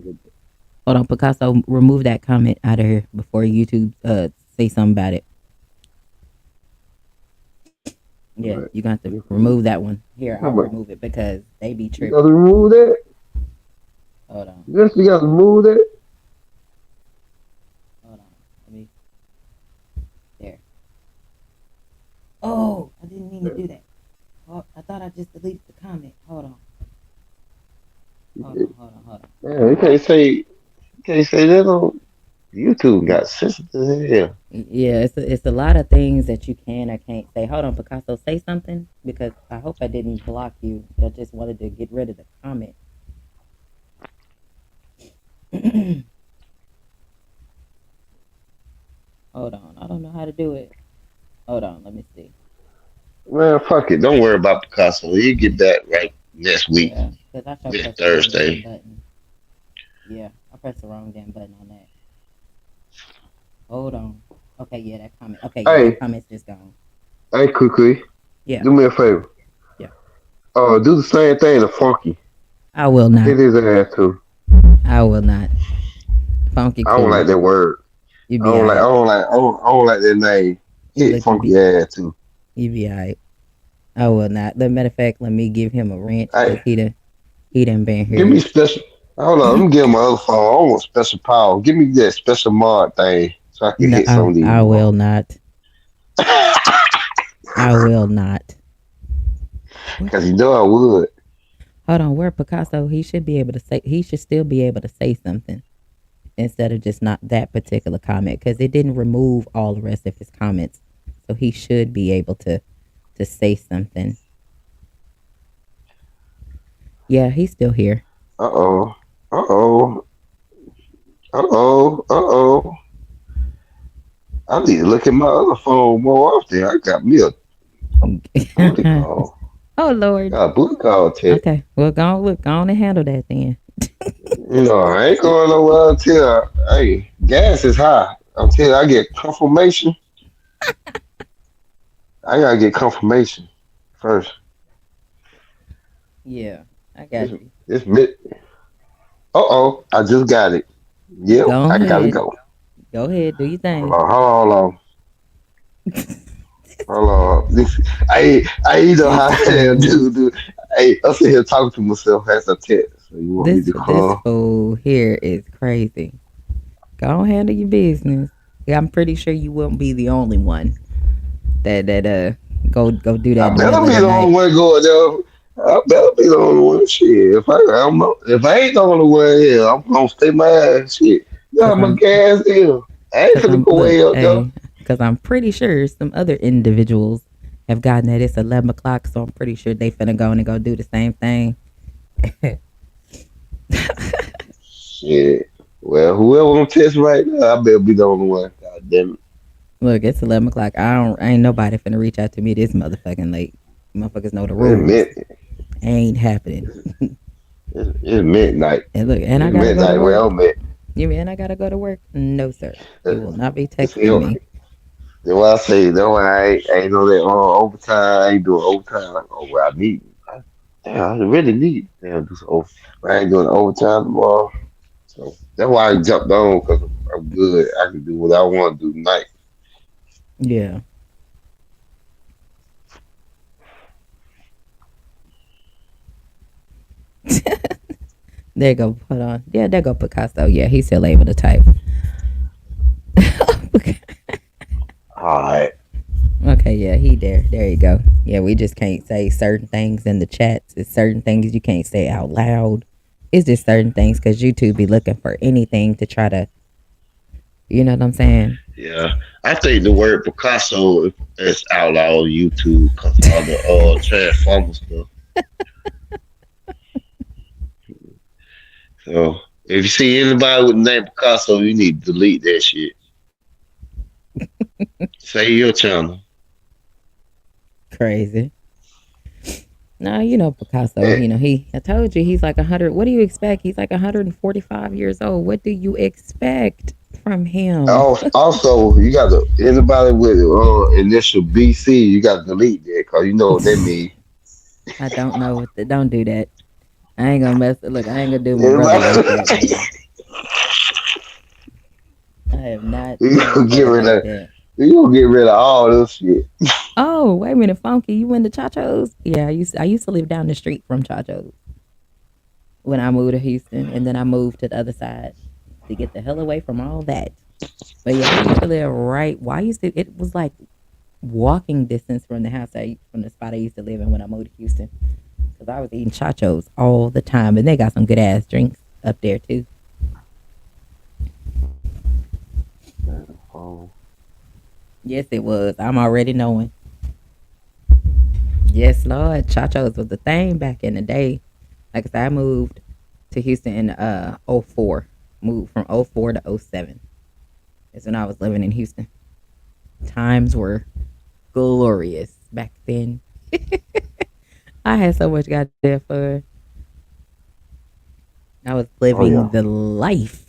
Hold on, Picasso. Remove that comment out of here before YouTube say something about it. Yeah, Right. you got to You remove that one. Here, I'll remove it because they be gotta tripping. remove that. Hold on, Yes, you gotta remove that. hold on. Let me there. Oh, I didn't mean to do that. Oh, I thought I just deleted the comment. Hold on. Hold on, hold on, hold on. Man, you can't say that on YouTube. Got sensitive here. Yeah, it's a lot of things that you can or can't say. Hold on, Picasso, say something because I hope I didn't block you. I just wanted to get rid of the comment. Hold on, I don't know how to do it. Hold on, let me see. Man, fuck it. Don't worry about Picasso. You get back right next week, Yeah, because I sure next pressed the wrong damn Thursday. button. Yeah, I pressed the wrong damn button on that. Hold on. Okay, yeah, that comment. Okay, yeah, that Hey, comment's just gone. hey, Kukui, Yeah, do me a favor. yeah. Do the same thing to Funky. I will not. Hit his ass too. I will not. Funky I don't like cool. that word. You be alright. I don't like that name. Hit Look, Funky ass too. you be alright. I will not. The matter of fact, let me give him a wrench Hey, because he done been give me here. special. Hold on, let me get my other phone. I want special power. Give me that special mod thing so I can No, hit some of these I will motherfuckers. not. I will not. What? Cause you know I would. Hold on, where Picasso? He should be able to say. He should still be able to say something. instead of just not that particular comment because it didn't remove all the rest of his comments. So he should be able to say something. Yeah, he's still here. Uh oh. Uh oh. Uh oh. Uh oh. I need to look at my other phone more often. I got me a booty call. Oh Lord. Got a booty call text. Okay. Well, go on and handle that then. I ain't going nowhere until hey, gas is high. Until I get confirmation, I gotta get confirmation first. Yeah, I This got you. this mid. Uh oh, I just got it. Yep, Go I gotta ahead. go. Go ahead. Do your Hold thing. on, hold on, hold on. I ain't know This how to fool. do. Hey, I'm sitting here talking to myself as a text. So you want me to This call? fool here is crazy. Go on, handle your business. Yeah, I'm pretty sure you won't be the only one that go do that I in the better middle of be the the only night. one going there. I better be the only one. Shit, if I ain't the only one here, I'm gonna stay my ass. Shit, you know Cause how my I'm gas is. I ain't cause finna I'm go look, way up there. hey, cause I'm pretty sure some other individuals have gotten that it's 11 o'clock, so I'm pretty sure they finna go and go do the same thing. Shit. Well, whoever on test right now, I better be the only one. God damn Look, it's 11 o'clock. Ain't nobody finna reach out to me this motherfucking late. Motherfuckers know the it. It's rules. Ain't happening. it's midnight. And look, and I It's gotta go to midnight where work. I'm at. You mean I gotta go to work? No, sir. You will not be It's texting hell. me. That's why I say, that's why I ain't know that overtime. I ain't doing overtime. Like, oh, well, I need. Damn, I really need. Damn, do some over. I ain't doing overtime tomorrow. So that's why I jumped on because I'm good. I can do what I want to do tonight. Yeah. There you go. Hold on. Yeah, there go Picasso. Yeah, he's still able to type. All right. Okay, yeah, he there. There you go. Yeah, we just can't say certain things in the chats. It's certain things you can't say out loud. It's just certain things because YouTube be looking for anything to try to, you know what I'm saying? Yeah, I think the word Picasso is out on YouTube because all the Transformer stuff. So if you see anybody with the name Picasso, you need to delete that shit. Say your channel. Crazy. No, you know Picasso. And I told you he's like 100. What do you expect? He's like 145 years old. What do you expect from him? also, you got to anybody with initial BC, you got to delete that because you know what that means. I don't know. Don't do that. I ain't gonna mess. Look, I ain't gonna do my brother like that, Anybody, man. I have not you done my gonna get brother rid like of that. you gonna get rid of all this shit. Oh, wait a minute, Funky. You went to Chacho's? Yeah, I used to live down the street from Chacho's when I moved to Houston, and then I moved to the other side to get the hell away from all that. But yeah, I used to live right. Well, I used to. It was like walking distance from the from the spot I used to live in when I moved to Houston, because I was eating Chacho's all the time, and they got some good ass drinks up there too. Oh, Yes, it was. I'm already knowing. Yes, Lord, Chacho's was the thing back in the day. Like I said, I moved to Houston in '04. Moved from '04 to '07. That's when I was living in Houston. Times were glorious back then. I had so much goddamn fun. I was oh living yeah. the life.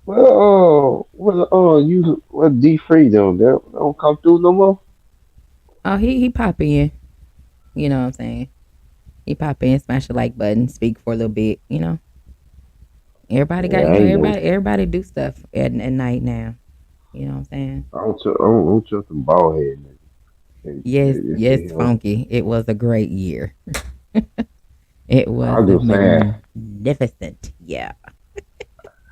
Well, what D free though? They don't come through no more. Oh, he pop in. You know what I'm saying? He pop in, smash the like button, speak for a little bit. Everybody Yeah, got I ain't know. everybody do stuff at night now. You know what I'm saying? I don't trust them ball head niggas. Yes, They yes, sit here. Funky. It was a great year. It was I'm just saying, magnificent. Yeah.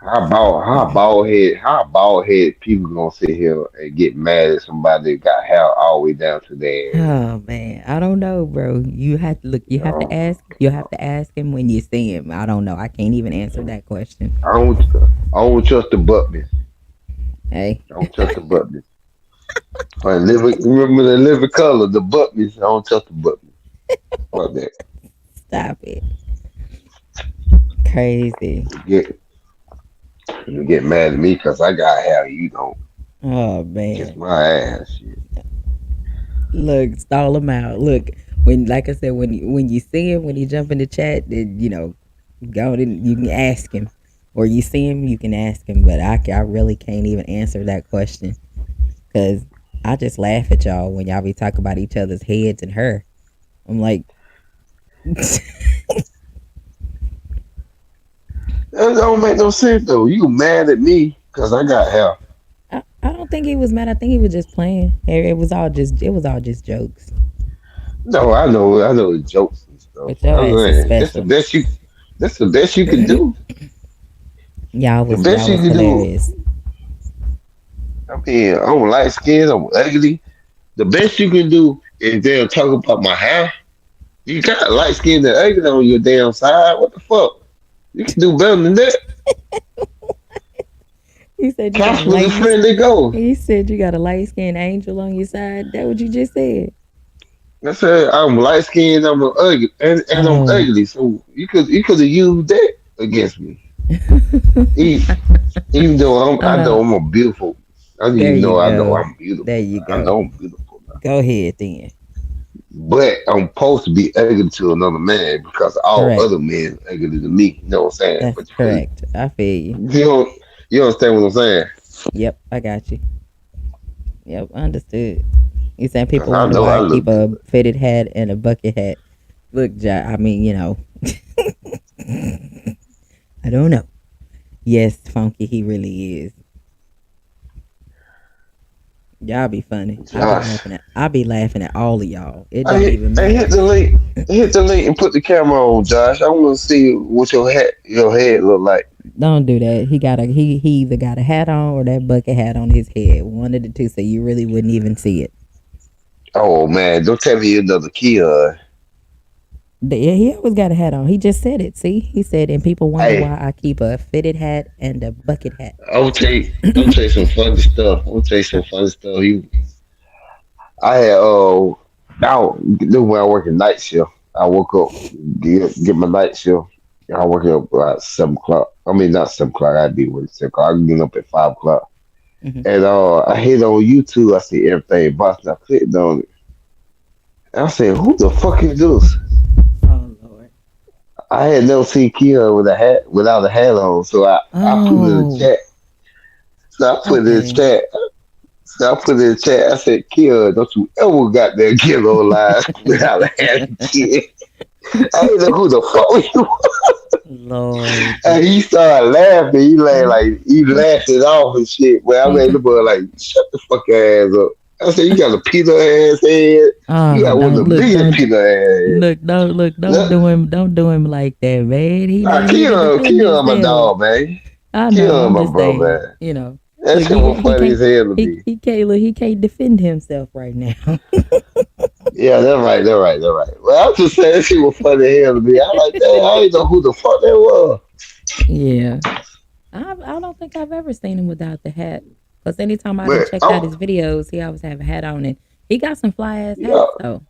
how bald head people gonna sit here and get mad at somebody that got hair all the way down to their ass? Oh man, I don't know, bro. You have to look. You have to Um, ask. You have to ask him when you see him. I don't know. I can't even answer that question. I don't. I don't trust the Buckman. Hey, I don't trust the Buckman. Remember the living color, the Buckman. I don't trust the Buckman. Fuck that. stop it. Crazy. Get you get mad at me because I got hair. You don't Oh kiss man. my ass. Shit. Look, stall him out. Look, when like I said, when you see him, when he jump in the chat, then go and you can ask him, or you see him, you can ask him. But I really can't even answer that question because I just laugh at y'all when y'all be talking about each other's heads and her. I'm like, That don't make no sense though. You mad at me because I got hair. I don't think he was mad. I think he was just playing. It was all just jokes. No, I know the jokes and stuff. But your I ass is mean, that's the special. best you. That's the best you can do. Y'all The was best y'all you was can do. hilarious. I mean, I'm light skinned. I'm ugly. The best you can do is they'll talk about my hair. You got light skinned and ugly on your damn side. What the fuck? You can do better than that. He said you got a Casper's a light. friendly ghost. He said you got a light skinned angel on your side. That what you just said. I said I'm light skinned. I'm ugly, and I'm Oh, ugly. So you could have used that against me. E- Even though I know uh, I'm a beautiful. I don't there even you know I know go. I'm There beautiful. you I go. know I'm beautiful now. Go ahead then. But I'm supposed to be ugly to another man because all Correct. other men ugly to me. You know what I'm saying? That's But you correct. I feel you. you don't you understand what I'm saying? Yep, I got you. Yep, understood. You saying Because people I wonder know why I I keep look a good. fitted hat and a bucket hat. Look, I mean, I don't know. Yes, Funky, he really is. Y'all be funny. Josh, I be laughing at all of y'all. It don't even I matter. hit the link. Hit the link and put the camera on, Josh. I want to see what your head look like. Don't do that. He either got a hat on or that bucket hat on his head. One of the two, so you really wouldn't even see it. Oh man, don't tell me you're another Kia. Yeah, he always got a hat on. He just said it. See, he said, and people wonder Hey, why I keep a fitted hat and a bucket hat. I'm tell you some funny stuff. I'm tell you some funny stuff. I had now this is when I work a night shift. I woke up get my night shift. I work up about 7 o'clock. I mean not 7 o'clock. I'd be working 7 o'clock. I get up at 5 o'clock. Hmm. And I hit on YouTube. I see everything. Boss, I clicked on it. And I said, "Who the fuck is this?" Oh Lord. I had never seen Kia with a hat without a hat on. So I put it in the Oh, chat. So I put it in the okay. chat. So I put it in the chat. I said, "Kia, don't you ever got that get on live without a hat, kid." I didn't know who the fuck you. Lord. And he started laughing. He laughed it off and shit. Well, I He made the got, boy like, shut the fuck ass up. I said, you got a peanut ass head. You oh, got one of don't the look, biggest don't peanut ass look, don't look, head. don't do him like that, man. He Nah, not here to defend My himself. dog, man. I know. Kill I'm my just bro, saying. man. That Look, shit was he funny can't as hell to me. he can't look. He can't defend himself right now. Yeah, that's right. Well, I'm just saying that shit was funny as hell to me. I like that. I didn't know who the fuck that was. Yeah, I don't think I've ever seen him without the hat. Cause anytime I done But checked out his videos, he always have a hat on, and he got some fly ass yeah, hats though.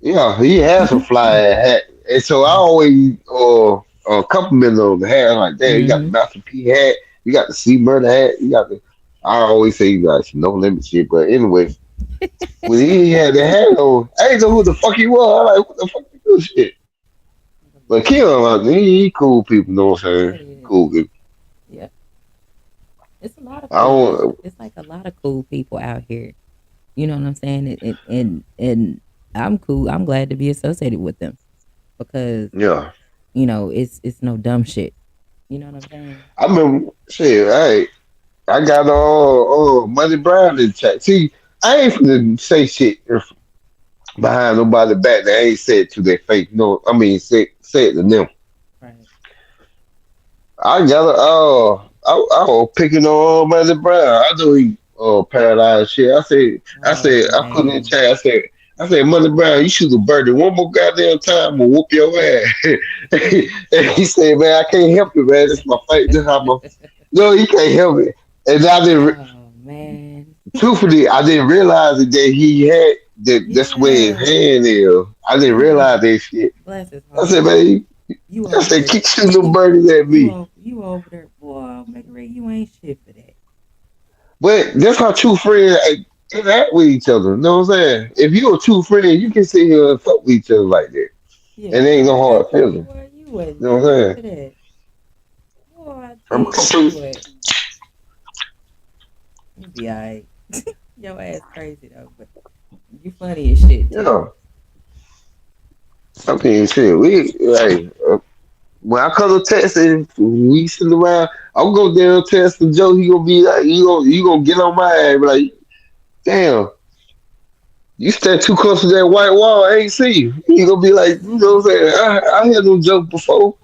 yeah, he has a fly ass hat, and so I always compliment on the hat. I'm like, damn, you got the Mm-hmm. Master P hat, you got the C Murder hat, you got the. I always say you got no limit shit, but anyway, when he had the hat on, I didn't know who the fuck he was. I'm like, what the fuck is this shit? But Kim, like, he cool people, know what I'm saying? That is. Cool people. Yeah, it's a lot of I cool. don't, It's like a lot of cool people out here. You know what I'm saying? And I'm cool. I'm glad to be associated with them because yeah. it's no dumb shit. You know what I'm saying? I remember, shit, I got Money Brown in chat. See, I ain't finna say shit behind nobody back that ain't said to their face. No, I mean say it to them. Right. I got I was picking on Money Brown. I know he paralyzed shit. Oh I put in the man. chat. I said, Money Brown, you should have burned it one more goddamn time or whoop your ass. And he said, man, I can't help it, man. This my face. No, you can't help it. And I didn't. Oh man. Truthfully, I didn't realize that he had that. That's where his Yeah. hand is. I didn't realize Yeah. that shit. Bless his I said, heart. man, You I over said, there. keep shooting them You birdies at me. you over there. Boy, make it you ain't shit for that. But that's how true friends interact with each other. You know what I'm saying? If you're a true friend, you can sit here and fuck with each other like that. And Yeah, there ain't no I hard got you. feeling. Boy, you wasn't You know what shit I'm for that. Boy, I tell saying? you what, you be alright. Your ass crazy though, but you funny as shit too. Yeah. I mean, shit, we, like, when I come to Texas, we sitting around, I'm going down Texas to Joe, he gonna be like, you gonna get on my ass, be like, damn, you stand too close to that white wall, I ain't see you. He gonna be like, you know what I'm saying? I had no joke before.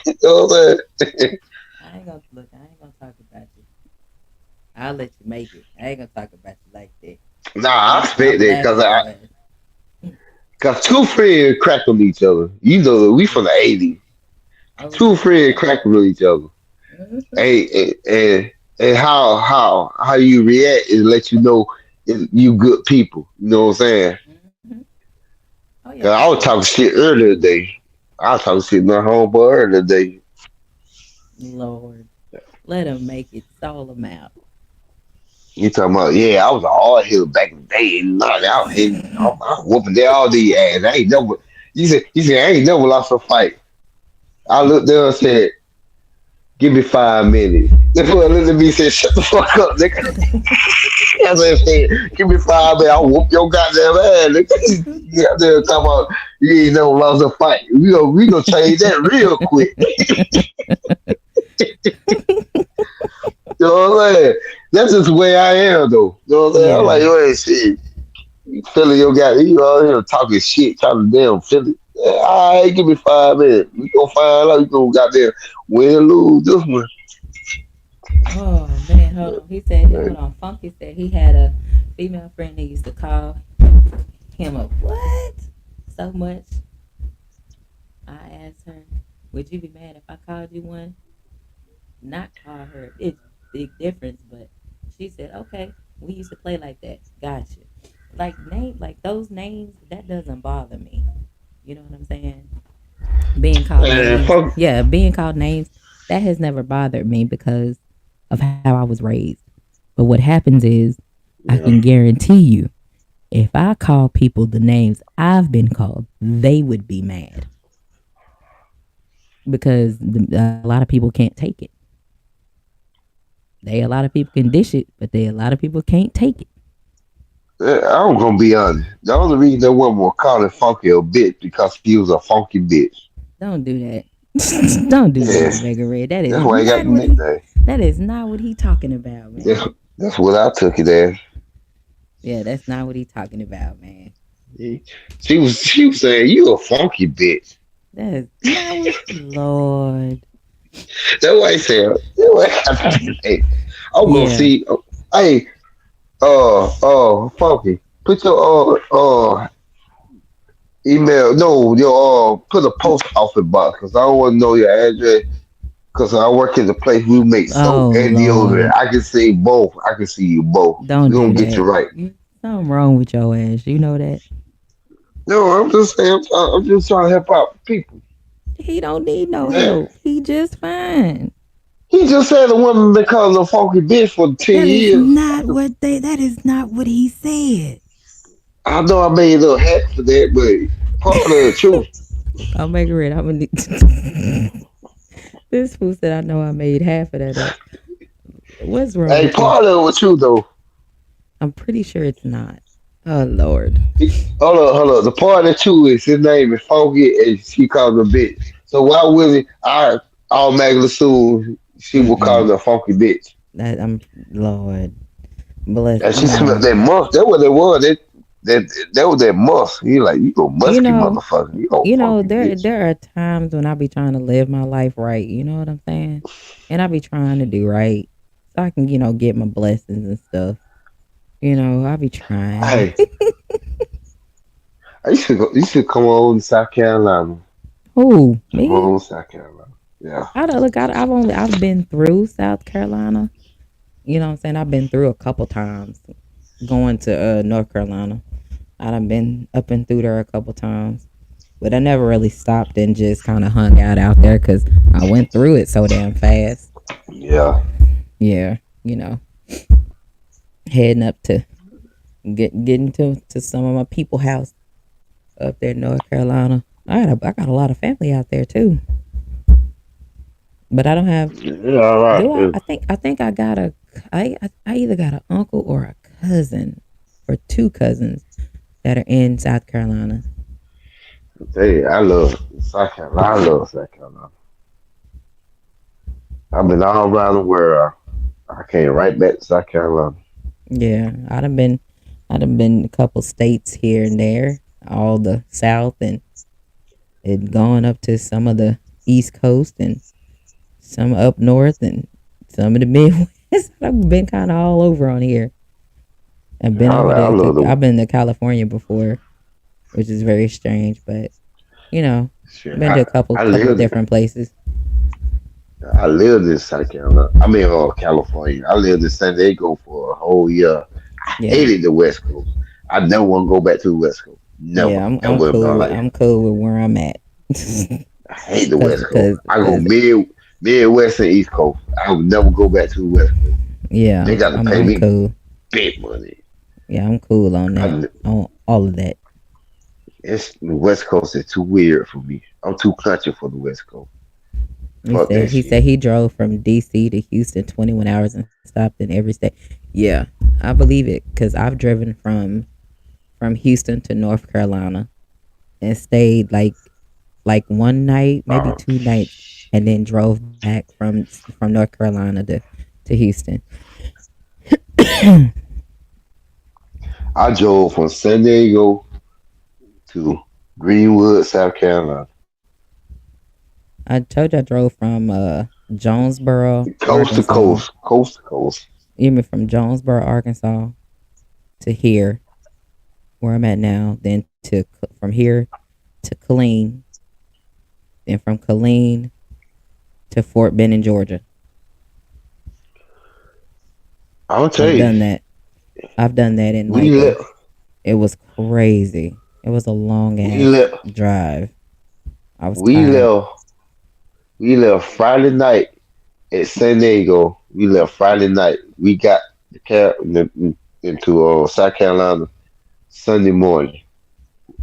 You know what I'm saying? I ain't gonna look. I ain't gonna talk about you. I'll let you make it. I ain't gonna talk about you like that. Nah, I I'm expect that laughing because at your ass. cause two friends crack on each other. You know, we from Yeah. the '80s. Oh Two friends yeah. crack on each other. Mm-hmm. And how you react is let you know if you good people. You know what I'm saying? Mm-hmm. Oh yeah, for 'Cause I was sure. talking shit earlier today. I was talking shit to my homeboy earlier today. Lord, let him make it. Soul him out. He talking about, yeah, I was a hard hitter back in the day, and nothing out here. I'm whooping their all these ass. I ain't never. He said, I ain't never lost a fight. I looked there and said, give me 5 minutes. The boy looked at me and said, shut the fuck up, nigga. I said, give me 5 minutes, I'll whoop your goddamn ass, nigga. You got there talking about you ain't never lost a fight. We gonna change that real quick. You know what I'm saying? That's just the way I am though. You know what I'm saying? I'm like, Yeah. yo, shit. You feeling your guy, you out here talking shit, trying to damn feel it. Yeah, all right, give me 5 minutes. We gonna find out. We gonna goddamn win or lose this one. Oh man, hold on. He said, hold on. Funky said he had a female friend that used to call him a what? So much. I asked her, would you be mad if I called you one? Not call her. It's big difference, but she said, okay. We used to play like that. Gotcha. Like those names, that doesn't bother me. You know what I'm saying? Being called Man, names, fuck. yeah, being called names, that has never bothered me because of how I was raised. But what happens is, I can Yeah. guarantee you, if I call people the names I've been called, they would be mad because a lot of people can't take it. A lot of people can dish it, but a lot of people can't take it. I'm gonna be honest. The only reason that woman was calling Funky a bitch because he was a funky bitch. Don't do that. Don't do that, Yeah, Omega Red. That is that's why he got not the what he. nickname. That is not what he talking about, That's, man. that's what I took it as. Yeah, that's not what he talking about, man. He- she was saying you a funky bitch. That is not what. Lord. That's why I said. That's why I got the nickname. I'm gonna Yeah. see. Hey, funky. Put your email. No, your put a post office box because I don't want to know your address. Cause I work in the place we make soap Oh and deodorant. Lord. I can see both. I can see you both. Don't We're do gonna get you that. right. Something wrong with your ass. You know that. No, I'm just saying. I'm just trying to help out people. He don't need no Man, help. He just fine. he just said a woman been calling a funky bitch for 10 years. That is not what he said. I know I made a little hack for that, but part of the truth. I'll make it red. I'm gonna need this fool said I know I made half of that up. What's wrong Hey, with you? part of it was true though. I'm pretty sure it's not. Oh Lord. Hold on. The part of the truth is his name is Funky, and she called him a bitch. So why would it? I automatically assume she would call Mm-mm. him a funky bitch. That I'm Lord. Bless And she smelled no. that musk. That what it was. That was that musk. He like, you go You musky know, motherfucker. You go funky bitch. there are times when I be trying to live my life right. You know what I'm saying? And I be trying to do right so I can, get my blessings and stuff. I be trying. Hey, I used to go. You should come on to South Carolina. Who? Come Me? on to South Carolina. Yeah. I don't look. I've been through South Carolina. You know what I'm saying? I've been through a couple times going to North Carolina. I done been up and through there a couple times, but I never really stopped and just kind of hung out there because I went through it so damn fast. Yeah. Yeah, you know, heading up to getting to some of my people house up there in North Carolina. I got a lot of family out there too, but I don't have. Yeah, all right. Do I? I think I got a. I either got an uncle or a cousin, or two cousins that are in South Carolina. Hey, I love South Carolina. I love South Carolina. I've been all around the world. I came right back to South Carolina. Yeah, I done been a couple states here and there, all the South and going up to some of the East Coast and some up north and some of the Midwest. I've been kind of all over on here. I've been over I to, love I've the been to California before, which is very strange, but you know, shit. been to a couple I couple lived different places. I lived in South Carolina. I mean, California. I lived in San Diego for a whole year. I Yeah, hated the West Coast. I never want to go back to the West Coast. Never, yeah, I'm ever in my cool with life. I'm cool with where I'm at. I hate the cause, West Coast. cause, I go cause, Midwest and East Coast. I would never go back to the West Coast. They yeah, got to I'm pay I'm me cool. big money. Yeah, I'm cool on that. I, On all of that. it's the West Coast is too weird for me. I'm too country for the West Coast. He Fuck said that he shit. said he drove from DC to Houston 21 hours and stopped in every state. Yeah, I believe it because I've driven from Houston to North Carolina and stayed like one night, maybe Uh, 2 nights, and then drove back from North Carolina to Houston. I drove from San Diego to Greenwood, South Carolina. I told you I drove from Jonesboro, Coast to Arkansas. coast, coast to coast. Even from Jonesboro, Arkansas to here where I'm at now, then from here to Killeen, then from Killeen to Fort Benning, Georgia. I'm gonna tell I've you, done that. I've done that in we like left, it was crazy. It was a long we ass left, drive. I was we tired. left, we left Friday night at San Diego. We left Friday night. We got the into South Carolina Sunday morning.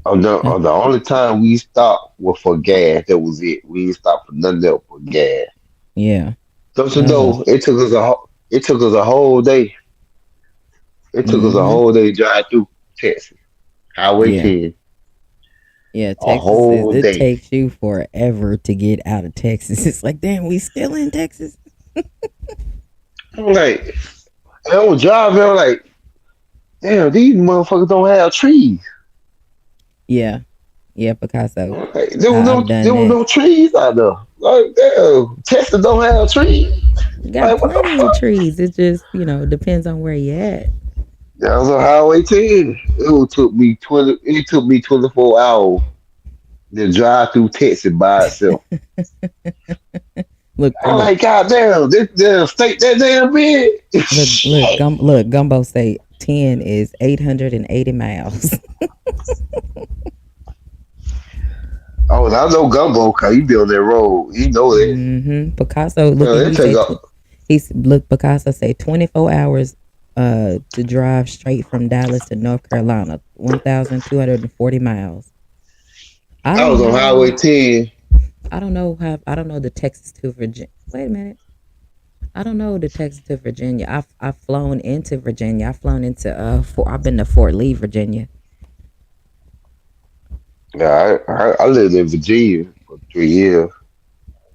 Huh. The only time we stopped was for gas. That was it. We didn't stop for nothing else for gas. Yeah. Don't you That was a know? It took us a whole day. It took us a mhm. whole day to drive through Texas Highway Yeah. 10. Yeah, A Texas is whole it day. takes you forever to get out of Texas. It's like, damn, we still in Texas? I'm like, I was driving. I'm like, damn, these motherfuckers don't have trees. Yeah. Yeah, Picasso. I'm like, I've done there was that. no trees out there. Like, damn, Texas don't have trees. Got Like, what the plenty of fuck? trees. It just, depends on where you at. That was on Highway 10. It took me 24 hours to drive through Texas by itself. Look, I'm look, like, God damn, this damn state that damn big. Shit. Gumbo say 10 is 880 miles. Oh, and I know Gumbo, cause he be on that road. He know that. Picasso, look Well, at they he take say up. look Picasso say 24 hours to drive straight from Dallas to North Carolina, 1,240 miles. I I was don't on Highway know. 10. I don't know the Texas to Virginia. Wait a minute. I don't know the Texas to Virginia. I've flown into Virginia. I've flown into I've been to Fort Lee, Virginia. Yeah, I lived in Virginia for 3 years.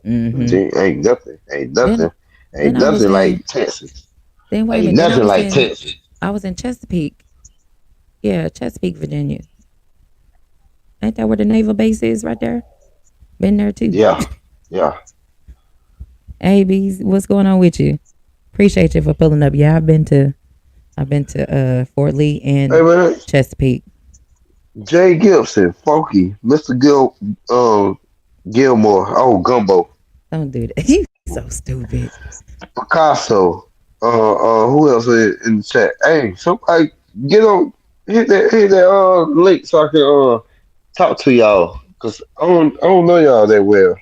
Mhm. Virginia ain't nothing. Ain't Then nothing. then Ain't I was nothing in like Texas. then wait a Ain't minute. Then nothing like Texas. I was in Chesapeake. Yeah, Chesapeake, Virginia. Ain't that where the naval base is right there? Been there too. Yeah, yeah. Hey bees, what's going on with you? Appreciate you for pulling up. Yeah, I've been to Fort Lee Hey and man, Chesapeake. Jay Gibson, Funky, Mr. Gilmore. Oh, Gumbo. Don't do that. You so stupid. Picasso. Who else in the chat? Hey, somebody get on, hit that link so I can talk to y'all, cause I don't know y'all that well.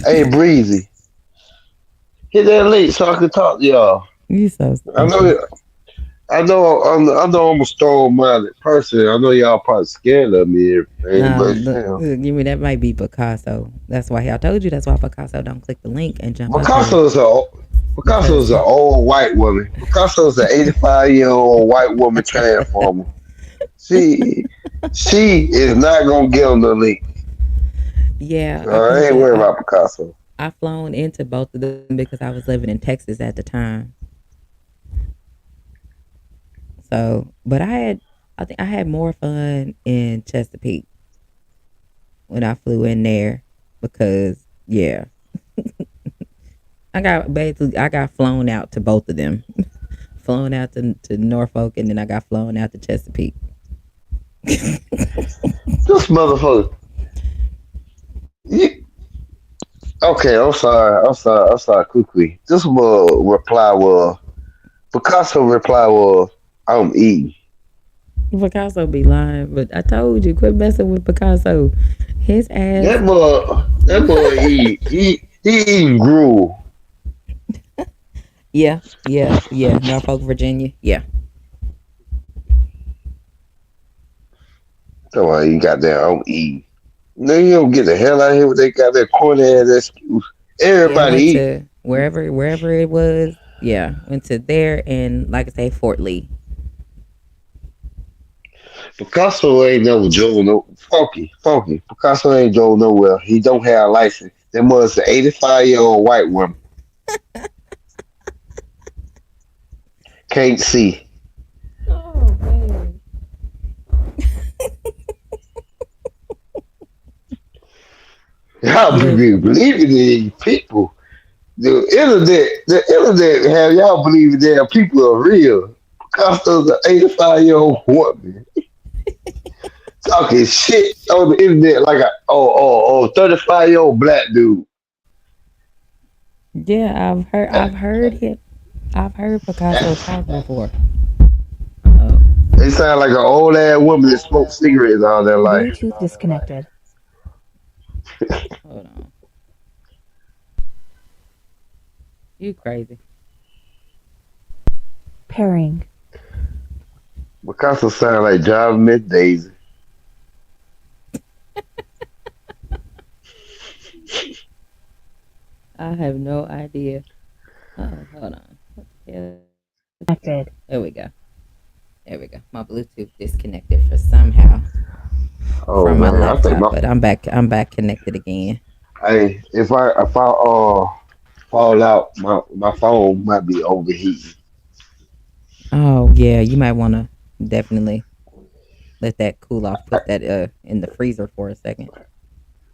Hey, Breezy, hit that link so I can talk to y'all. You so I know stupid. I know I'm a strong-minded person. I know y'all probably scared of me and everything, but Give me that might be Picasso. That's why I told you. That's why Picasso don't click the link and jump up here Picasso is a Picasso because is an old white woman. Picasso is an 85-year-old white woman transformer. She she is not gonna get on the link. yeah, So I I told ain't you worried about Picasso. I flown into both of them because I was living in Texas at the time. So, but I think I had more fun in Chesapeake when I flew in there because yeah, I got flown out to both of them, flown out to Norfolk, and then I got flown out to Chesapeake. This motherfucker. You, okay, I'm sorry, quickly. This reply was Picasso reply was I'm eating. Picasso be lying, but I told you quit messing with Picasso. His ass. That boy he eating gruel. Yeah, yeah, yeah. Norfolk, Virginia. Yeah. Come on, you got that I'm eating. No, you don't get the hell out of here with that goddamn corny ass excuse. Yeah, I Everybody went eat. to wherever it was. Yeah, went to there and like I say, Fort Lee. Picasso ain't never drove no funky. Picasso ain't drove nowhere. He don't have a license. That mother's an 85-year-old white woman. Can't see. Oh man. Y'all be Listen, believing in these people. The internet have y'all believing that people are real. Picasso's an 85-year-old woman talking shit on the internet like a 35-year-old black dude. yeah, Uh, I've heard him. I've heard Picasso talk before. Oh, They sound like an old ass woman that smoked cigarettes all their life. Bluetooth disconnected. hold on. You crazy? Pairing. Picasso sound like John Miss Daisy. I have no idea. Oh, hold on. What the hell? Connected. There we go. There we go. My Bluetooth disconnected for somehow Oh from my man, I think laptop, my but I'm back. I'm back connected again. if I fall out, my phone might be overheating. Oh yeah, you might want to definitely let that cool off. Put that in the freezer for a second.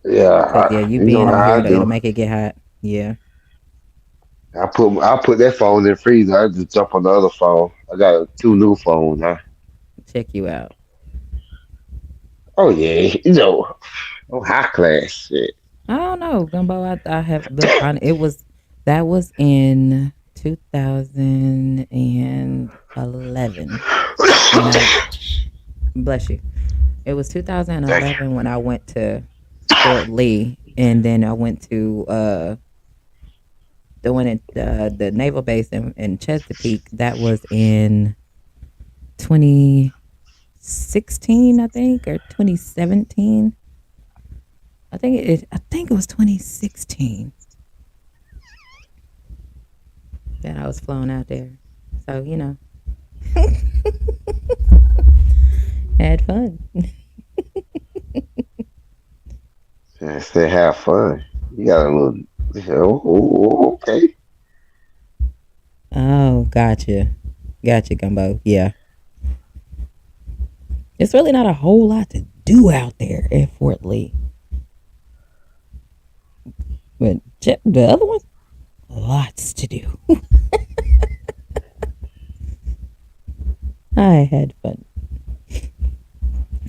Yeah, Cause yeah, you you know being on how here, I it'll do. make it get hot. Yeah. I put that phone in the freezer. I just jump on the other phone. I got two new phones. Huh? Check you out. Oh yeah, oh high class shit. I don't know, Gumbo. I have look on. It was that was in 2011 when I bless you. It was Thank you. 2011 when I went to Fort Lee, and then I went to the one at the naval base in Chesapeake. That was in 2016, I think, or 2017. I think it was 2016 that I was flown out there. So had fun. I said have fun. You got a little. Okay. Oh, gotcha, Gumbo. Yeah, it's really not a whole lot to do out there at Fort Lee, but the other one, lots to do. I had fun.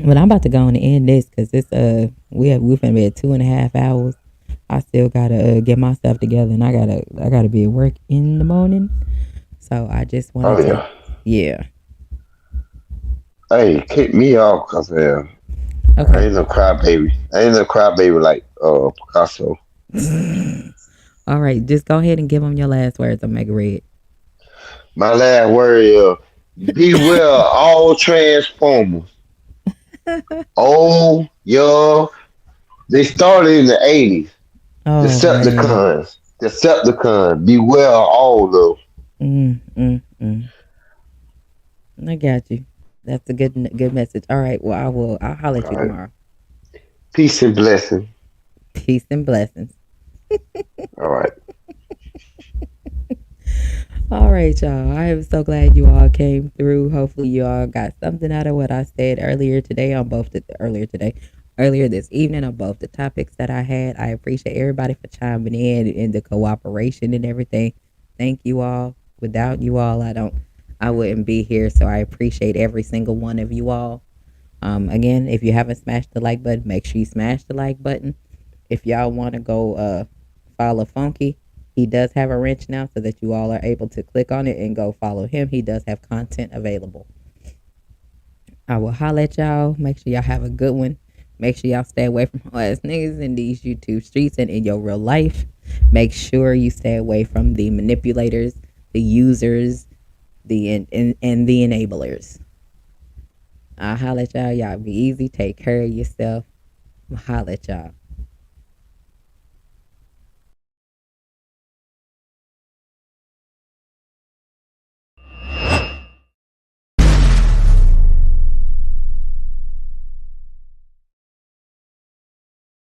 But I'm about to go on and end this because it's we've been at 2.5 hours. I still gotta get myself together, and I gotta be at work in the morning. So I just Oh wanted to, yeah. yeah. Hey, kick me off, cause I Okay. ain't no crybaby. I ain't no crybaby like Picasso. All right, just go ahead and give them your last words. I'm make it red. My last word is beware all transformers. Old, young. They started in the 80s. Oh man. Decepticons. Decepticons. Beware all of them. Mm. I got you. That's a good message. All right. Well, I'll holler at All you right. tomorrow. Peace and blessing. Peace and blessings. All right. All right, y'all. I am so glad you all came through. Hopefully, you all got something out of what I said earlier today on both earlier this evening on both the topics that I had. I appreciate everybody for chiming in and the cooperation and everything. Thank you all. Without you all, I wouldn't be here. So I appreciate every single one of you all. Again, if you haven't smashed the like button, make sure you smash the like button. If y'all want to go follow Funky, he does have a wrench now so that you all are able to click on it and go follow him. He does have content available. I will holler at y'all. Make sure y'all have a good one. Make sure y'all stay away from all ass niggas in these YouTube streets and in your real life. Make sure you stay away from the manipulators, the users, and the enablers. I'll holler at y'all. Y'all be easy. Take care of yourself. I'll holler at y'all.